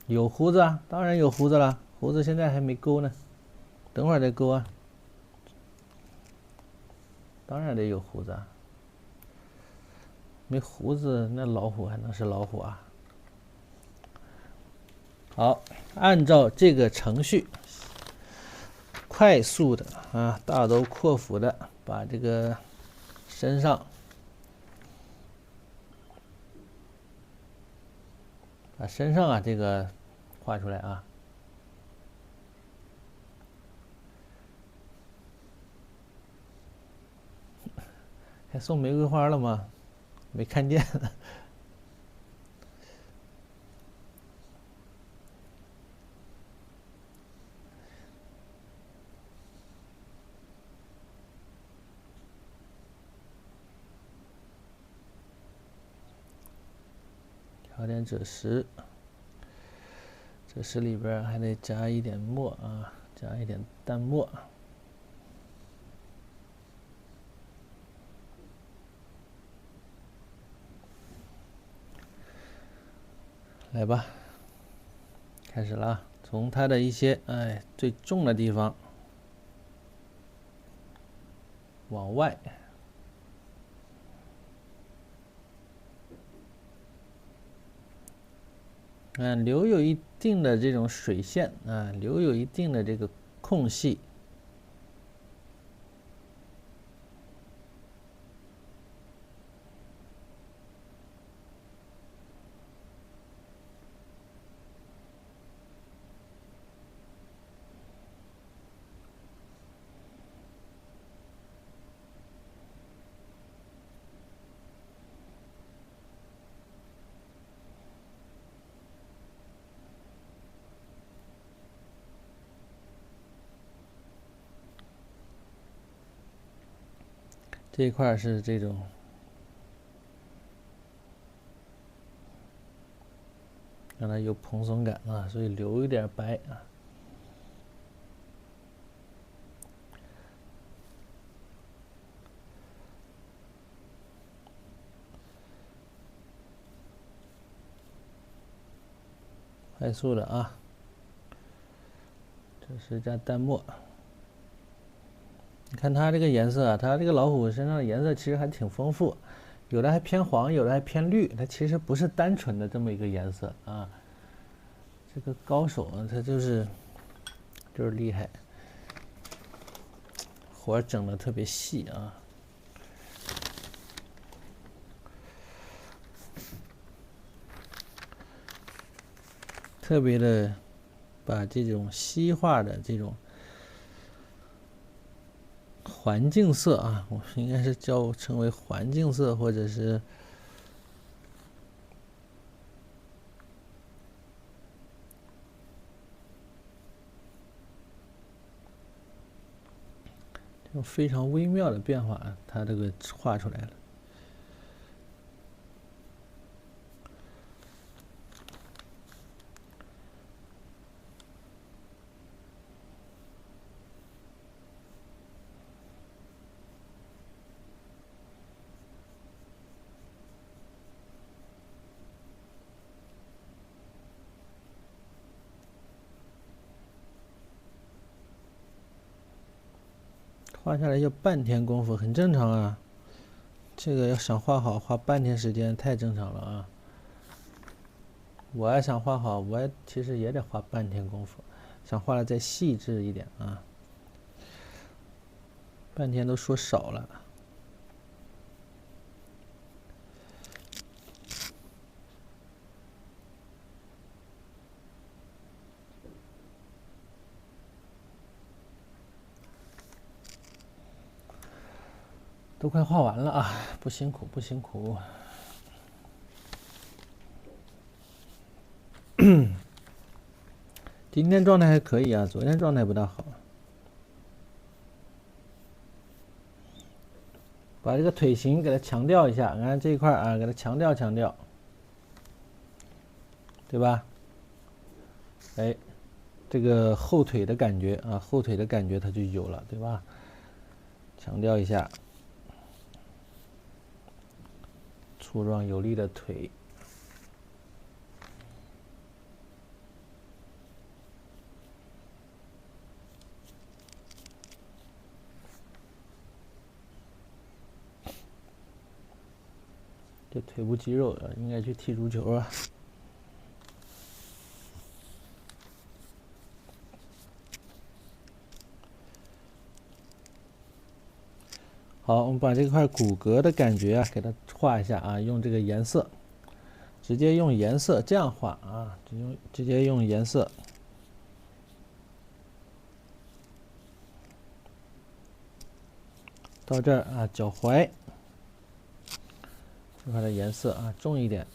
有胡子啊，当然有胡子了，胡子现在还没勾呢，等会儿再勾啊。当然得有胡子啊，没胡子那老虎还能是老虎啊？好，按照这个程序，快速的啊，大刀阔斧的把这个身上，把身上啊这个画出来啊。还送玫瑰花了吗？没看见。调点赭石，赭石里边还得加一点墨啊，加一点淡墨。来吧，开始了啊！从它的一些最重的地方往外，留有一定的这种水线啊，留有一定的这个空隙。这一块是这种让它有蓬松感啊，所以留一点白啊。快速的啊，这是加淡墨。你看它这个颜色啊，它这个老虎身上的颜色其实还挺丰富，有的还偏黄，有的还偏绿，它其实不是单纯的这么一个颜色啊。这个高手啊，他就是厉害，活整的特别细啊。特别的把这种西化的这种环境色啊，我应该是称为环境色，或者是用非常微妙的变化，它这个画出来了。画下来要半天功夫，很正常啊。这个要想画好，花半天时间太正常了啊。我要想画好，我其实也得花半天功夫，想画的再细致一点啊。半天都说少了。都快画完了啊，不辛苦不辛苦。今天状态还可以啊，昨天状态不大好。把这个腿型给它强调一下，看这一块啊，给它强调强调，对吧？哎，这个后腿的感觉啊，后腿的感觉它就有了，对吧？强调一下，粗壮有力的腿。这腿部肌肉应该去踢足球啊。好，我们把这块骨骼的感觉啊，给它画一下啊，用这个颜色，直接用颜色这样画啊，直接用颜色。到这儿啊，脚踝这块的颜色啊重一点。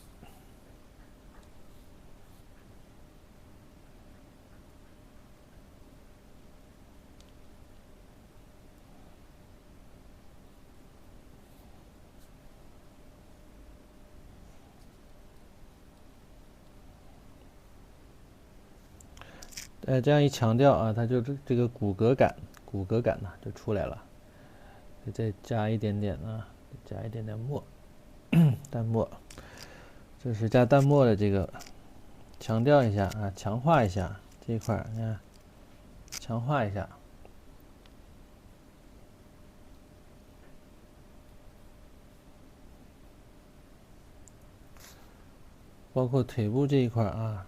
这样一强调啊，它就这个骨骼感呢就出来了。再加一点点啊，加一点点墨，淡墨。这是加淡墨的这个，强调一下啊，强化一下这一块，你看，强化一下。包括腿部这一块啊，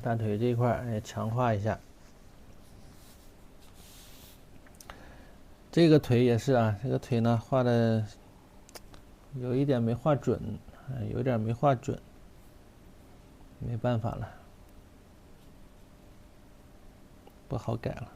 大腿这一块也强化一下。这个腿也是啊，这个腿呢画的有一点没画准，有点没画准，没办法了，不好改了。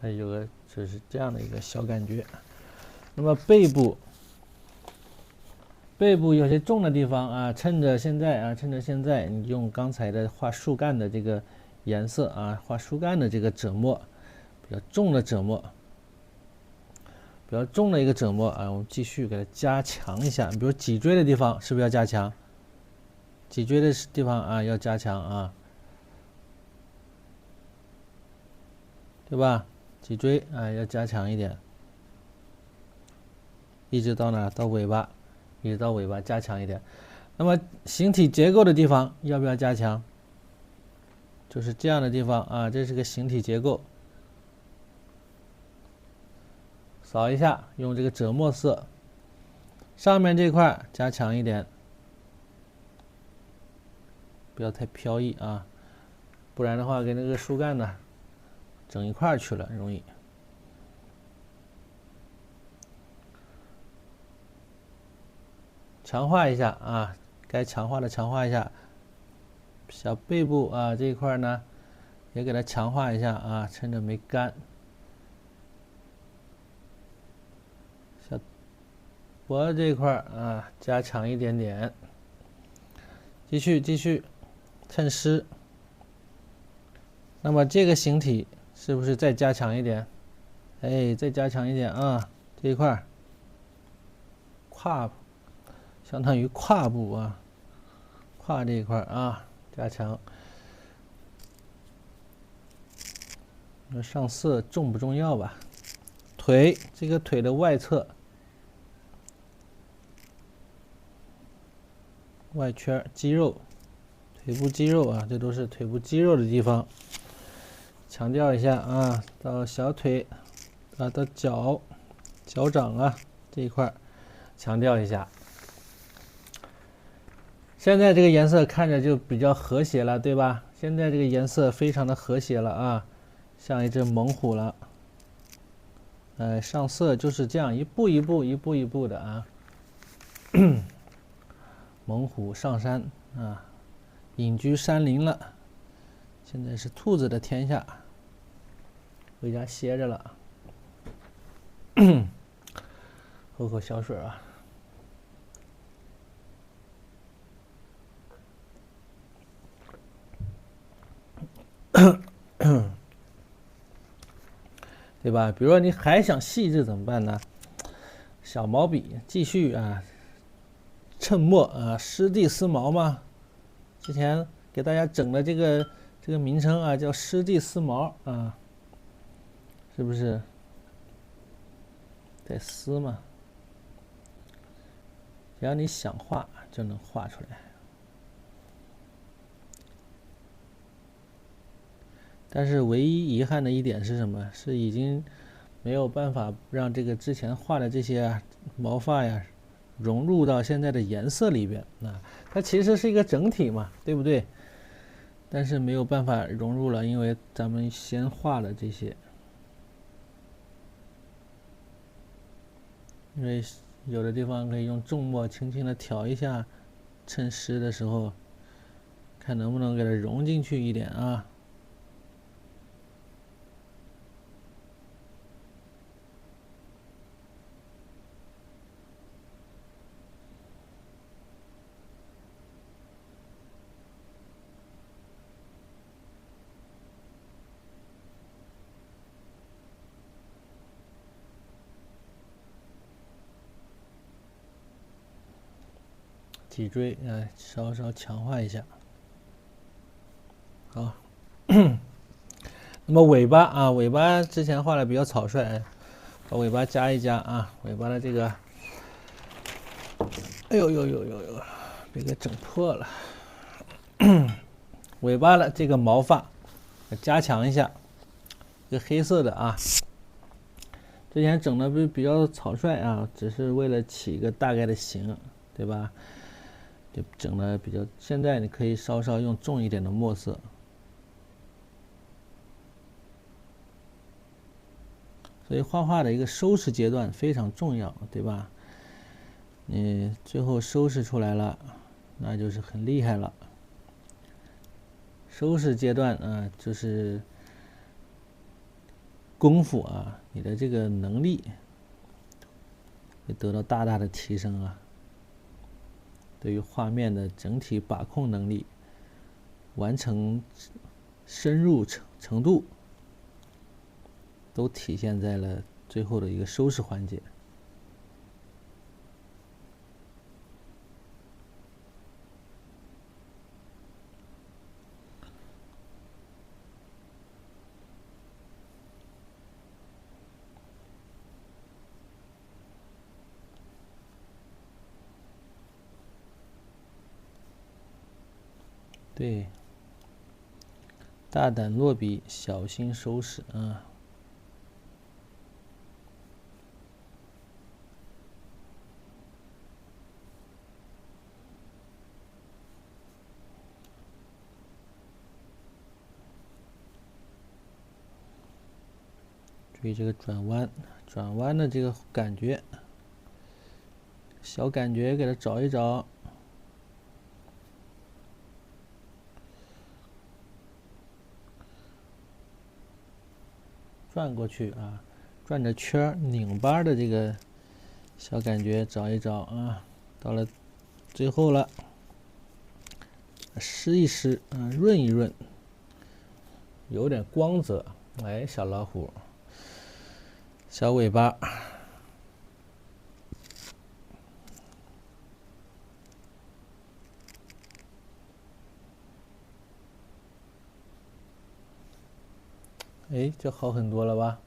它有个就是这样的一个小感觉。那么背部有些重的地方啊，趁着现在你用刚才的画树干的这个颜色啊，画树干的这个褶墨，比较重的褶墨，比较重的一个褶墨啊，我们继续给它加强一下。比如脊椎的地方是不是要加强？脊椎的地方啊要加强啊，对吧？脊椎啊要加强一点，一直到哪？到尾巴，一直到尾巴加强一点。那么形体结构的地方要不要加强？就是这样的地方啊，这是个形体结构。扫一下，用这个折墨色，上面这块加强一点，不要太飘逸啊，不然的话跟那个树干呢整一块去了，容易。强化一下啊，该强化的强化一下。小背部啊这一块呢，也给它强化一下啊，趁着没干。小脖子这一块啊，加强一点点。继续，趁湿。那么这个形体是不是再加强一点？哎，再加强一点啊，这一块胯，相当于胯部啊，胯这一块啊，加强。那上色重不重要吧？腿，这个腿的外侧。外圈肌肉，腿部肌肉啊，这都是腿部肌肉的地方。强调一下啊，到小腿啊，到脚掌啊这一块，强调一下。现在这个颜色看着就比较和谐了，对吧？现在这个颜色非常的和谐了啊，像一只猛虎了。上色就是这样一步一步的啊。猛虎上山啊，隐居山林了。现在是兔子的天下，回家歇着了。喝口小水啊。对吧？比如说你还想细致怎么办呢？小毛笔继续啊，衬墨啊，湿地丝毛嘛。之前给大家整的这个名称啊，叫湿地丝毛啊，是不是？得丝嘛，只要你想画就能画出来。但是唯一遗憾的一点是什么？是已经没有办法让这个之前画的这些毛发呀融入到现在的颜色里边啊。它其实是一个整体嘛，对不对？但是没有办法融入了，因为咱们先画了这些。因为有的地方可以用重墨轻轻的调一下，趁湿的时候，看能不能给它融进去一点啊。脊椎稍稍强化一下。好，那么尾巴啊，尾巴之前画的比较草率，把尾巴加一加啊，尾巴的这个，哎呦，别给整破了。尾巴的这个毛发加强一下，这个黑色的啊，之前整的比较草率啊，只是为了起一个大概的形，对吧？就整的比较，现在你可以稍稍用重一点的墨色。所以画画的一个收拾阶段非常重要，对吧？你最后收拾出来了，那就是很厉害了。收拾阶段啊，就是功夫啊，你的这个能力会得到大大的提升啊。对于画面的整体把控能力、完成深入程度，都体现在了最后的一个收拾环节。对，大胆落笔，小心收拾啊。注意这个转弯的这个感觉，小感觉给它找一找。转过去啊，转着圈拧巴的这个小感觉找一找啊，到了最后了，湿一湿啊，润一润，有点光泽。哎，小老虎，小尾巴。哎，就好很多了吧？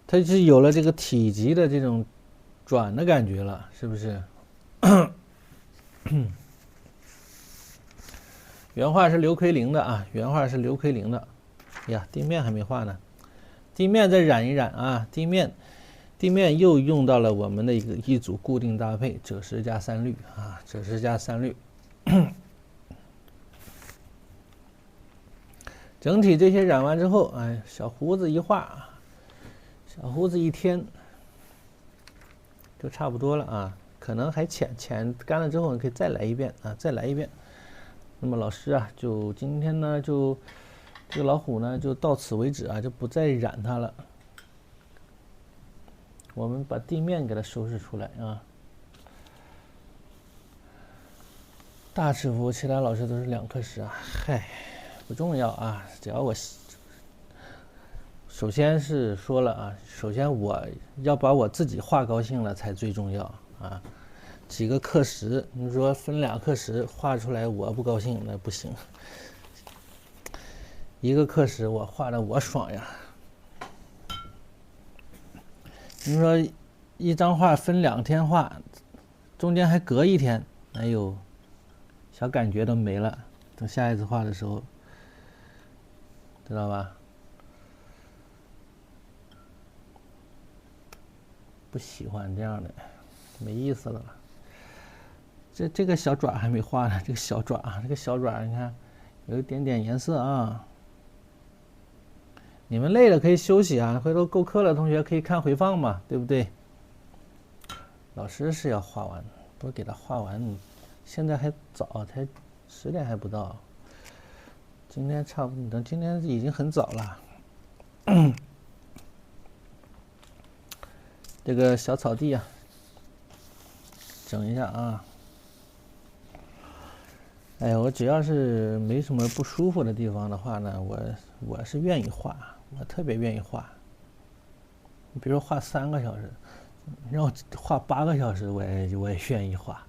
它是有了这个体积的这种转的感觉了，是不是？原画是刘奎林的啊，原画是刘奎林的。哎呀，地面还没画呢，地面再染一染啊，地面又用到了我们的一组固定搭配，赭石加三绿啊，赭石加三绿。整体这些染完之后，哎，小胡子一画，小胡子一添，就差不多了啊。可能还浅，干了之后你可以再来一遍啊，再来一遍。那么老师啊，就今天呢，就这个老虎呢，就到此为止啊，就不再染它了。我们把地面给它收拾出来啊。大尺幅，其他老师都是2克石啊，嗨。不重要啊，只要我首先是说了啊，首先我要把我自己画高兴了才最重要啊。几个克石，你说分2克石画出来我不高兴那不行。1个克石我画的我爽呀。你说一张画分2天画，中间还隔1天，哎呦，小感觉都没了。等下一次画的时候。知道吧？不喜欢这样的，没意思了。这个小爪还没画呢，这个小爪，你看有一点点颜色啊。你们累了可以休息啊，回头够课了，同学可以看回放嘛，对不对？老师是要画完，不是给他画完，现在还早，才10点还不到。今天差不多，今天已经很早了。这个小草地啊，整一下啊。哎呀，我只要是没什么不舒服的地方的话呢，我是愿意画，我特别愿意画。你比如说画3个小时，让我画8个小时，我也愿意画。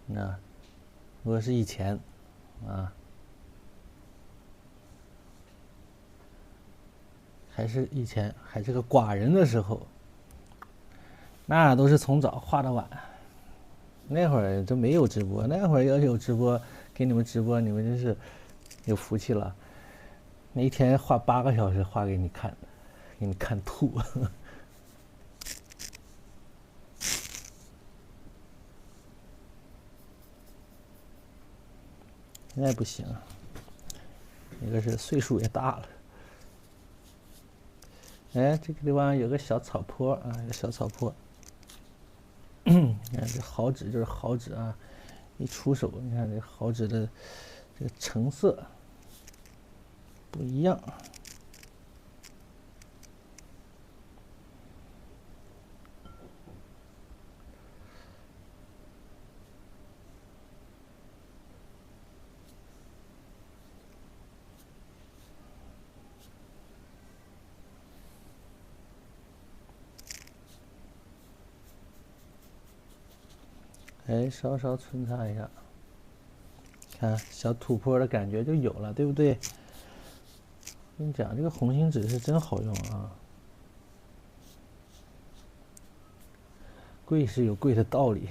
那如果是以前啊。还是以前还是个寡人的时候，那都是从早画到晚。那会儿都没有直播，那会儿要有直播给你们直播，你们真是有福气了。那一天画8个小时画给你看，给你看吐。现在不行，一个是岁数也大了。哎，这个地方有个小草坡啊，有个小草坡。你看这毫纸就是毫纸啊，一出手，你看这毫纸的这个成色不一样。哎，稍稍皴擦一下，看小土坡的感觉就有了，对不对？跟你讲，这个红心纸是真好用啊，贵是有贵的道理。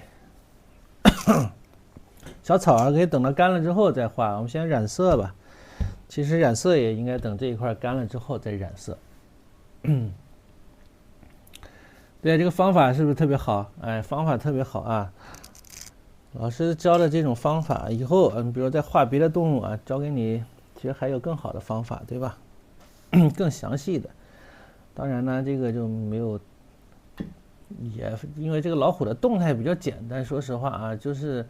小草啊，可以等到干了之后再画，我们先染色吧。其实染色也应该等这一块干了之后再染色。对，这个方法是不是特别好？哎，方法特别好啊！老师教的这种方法，以后比如在画别的动物啊，教给你，其实还有更好的方法，对吧？更详细的。当然呢，这个就没有，也因为这个老虎的动态比较简单，说实话啊，就是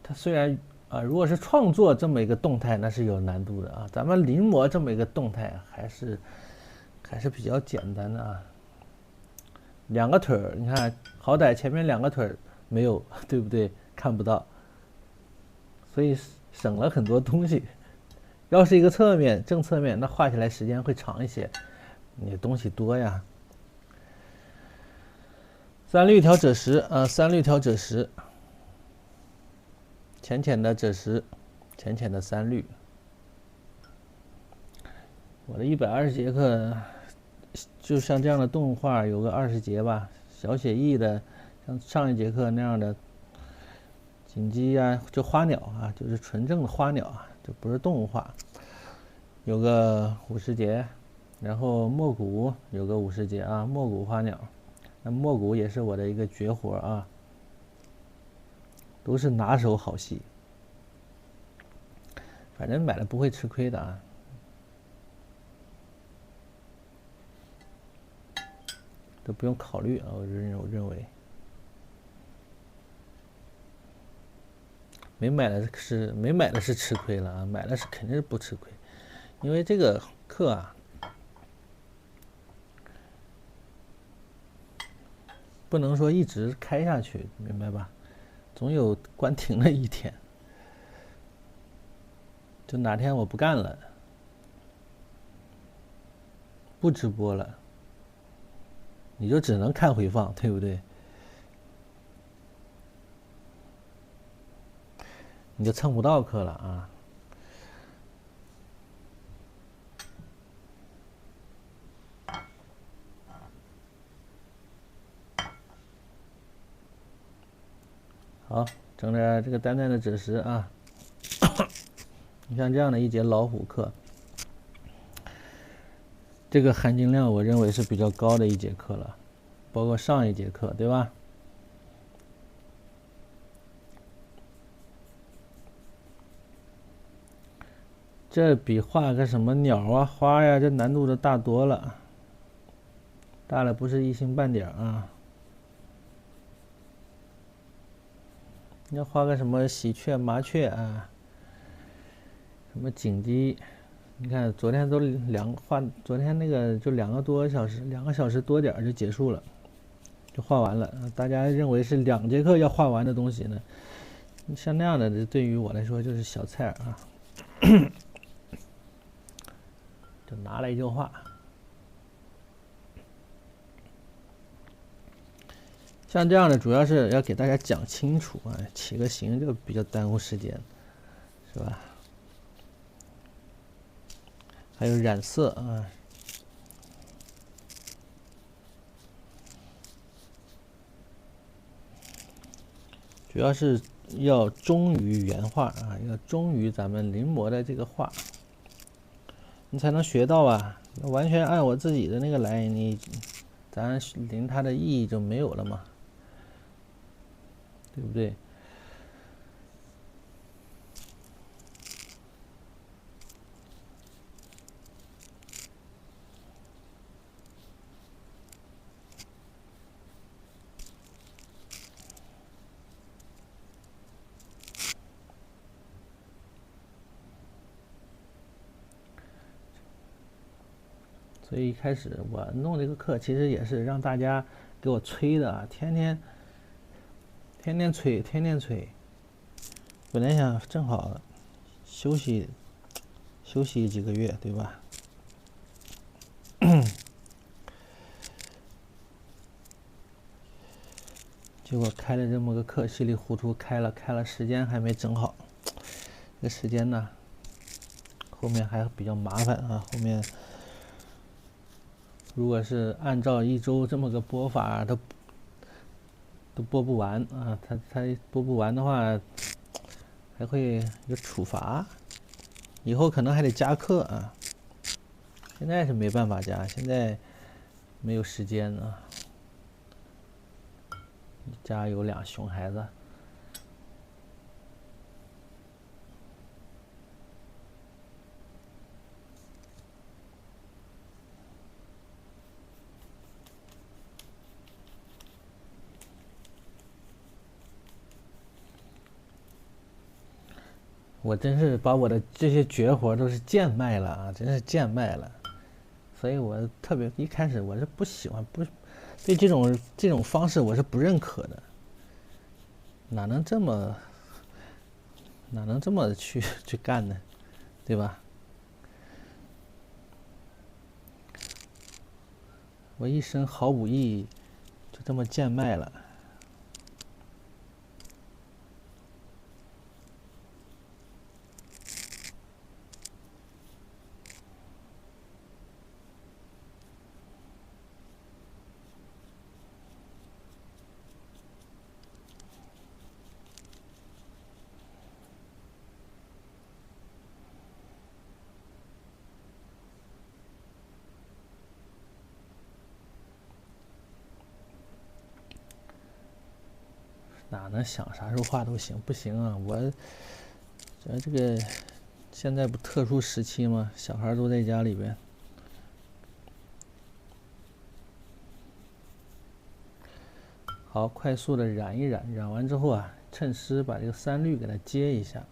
它虽然啊，如果是创作这么一个动态，那是有难度的啊。咱们临摹这么一个动态，还是比较简单的啊。两个腿儿，你看，好歹前面两个腿儿没有，对不对？看不到，所以省了很多东西。要是一个侧面正侧面，那画起来时间会长一些，你东西多呀。三绿条赭石啊，三绿条赭石，浅浅的赭石，浅浅的三绿。我的120节课，就像这样的动画有个20节吧，小写意的，像上一节课那样的锦鸡啊，就花鸟啊，就是纯正的花鸟啊，就不是动物画，有个50节，然后墨骨有个50节啊，墨骨花鸟，那墨骨也是我的一个绝活啊，都是拿手好戏，反正买了不会吃亏的啊。都不用考虑啊，我认为，没买的是吃亏了啊，买了是肯定是不吃亏，因为这个课啊，不能说一直开下去，明白吧？总有关停的一天，就哪天我不干了，不直播了，你就只能看回放，对不对？你就蹭不到课了啊。好，整点这个淡淡的赭石啊。你像这样的一节老虎课，这个含金量我认为是比较高的一节课了，包括上一节课，对吧？这比画个什么鸟啊、花呀，这难度就大多了，大了不是一星半点啊。你要画个什么喜鹊、麻雀啊，什么锦鸡，你看昨天都昨天那个就2个多小时，2个小时多点就结束了，就画完了。大家认为是2节课要画完的东西呢，像那样的对于我来说就是小菜啊。就拿来就画，像这样的主要是要给大家讲清楚啊，起个形就比较耽误时间，是吧？还有染色啊，主要是要忠于原画啊，要忠于咱们临摹的这个画，你才能学到啊。完全按我自己的那个来，咱临它的意义就没有了嘛，对不对？所以一开始我弄这个课，其实也是让大家给我催的啊，天天催，天天催。本来想正好休息几个月，对吧？结果开了这么个课，稀里糊涂开了，时间还没整好。这个时间呢，后面还比较麻烦啊。后面如果是按照1周这么个播法，都播不完啊。他播不完的话，还会有处罚，以后可能还得加课啊。现在是没办法加，现在没有时间啊。家有2熊孩子，我真是把我的这些绝活都是贱卖了啊，真是贱卖了。所以我特别一开始我是不喜欢，不对这种方式我是不认可的。哪能这么去干呢？对吧？我一身好武艺就这么贱卖了。哪能想啥时候画都行？不行啊！我这个现在不特殊时期吗？小孩都在家里边。好，快速的染一染，染完之后啊，趁湿把这个3绿给它接一下。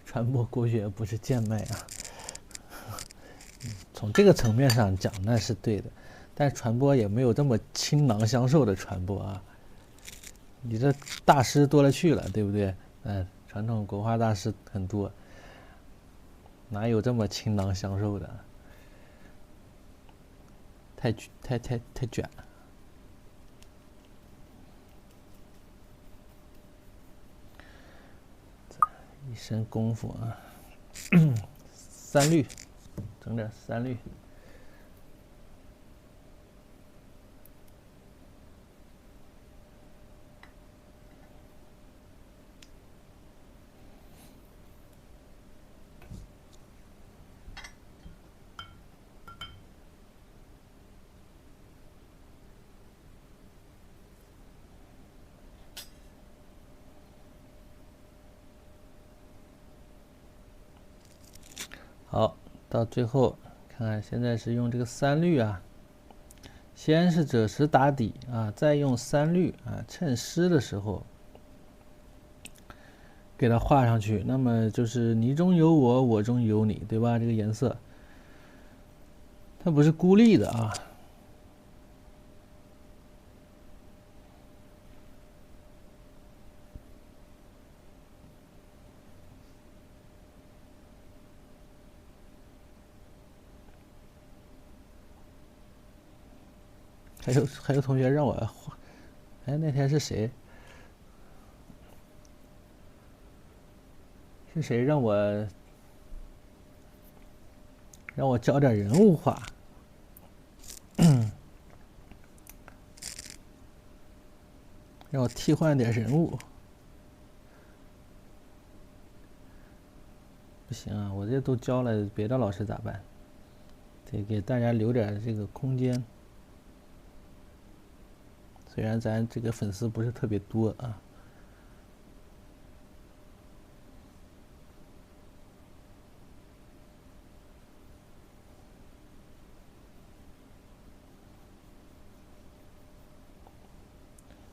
传播国学不是贱卖啊。从这个层面上讲那是对的，但是传播也没有这么倾囊相授的传播啊。你这大师多了去了，对不对？传统国画大师很多，哪有这么倾囊相授的？太卷了。一身功夫啊，3绿，整点3绿。好，到最后看看现在是用这个3绿啊，先是赭石打底啊，再用3绿啊，趁湿的时候给它画上去。那么就是你中有我，我中有你，对吧？这个颜色它不是孤立的啊。还有同学让我画，哎，那天是谁？是谁让我教点人物画？让我替换点人物。不行啊，我这都教了，别的老师咋办？得给大家留点这个空间。虽然咱这个粉丝不是特别多啊。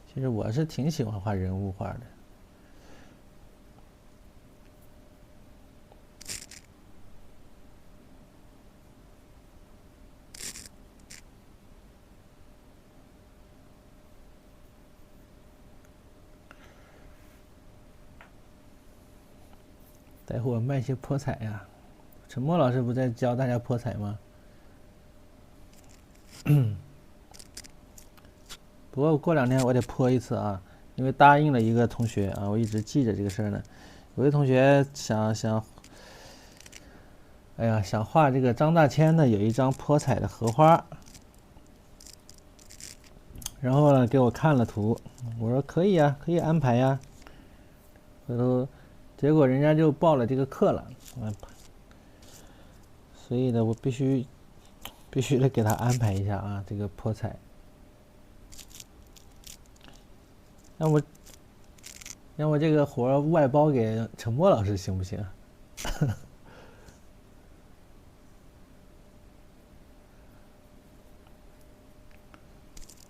其实我是挺喜欢画人物画的。待会儿卖些泼彩呀。陈默老师不在教大家泼彩吗？不过过2天我得泼一次啊，因为答应了一个同学啊，我一直记着这个事儿呢。有的同学哎呀，想画这个张大千的有一张泼彩的荷花，然后呢给我看了图，我说可以啊，可以安排呀。回头结果人家就报了这个课了，所以呢我必须得给他安排一下啊，这个泼彩。让我这个活外包给陈默老师行不行？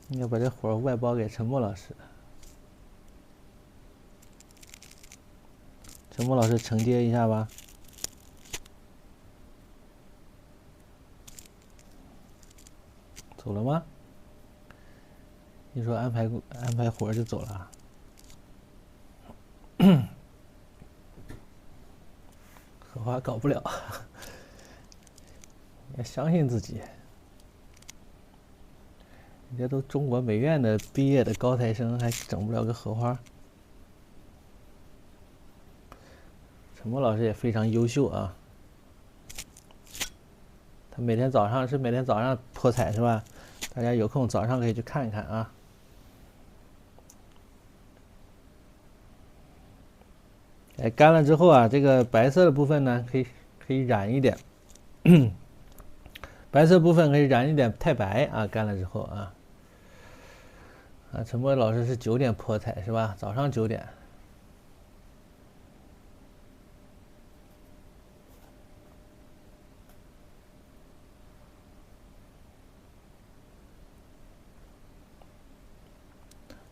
应该把这活外包给陈默老师，陈默老师承接一下吧。走了吗？你说安排活就走了？荷花搞不了，要相信自己。人家都中国美院的毕业的高材生，还整不了个荷花。陈默老师也非常优秀啊，他每天早上泼彩是吧？大家有空早上可以去看一看啊。哎，干了之后啊，这个白色的部分呢，可以染一点，白色部分可以染一点太白啊。干了之后啊，陈默老师是9点泼彩是吧？早上9点。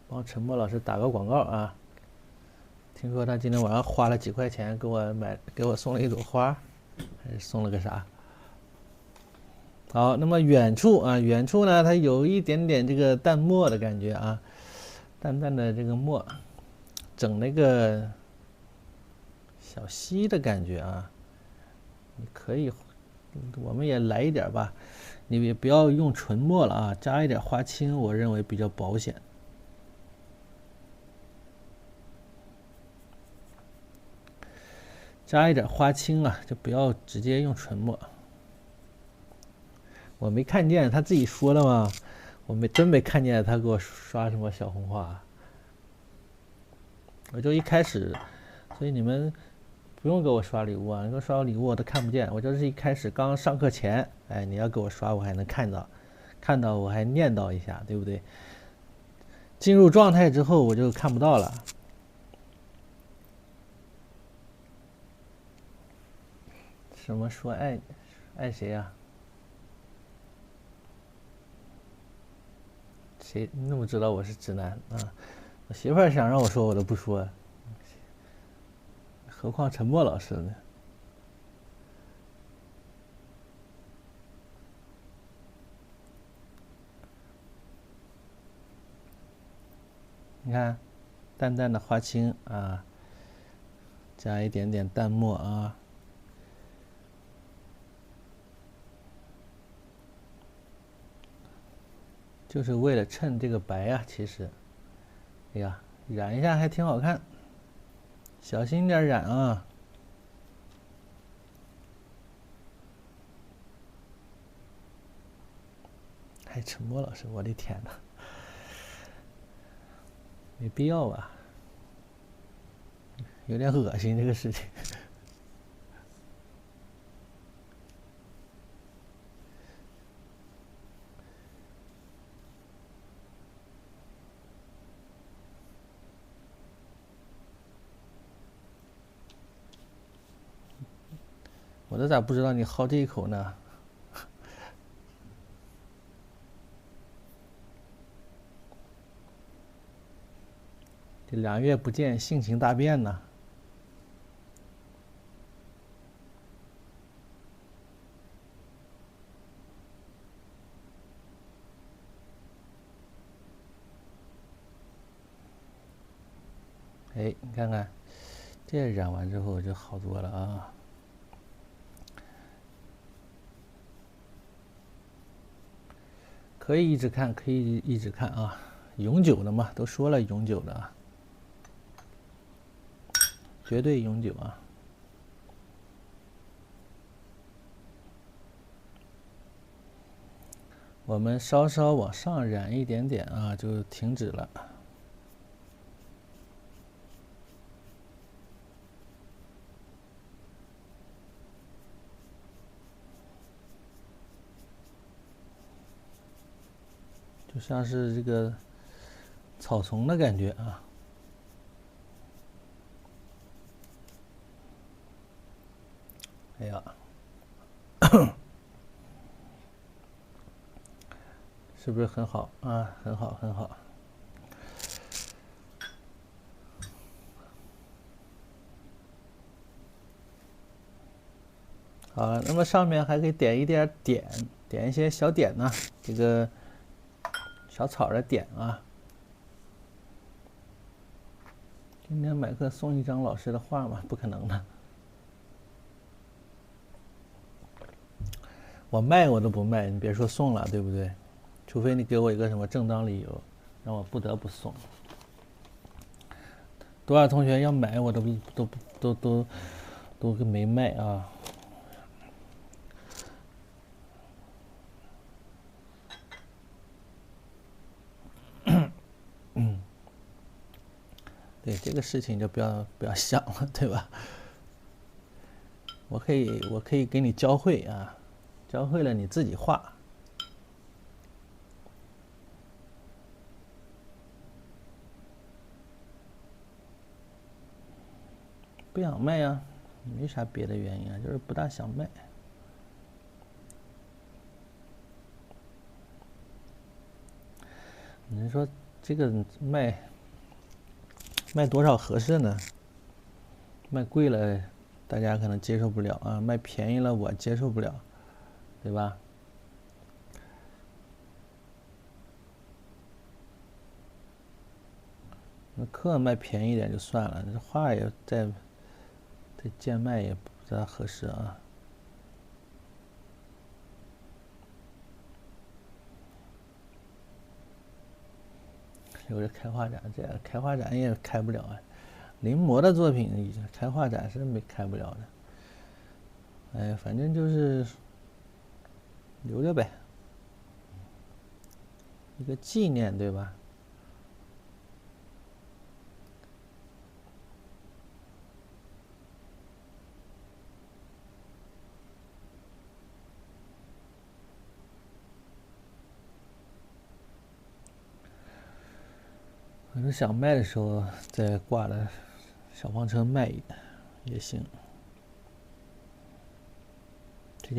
帮陈默老师打个广告啊！听说他今天晚上花了几块钱给我送了一朵花，还是送了个啥？好，那么远处呢，它有一点点这个淡墨的感觉啊，淡淡的这个墨，整那个小溪的感觉啊。你可以，我们也来一点吧，你也不要用纯墨了啊，加一点花青，我认为比较保险。加一点花青啊，就不要直接用纯墨。我没看见他自己说了吗？我真没看见他给我刷什么小红花。我就一开始，所以你们不用给我刷礼物啊，你给我刷礼物我都看不见。我就是一开始刚上课前，哎，你要给我刷，我还能看到我还念叨一下，对不对？进入状态之后我就看不到了。什么说爱谁呀？谁你怎么知道我是直男啊？我媳妇儿想让我说我都不说，何况陈默老师呢？你看，淡淡的花青啊，加一点点淡墨啊。就是为了衬这个白啊，其实，哎呀，染一下还挺好看，小心点染啊！还陈默老师，我的天哪，没必要吧？有点恶心这个事情。我这咋不知道你好这一口呢？这2月不见，性情大变呢。哎，你看看，这染完之后就好多了啊。可以一直看，可以一直看啊，永久的嘛，都说了永久的啊，绝对永久啊。我们稍稍往上染一点点啊，就停止了。就像是这个草丛的感觉啊。哎呀，是不是很好啊？很好，很好。好，那么上面还可以点一点点，点一些小点呢，这个小草的点啊。今天买课送一张老师的画吗？不可能的。我卖我都不卖，你别说送了，对不对？除非你给我一个什么正当理由，让我不得不送。多少同学要买，我都没卖啊。对这个事情就不要想了，对吧？我可以给你教会啊，教会了你自己画。不想卖呀，没啥别的原因啊，就是不大想卖。你说这个卖多少合适呢？卖贵了，大家可能接受不了啊；卖便宜了，我接受不了，对吧？那课卖便宜一点就算了，这画也再贱卖也不大合适啊。留着开画展，这样开画展也开不了啊。临摹的作品开画展是没开不了的。哎，反正就是留着呗，一个纪念，对吧？反正想卖的时候再挂了小黄车卖一点也行。之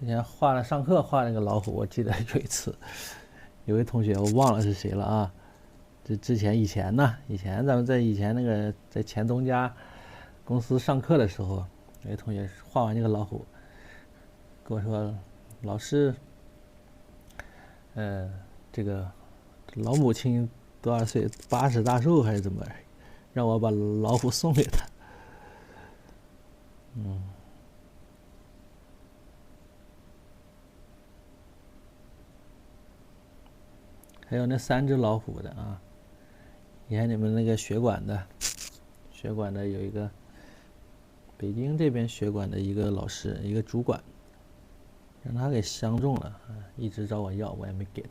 前画了上课画那个老虎，我记得有一次，有位同学我忘了是谁了啊。以前咱们在以前那个在前东家公司上课的时候，有位同学画完这个老虎，跟我说：“老师，这个老母亲多少岁，80大寿还是怎么，让我把老虎送给他。”还有那3只老虎的啊，以前你们那个学馆的有一个北京这边学馆的一个老师，一个主管，让他给相中了啊，一直找我要，我也没给他。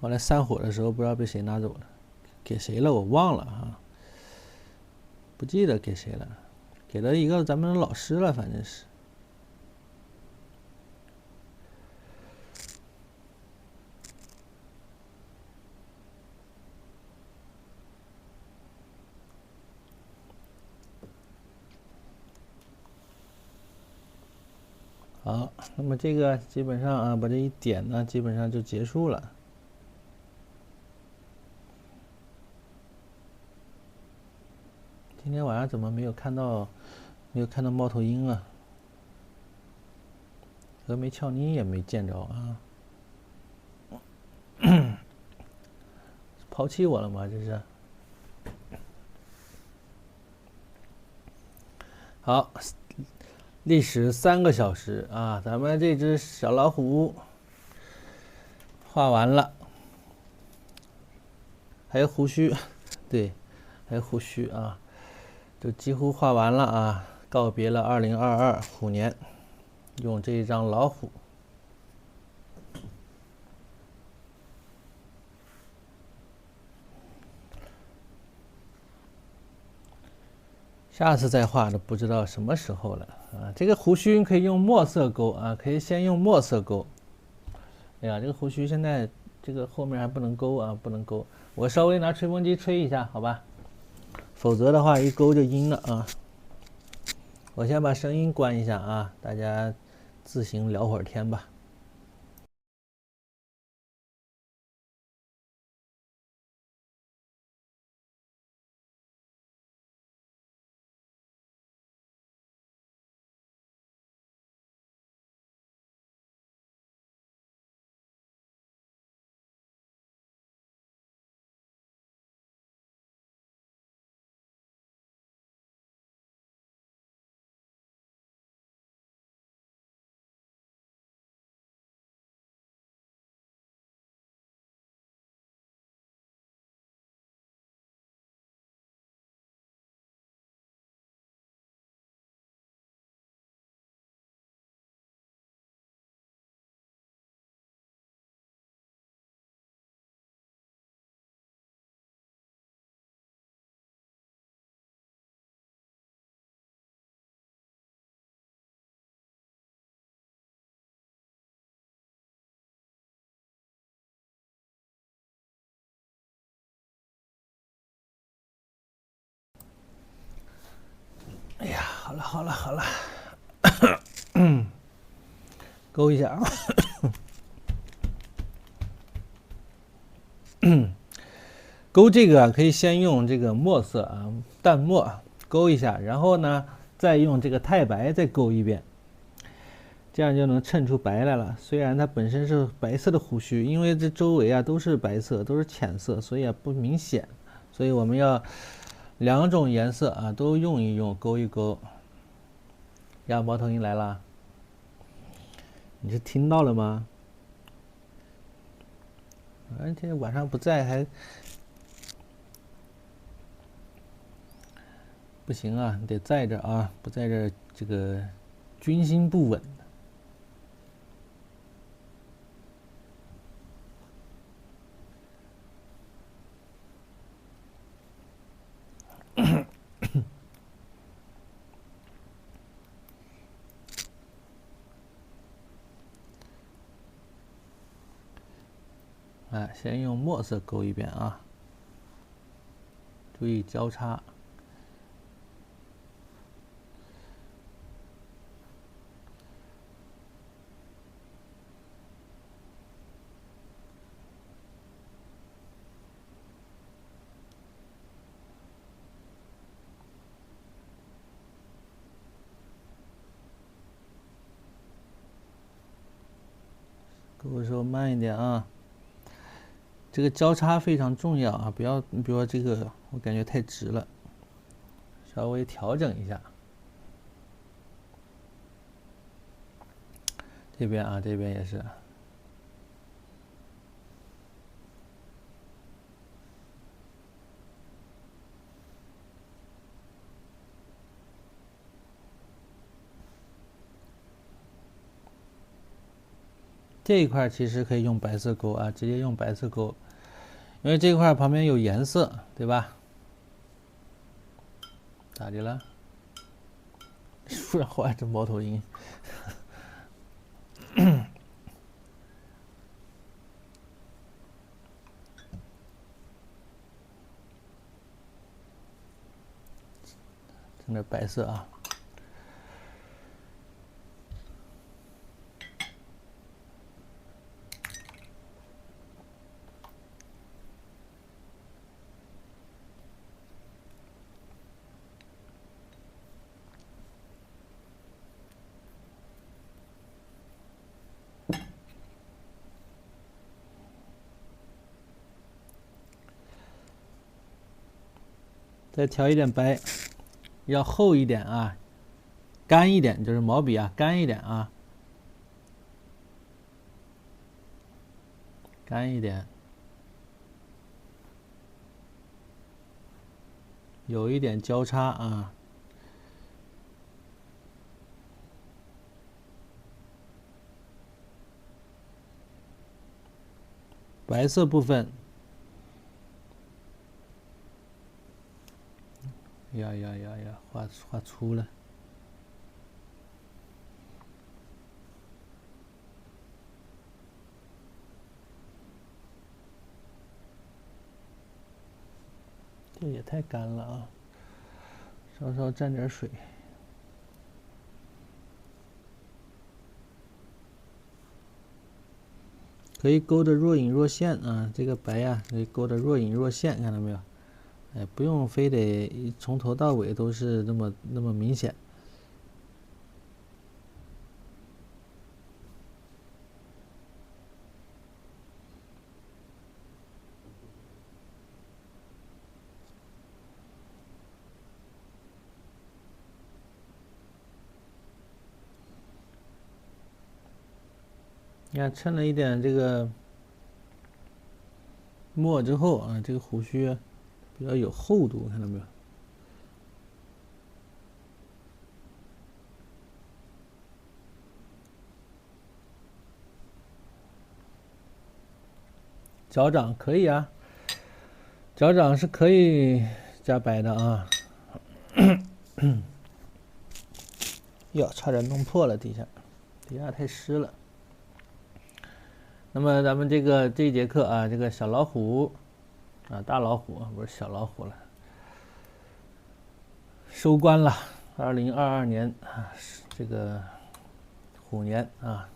后来散伙的时候，不知道被谁拿走了，给谁了我忘了啊，不记得给谁了，给了一个咱们的老师了，反正是。好，那么这个基本上啊，把这一点呢，基本上就结束了。今天晚上怎么没有看到猫头鹰啊？峨眉俏妮也没见着啊。抛弃我了吗？这是。好，历时3个小时啊，咱们这只小老虎画完了，还有胡须，对，还有胡须啊，就几乎画完了啊，告别了2022虎年，用这一张老虎。下次再画都不知道什么时候了啊！这个胡须可以用墨色勾啊，可以先用墨色勾。哎呀，这个胡须现在这个后面还不能勾啊，不能勾。我稍微拿吹风机吹一下，好吧？否则的话一勾就阴了啊。我先把声音关一下啊，大家自行聊会儿天吧。哎呀，好了好了好了，勾一下啊。勾这个可以先用这个墨色啊，淡墨勾一下，然后呢，再用这个太白再勾一遍，这样就能衬出白来了。虽然它本身是白色的胡须，因为这周围啊都是白色，都是浅色，所以不明显。所以我们要两种颜色啊都用一用，勾一勾。呀，猫头鹰来了，你是听到了吗？今天晚上不在还不行啊，你得在这啊，不在这这个军心不稳。先用墨色勾一遍啊，注意交叉。勾的时候慢一点啊，这个交叉非常重要啊，不要，你比如说这个，我感觉太直了，稍微调整一下。这边啊，这边也是。这一块其实可以用白色勾啊，直接用白色勾，因为这块旁边有颜色，对吧？咋的了？突然画只猫头鹰。整点白色啊。再调一点白，要厚一点啊，干一点，就是毛笔啊，干一点啊，干一点，有一点交叉啊。白色部分，呀，画粗了。这也太干了啊！稍稍沾点水。可以勾得若隐若现啊，这个白呀可以勾得若隐若现，看到没有？哎，不用非得从头到尾都是那么明显。你看，衬了一点这个墨之后啊，这个胡须比较有厚度，看到没有？脚掌可以啊，脚掌是可以加白的啊。哟，差点弄破了，底下太湿了。那么咱们这一节课啊，这个小老虎啊，大老虎不是小老虎了，收官了。2022年啊，这个虎年啊，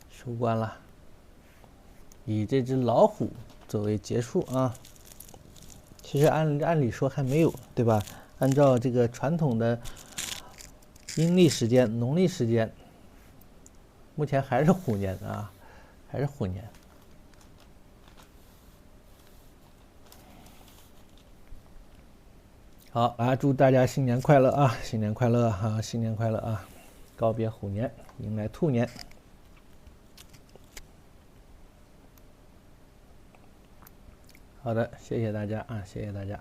收官了，以这只老虎作为结束啊。其实按理说还没有，对吧？按照这个传统的阴历时间、农历时间，目前还是虎年啊，还是虎年。好啊，祝大家新年快乐啊！新年快乐啊！新年快乐啊！告别虎年，迎来兔年。好的，谢谢大家啊，谢谢大家。